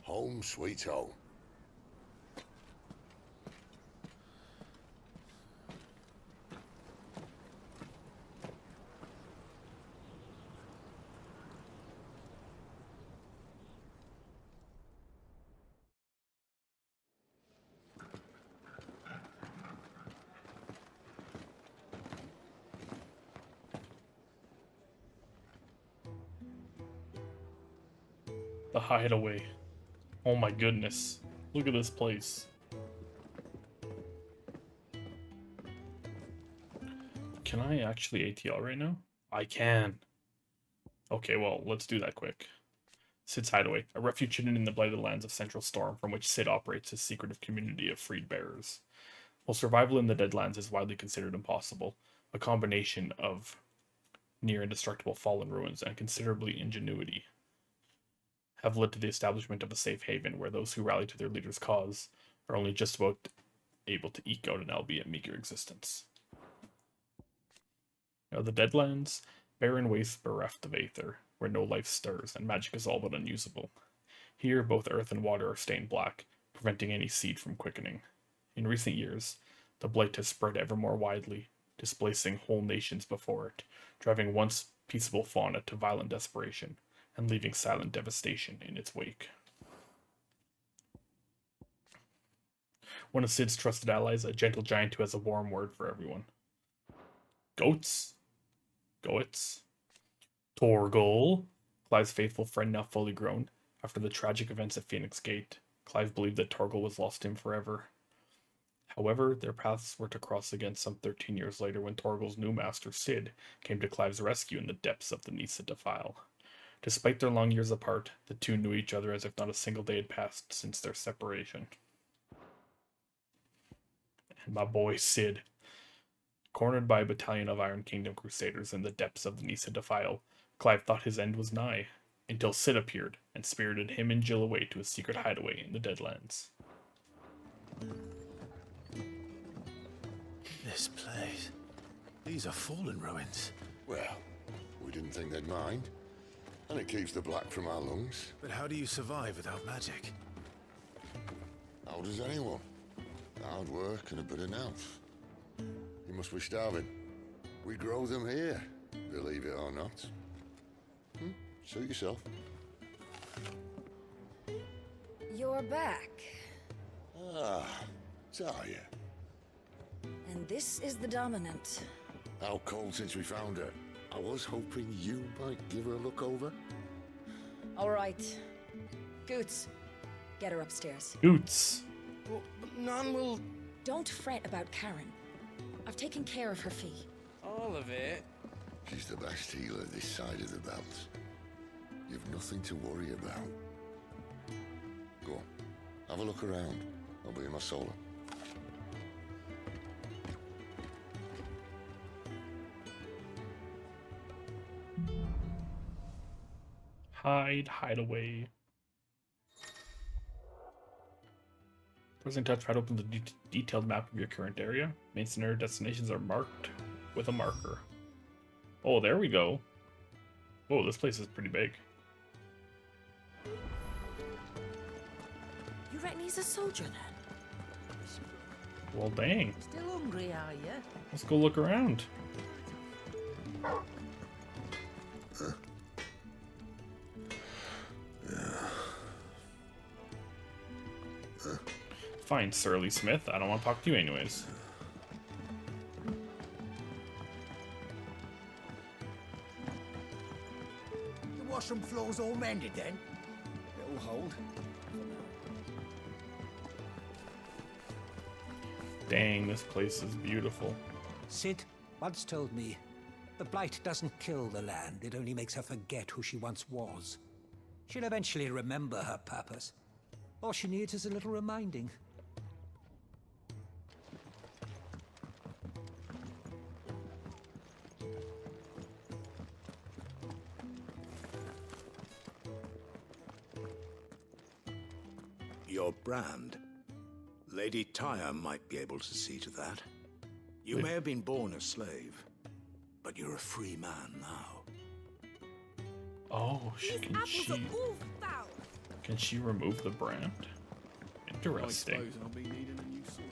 Home sweet home. The hideaway. Oh my goodness. Look at this place. Can I actually ATL right now? I can. Okay, well, let's do that quick. Sid's Hideaway, a refuge hidden in the blighted lands of Central Storm from which Sid operates his secretive community of freed bearers. While survival in the Deadlands is widely considered impossible, a combination of near indestructible fallen ruins and considerably ingenuity have led to the establishment of a safe haven where those who rally to their leader's cause are only just about able to eke out an albeit meager existence. Now, the Deadlands, barren wastes bereft of aether, where no life stirs and magic is all but unusable. Here, both earth and water are stained black, preventing any seed from quickening. In recent years, the blight has spread ever more widely, displacing whole nations before it, driving once peaceable fauna to violent desperation, and leaving silent devastation in its wake. One of Sid's trusted allies, a gentle giant who has a warm word for everyone. Goats? Goets? Torgal, Clive's faithful friend now fully grown. After the tragic events at Phoenix Gate, Clive believed that Torgal was lost to him forever. However, their paths were to cross again some 13 years later when Torgal's new master, Sid, came to Clive's rescue in the depths of the Nissa Defile. Despite their long years apart, the two knew each other as if not a single day had passed since their separation. And my boy Sid. Cornered by a battalion of Iron Kingdom Crusaders in the depths of the Nissa Defile, Clive thought his end was nigh, until Sid appeared and spirited him and Jill away to a secret hideaway in the Deadlands. This place. These are fallen ruins. Well, we didn't think they'd mind. And it keeps the black from our lungs. But how do you survive without magic? How does anyone? Hard work and a bit of nous. You must be starving. We grow them here, believe it or not. Suit yourself. You're back. Ah, Talia. And this is the Dominant. How cold since we found her. I was hoping you might give her a look over. All right. Goots, get her upstairs. Goots. Well, none will... Don't fret about Karen. I've taken care of her fee. All of it? She's the best healer this side of the belt. You've nothing to worry about. Go on, have a look around. I'll be in my solo. Hideaway. Pressing touchpad opens a detailed map of your current area. Main scenario destinations are marked with a marker. Oh, there we go. Oh, this place is pretty big. You reckon he's a soldier then? Well, dang. Still hungry, are you? Let's go look around. Fine, Surly Smith. I don't want to talk to you anyways. The washroom floor's all mended then? It'll hold. Dang, this place is beautiful. Sid once told me, the blight doesn't kill the land, it only makes her forget who she once was. She'll eventually remember her purpose. All she needs is a little reminding. Your brand. Lady Tyre might be able to see to that. You may have been born a slave, but you're a free man now. Oh, can she remove the brand? Interesting. I suppose I'll be needing a new sword.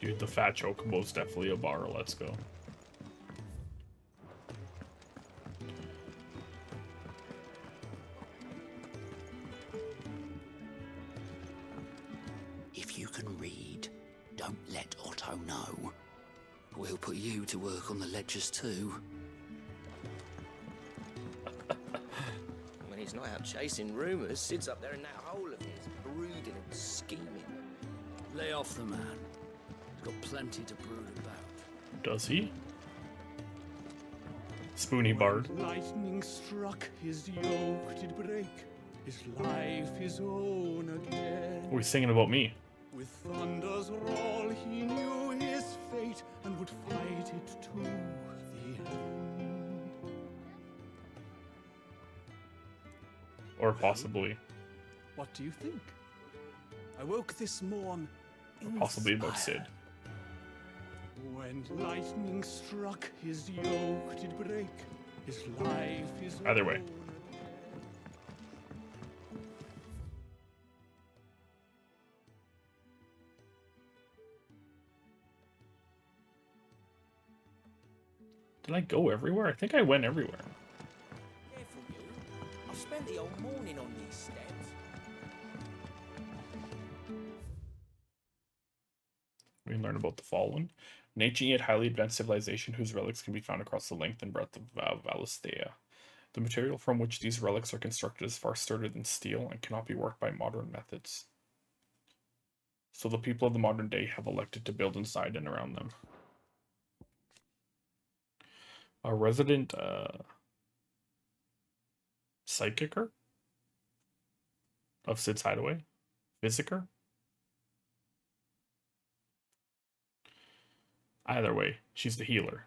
Dude, the fat chocobo's definitely a bar. Let's go. If you can read, Don't let Otto know. We'll put you to work on the ledgers too. When he's not out chasing rumours, Sid's up there in that hole of his, brooding and scheming. Lay off the man. He's got plenty to brood about. Does he? Spoony Bard. When lightning struck, his yoke did break, his life his own again. Are we singing about me? With thunder's roll, he knew his fate and would fight it to the end. Or possibly. What do you think? I woke this morn Or possibly about Sid. When lightning struck, his yoke did break, his life his Either way. own. Did I go everywhere? I think I went everywhere. Careful, you. I've spent the whole morning on these steps. We can learn about the Fallen. An ancient yet highly advanced civilization whose relics can be found across the length and breadth of Valisthea. The material from which these relics are constructed is far sturdier than steel and cannot be worked by modern methods. So the people of the modern day have elected to build inside and around them. A resident psychicer of Sid's Hideaway? Physicer? Either way, she's the healer.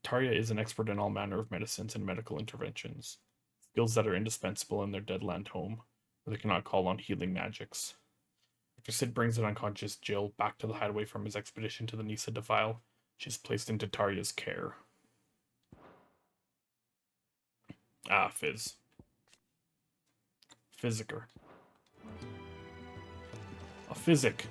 Tarja is an expert in all manner of medicines and medical interventions, skills that are indispensable in their deadland home, where they cannot call on healing magics. After Sid brings an unconscious Jill back to the hideaway from his expedition to the Nisa Defile, she is placed into Tarja's care. Ah, Fizz. Physicer. A physic.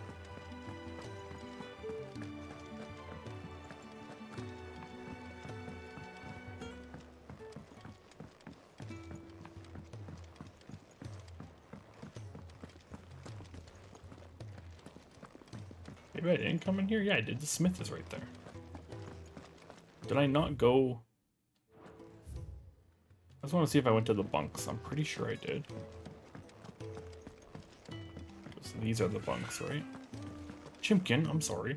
Maybe I didn't come in here? Yeah, I did. The smith is right there. Did I not go? I just want to see if I went to the bunks. I'm pretty sure I did. So these are the bunks, right? Chimkin, I'm sorry.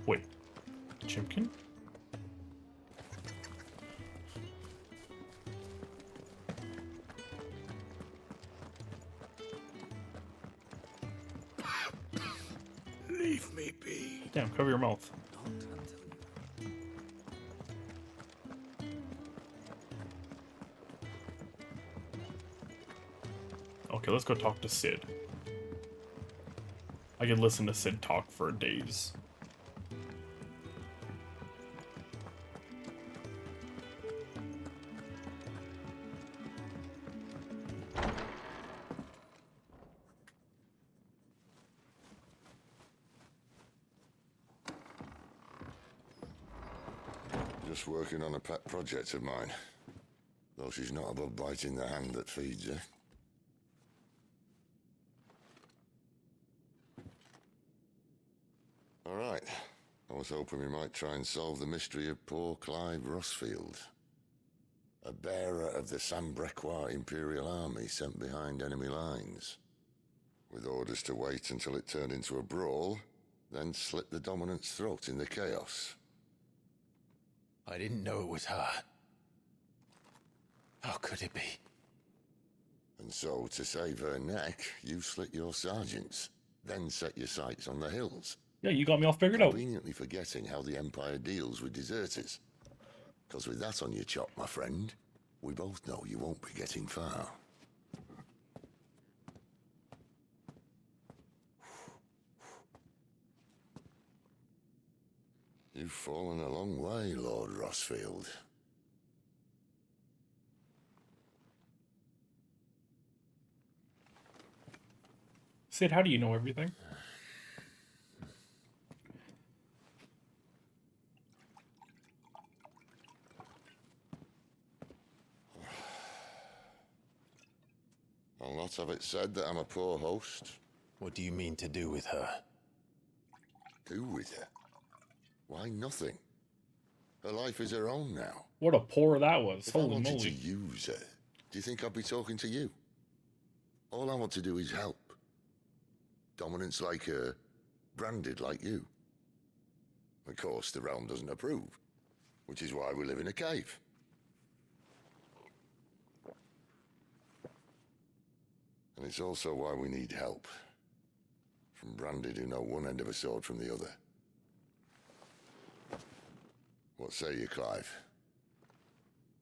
Wait. Chimkin? Leave me be. Damn, cover your mouth. Okay, let's go talk to Sid. I could listen to Sid talk for days. Just working on a pet project of mine. Though she's not above biting the hand that feeds her. Alright. I was hoping we might try and solve the mystery of poor Clive Rossfield. A bearer of the Sambrequois Imperial Army sent behind enemy lines. With orders to wait until it turned into a brawl, then slit the dominant's throat in the chaos. I didn't know it was her. How could it be? And so, to save her neck, you slit your sergeants, then set your sights on the hills. Yeah, you got me all figured out. Conveniently forgetting how the Empire deals with deserters. Because with that on your chop, my friend, we both know you won't be getting far. You've fallen a long way, Lord Rossfield. Sid, how do you know everything? I'll not have it said that I'm a poor host. What do you mean to do with her? Do with her? Why, nothing. Her life is her own now. What a pour that was. If I Holy wanted moly. to use her, do you think I'd be talking to you? All I want to do is help. Dominants like her, branded like you. Of course, the realm doesn't approve, which is why we live in a cave. And it's also why we need help. From branded who know one end of a sword from the other. What say you, Clive?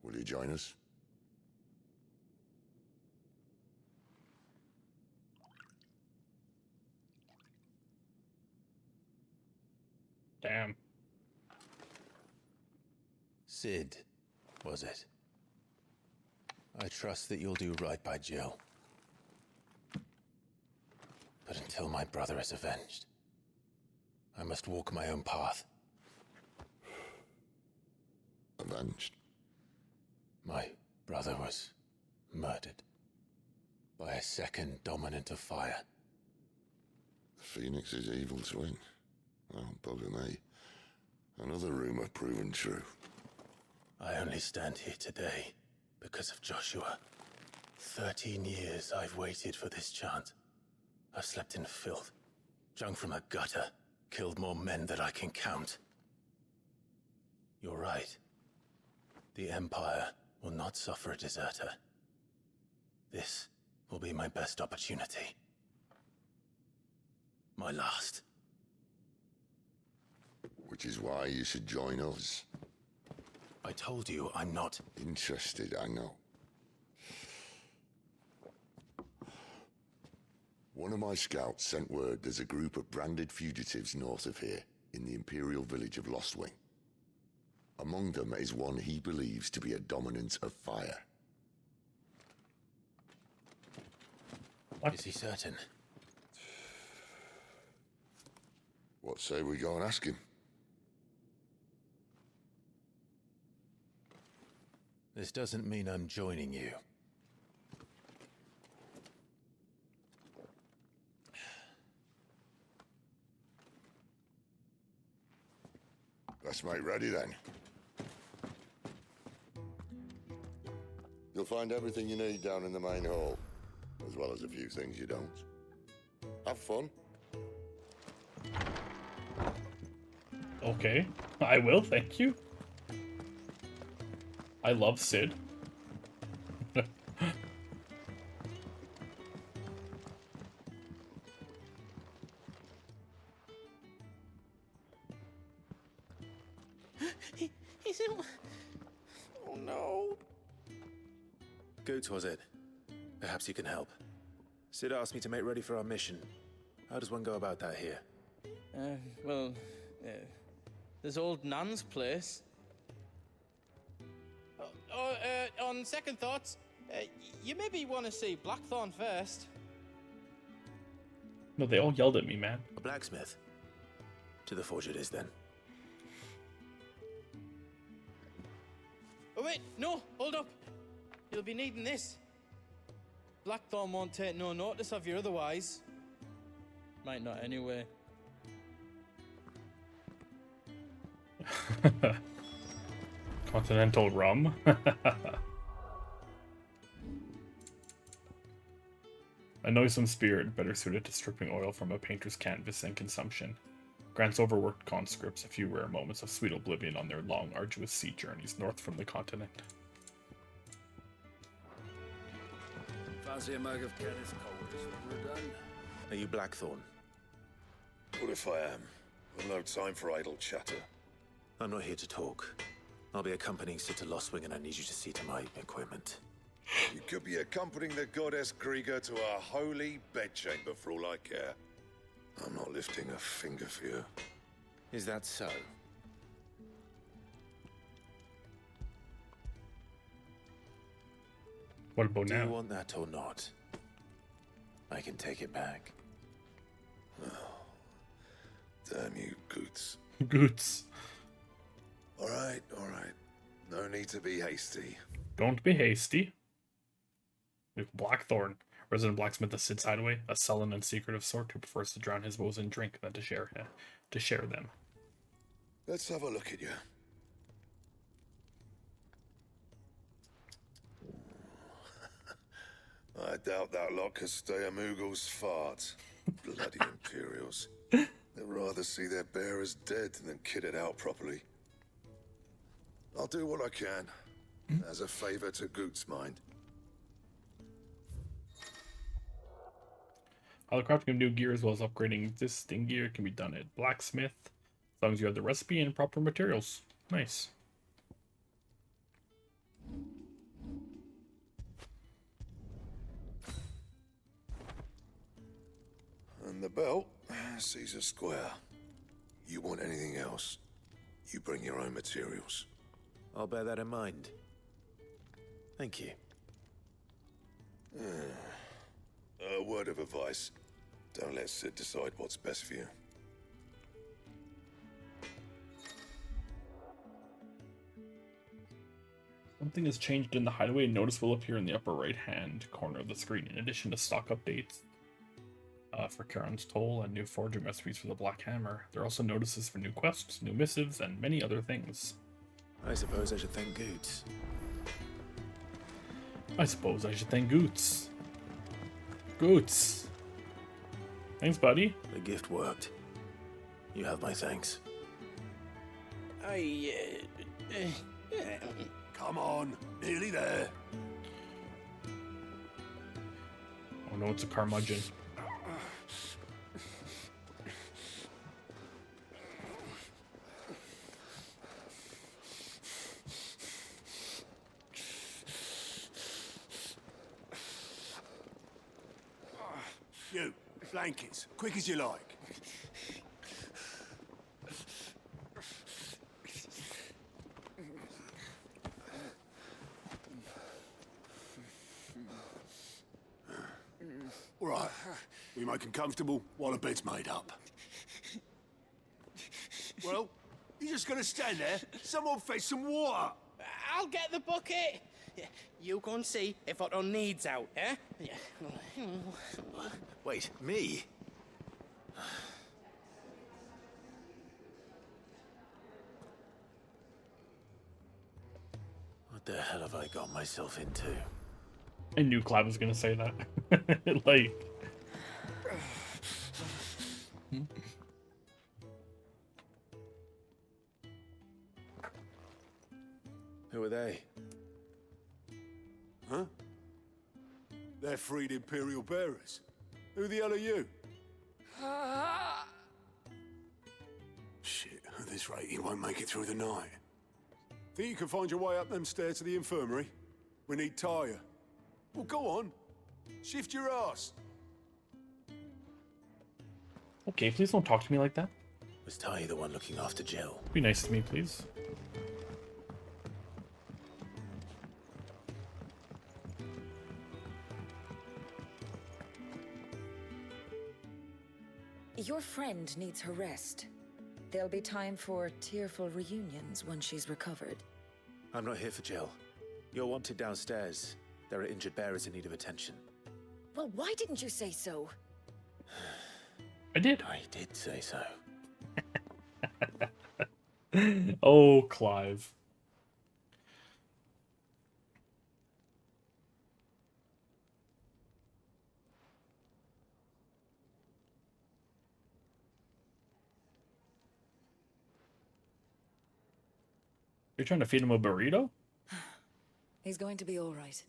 Will you join us? Damn. Sid, was it? I trust that you'll do right by Jill. But until my brother is avenged, I must walk my own path. Avenged? My brother was murdered by a second dominant of fire. The Phoenix's evil twin. Oh, bugger me. Another rumor proven true. I only stand here today because of Joshua. 13 years I've waited for this chance. I've slept in filth, drunk from a gutter, killed more men than I can count. You're right. The Empire will not suffer a deserter. This will be my best opportunity. My last. Which is why you should join us. I told you I'm not interested, I know. One of my scouts sent word there's a group of branded fugitives north of here, in the Imperial village of Lostwing. Among them is one he believes to be a dominant of fire. What? Is he certain? What say we go and ask him? This doesn't mean I'm joining you. Let's make ready then. You'll find everything you need down in the main hall, as well as a few things you don't. Have fun. Okay, I will, thank you. I love Sid. He's in... Oh no. Goots, was it? Perhaps you can help. Sid asked me to make ready for our mission. How does one go about that here? Well, there's old Nan's place. On second thoughts, you maybe want to see Blackthorn first. No, they all yelled at me, man. A blacksmith. To the forge it is then. Oh wait, no, hold up. You'll be needing this. Blackthorn won't take no notice of you otherwise. Might not anyway. Continental rum. A noisome spirit better suited to stripping oil from a painter's canvas and consumption. Grants overworked conscripts a few rare moments of sweet oblivion on their long, arduous sea journeys north from the continent. Fancy a mug of Kenneth Coldest when we're done? Are you Blackthorn? What if I am? I've no time for idle chatter. I'm not here to talk. I'll be accompanying Sid to Lostwing and I need you to see to my equipment. You could be accompanying the goddess Krieger to a holy bedchamber for all I care. I'm not lifting a finger for you. Is that so? What about now? Do you want that or not? I can take it back. Oh, damn you, Goots. Goots. All right. No need to be hasty. Don't be hasty. If Blackthorn Resident blacksmith is Sid Sideway, a sullen and secretive sort who prefers to drown his woes in drink than to share them. Let's have a look at you. I doubt that lot could stay a Moogle's farts. Bloody Imperials. They'd rather see their bearers dead than kitted out properly. I'll do what I can, as a favor to Goot's mind. While the crafting of new gear as well as upgrading existing gear can be done at blacksmith, as long as you have the recipe and proper materials. Nice. And the belt, Caesar Square. You want anything else, you bring your own materials. I'll bear that in mind. Thank you. A word of advice. Don't let Sid decide what's best for you. Something has changed in the hideaway. Notice will appear in the upper right-hand corner of the screen. In addition to stock updates for Charon's Toll and new foraging recipes for the Black Hammer, there are also notices for new quests, new missives, and many other things. I suppose I should thank Goots. Goots. Goots. Thanks, buddy. The gift worked. You have my thanks. Come on, nearly there. Oh no, it's a curmudgeon. You, blankets, quick as you like. All right, we make them comfortable while the bed's made up. Well, you just gonna stand there? Someone fetch some water. I'll get the bucket. You go and see if Otto needs out, eh? Wait, me? What the hell have I got myself into? I knew Clive was gonna say that. Like... Who are they? Huh? They're freed Imperial bearers. Who the hell are you? Shit, at this rate, he won't make it through the night. Think you can find your way up them stairs to the infirmary? We need Tyre. Well, go on. Shift your ass. Okay, please don't talk to me like that. Was Tyre the one looking after Jill? Be nice to me, please. Your friend needs her rest. There'll be time for tearful reunions once she's recovered. I'm not here for Jill. You're wanted downstairs. There are injured bearers in need of attention. Well, why didn't you say so? I did. I did say so. Oh, Clive. You're trying to feed him a burrito? He's going to be all right.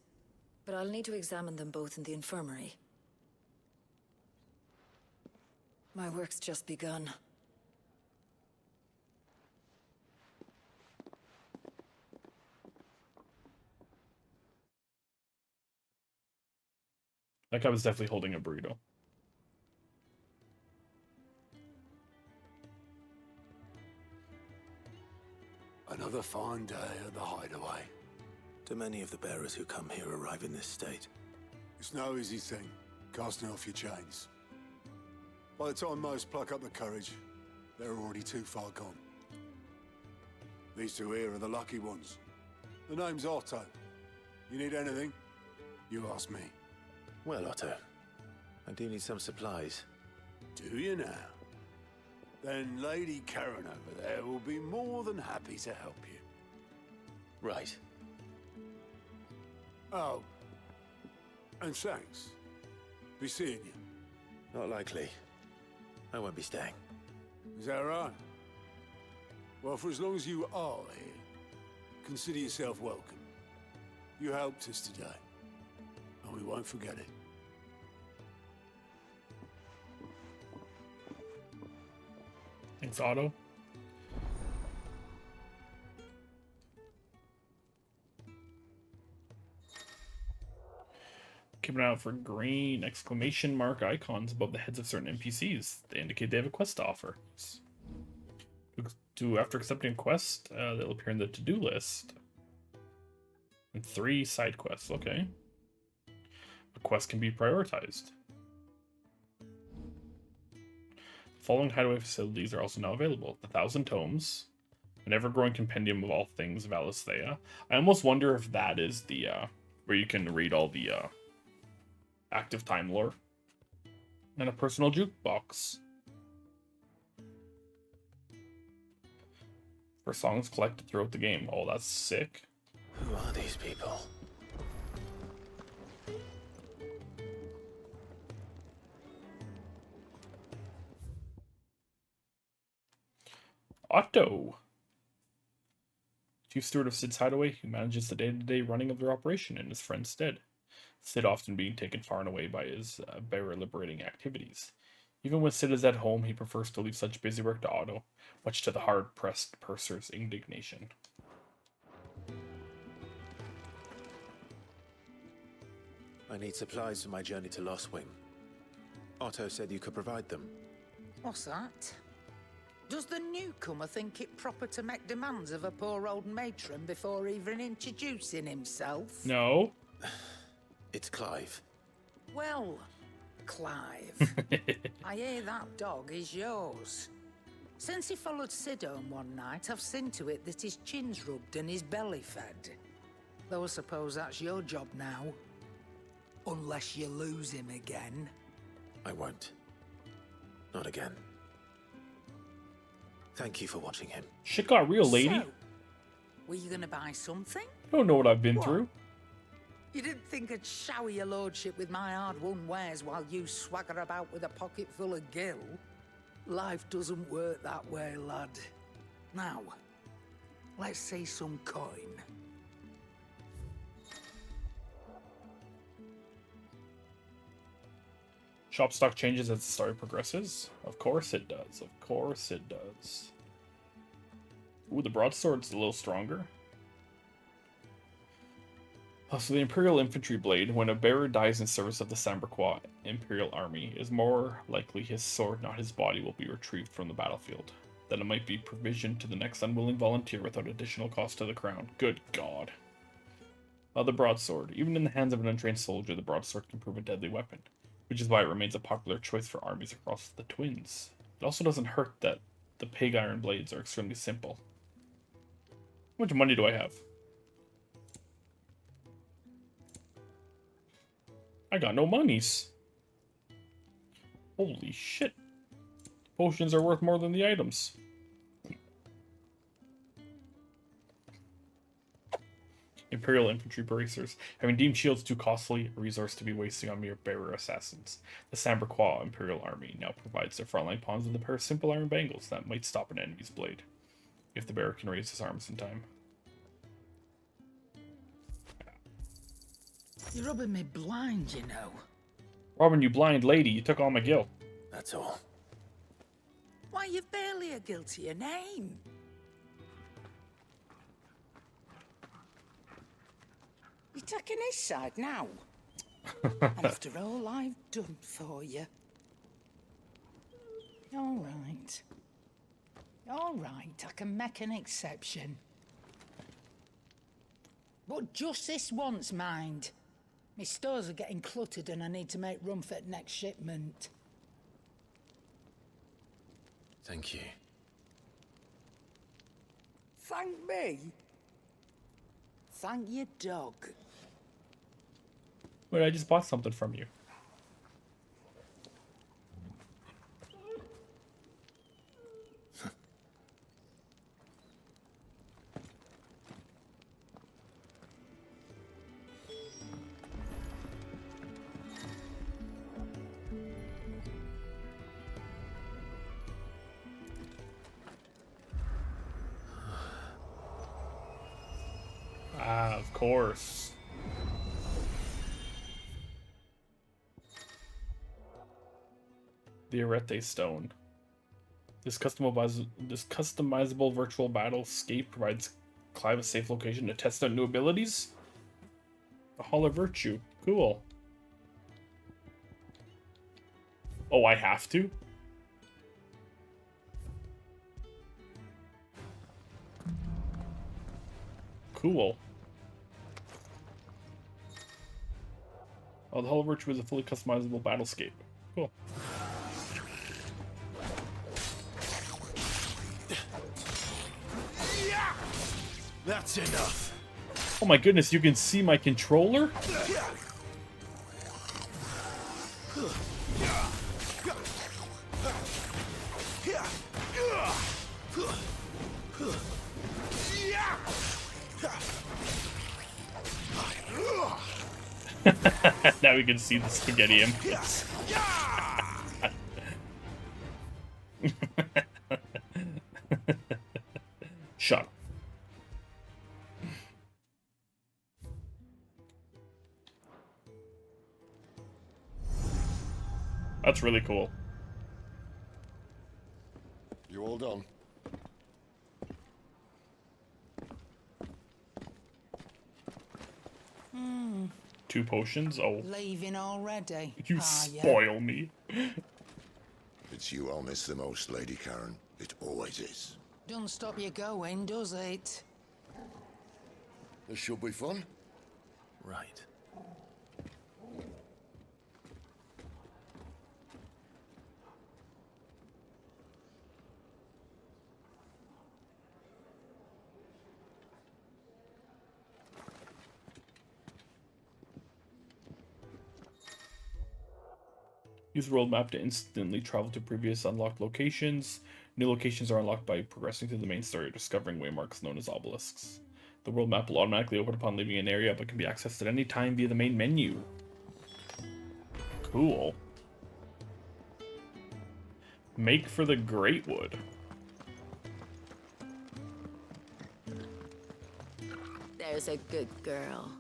But I'll need to examine them both in the infirmary. My work's just begun. That guy was definitely holding a burrito. Another fine day at the hideaway. Do many of the bearers who come here arrive in this state? It's no easy thing, casting off your chains. By the time most pluck up the courage, they're already too far gone. These two here are the lucky ones. The name's Otto. You need anything, you ask me. Well, Otto, I do need some supplies. Do you now? Then Lady Karen over there will be more than happy to help you. Right. Oh, and thanks. Be seeing you. Not likely. I won't be staying. Is that right? Well, for as long as you are here, consider yourself welcome. You helped us today, and we won't forget it. Thanks, Otto. Keep an eye out for green exclamation mark icons above the heads of certain NPCs. They indicate they have a quest to offer. After accepting a quest, they'll appear in the to-do list. And 3 side quests, okay. A quest can be prioritized. The following hideaway facilities are also now available. The 1,000 Tomes, an ever-growing compendium of all things Valisthea. I almost wonder if that is the, where you can read all the, active time lore. And a personal jukebox. For songs collected throughout the game. Oh, that's sick. Who are these people? Otto, Chief Steward of Sid's Hideaway, who manages the day-to-day running of their operation in his friend's stead. Sid often being taken far and away by his bearer-liberating activities. Even when Sid is at home, he prefers to leave such busy work to Otto, much to the hard-pressed purser's indignation. I need supplies for my journey to Lost Wing. Otto said you could provide them. What's that? Does the newcomer think it proper to make demands of a poor old matron before even introducing himself? No. It's Clive. Well, Clive, I hear that dog is yours. Since he followed Sid home one night, I've seen to it that his chin's rubbed and his belly fed. Though I suppose that's your job now. Unless you lose him again. I won't. Not again. Thank you for watching him. Shit got real, lady. So, were you gonna buy something? I don't know what I've been through. You didn't think I'd shower your lordship with my hard-won wares while you swagger about with a pocket full of gil? Life doesn't work that way, lad. Now, let's see some coin. Shop stock changes as the story progresses. Of course it does. Of course it does. Ooh, the broadsword's a little stronger. So the Imperial Infantry Blade, when a bearer dies in service of the Samberquois Imperial Army, it is more likely his sword, not his body, will be retrieved from the battlefield. Then it might be provisioned to the next unwilling volunteer without additional cost to the crown. Good God. The broadsword. Even in the hands of an untrained soldier, the broadsword can prove a deadly weapon, which is why it remains a popular choice for armies across the Twins. It also doesn't hurt that the pig iron blades are extremely simple. How much money do I have? I got no monies. Holy shit. Potions are worth more than the items. Imperial infantry bracers. Having deemed shields too costly, a resource to be wasting on mere bearer assassins, the Samberquois Imperial Army now provides their frontline pawns with a pair of simple iron bangles that might stop an enemy's blade, if the bearer can raise his arms in time. You're rubbing me blind, you know. Robin, you blind lady, you took all my gil. That's all. Why, you've barely a guiltier name. You're taking his side now. And after all I've done for you. All right. All right, I can make an exception. But just this once, mind. My stores are getting cluttered and I need to make room for the next shipment. Thank you. Thank me? Thank your dog. Wait, I just bought something from you. course. The Arete Stone. This customizable virtual battlescape provides Clive a safe location to test out new abilities. The Hall of Virtue. Cool. Oh, I have to? Cool. Oh, the Hall of Virtue is a fully customizable battlescape. Cool. That's enough. Oh my goodness, you can see my controller? Now we can see the spaghetti inputs. Shut up. That's really cool. You all done? Hmm. 2 potions? Oh. Leaving already? You spoil me. It's you I'll miss the most, Lady Karen. It always is. Don't stop you going, does it? This should be fun. Right. Use the world map to instantly travel to previous unlocked locations. New locations are unlocked by progressing through the main story or discovering waymarks known as obelisks. The world map will automatically open upon leaving an area, but can be accessed at any time via the main menu. Cool. Make for the Greatwood. There's a good girl.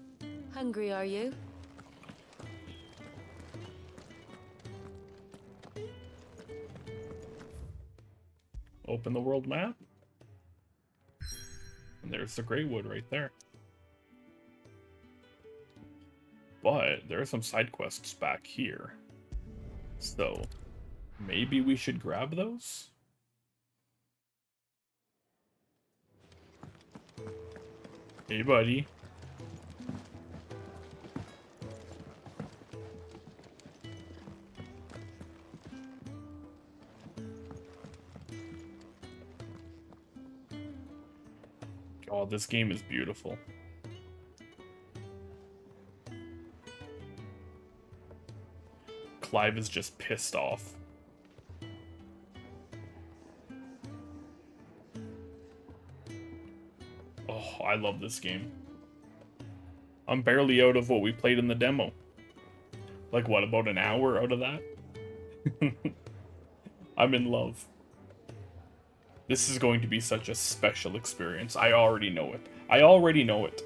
Hungry, are you? Open the world map. And there's the Greatwood right there. But there are some side quests back here. So maybe we should grab those? Hey, buddy. Oh, this game is beautiful. Clive is just pissed off. Oh, I love this game. I'm barely out of what we played in the demo. Like, what, about an hour out of that? I'm in love. This is going to be such a special experience. I already know it. I already know it.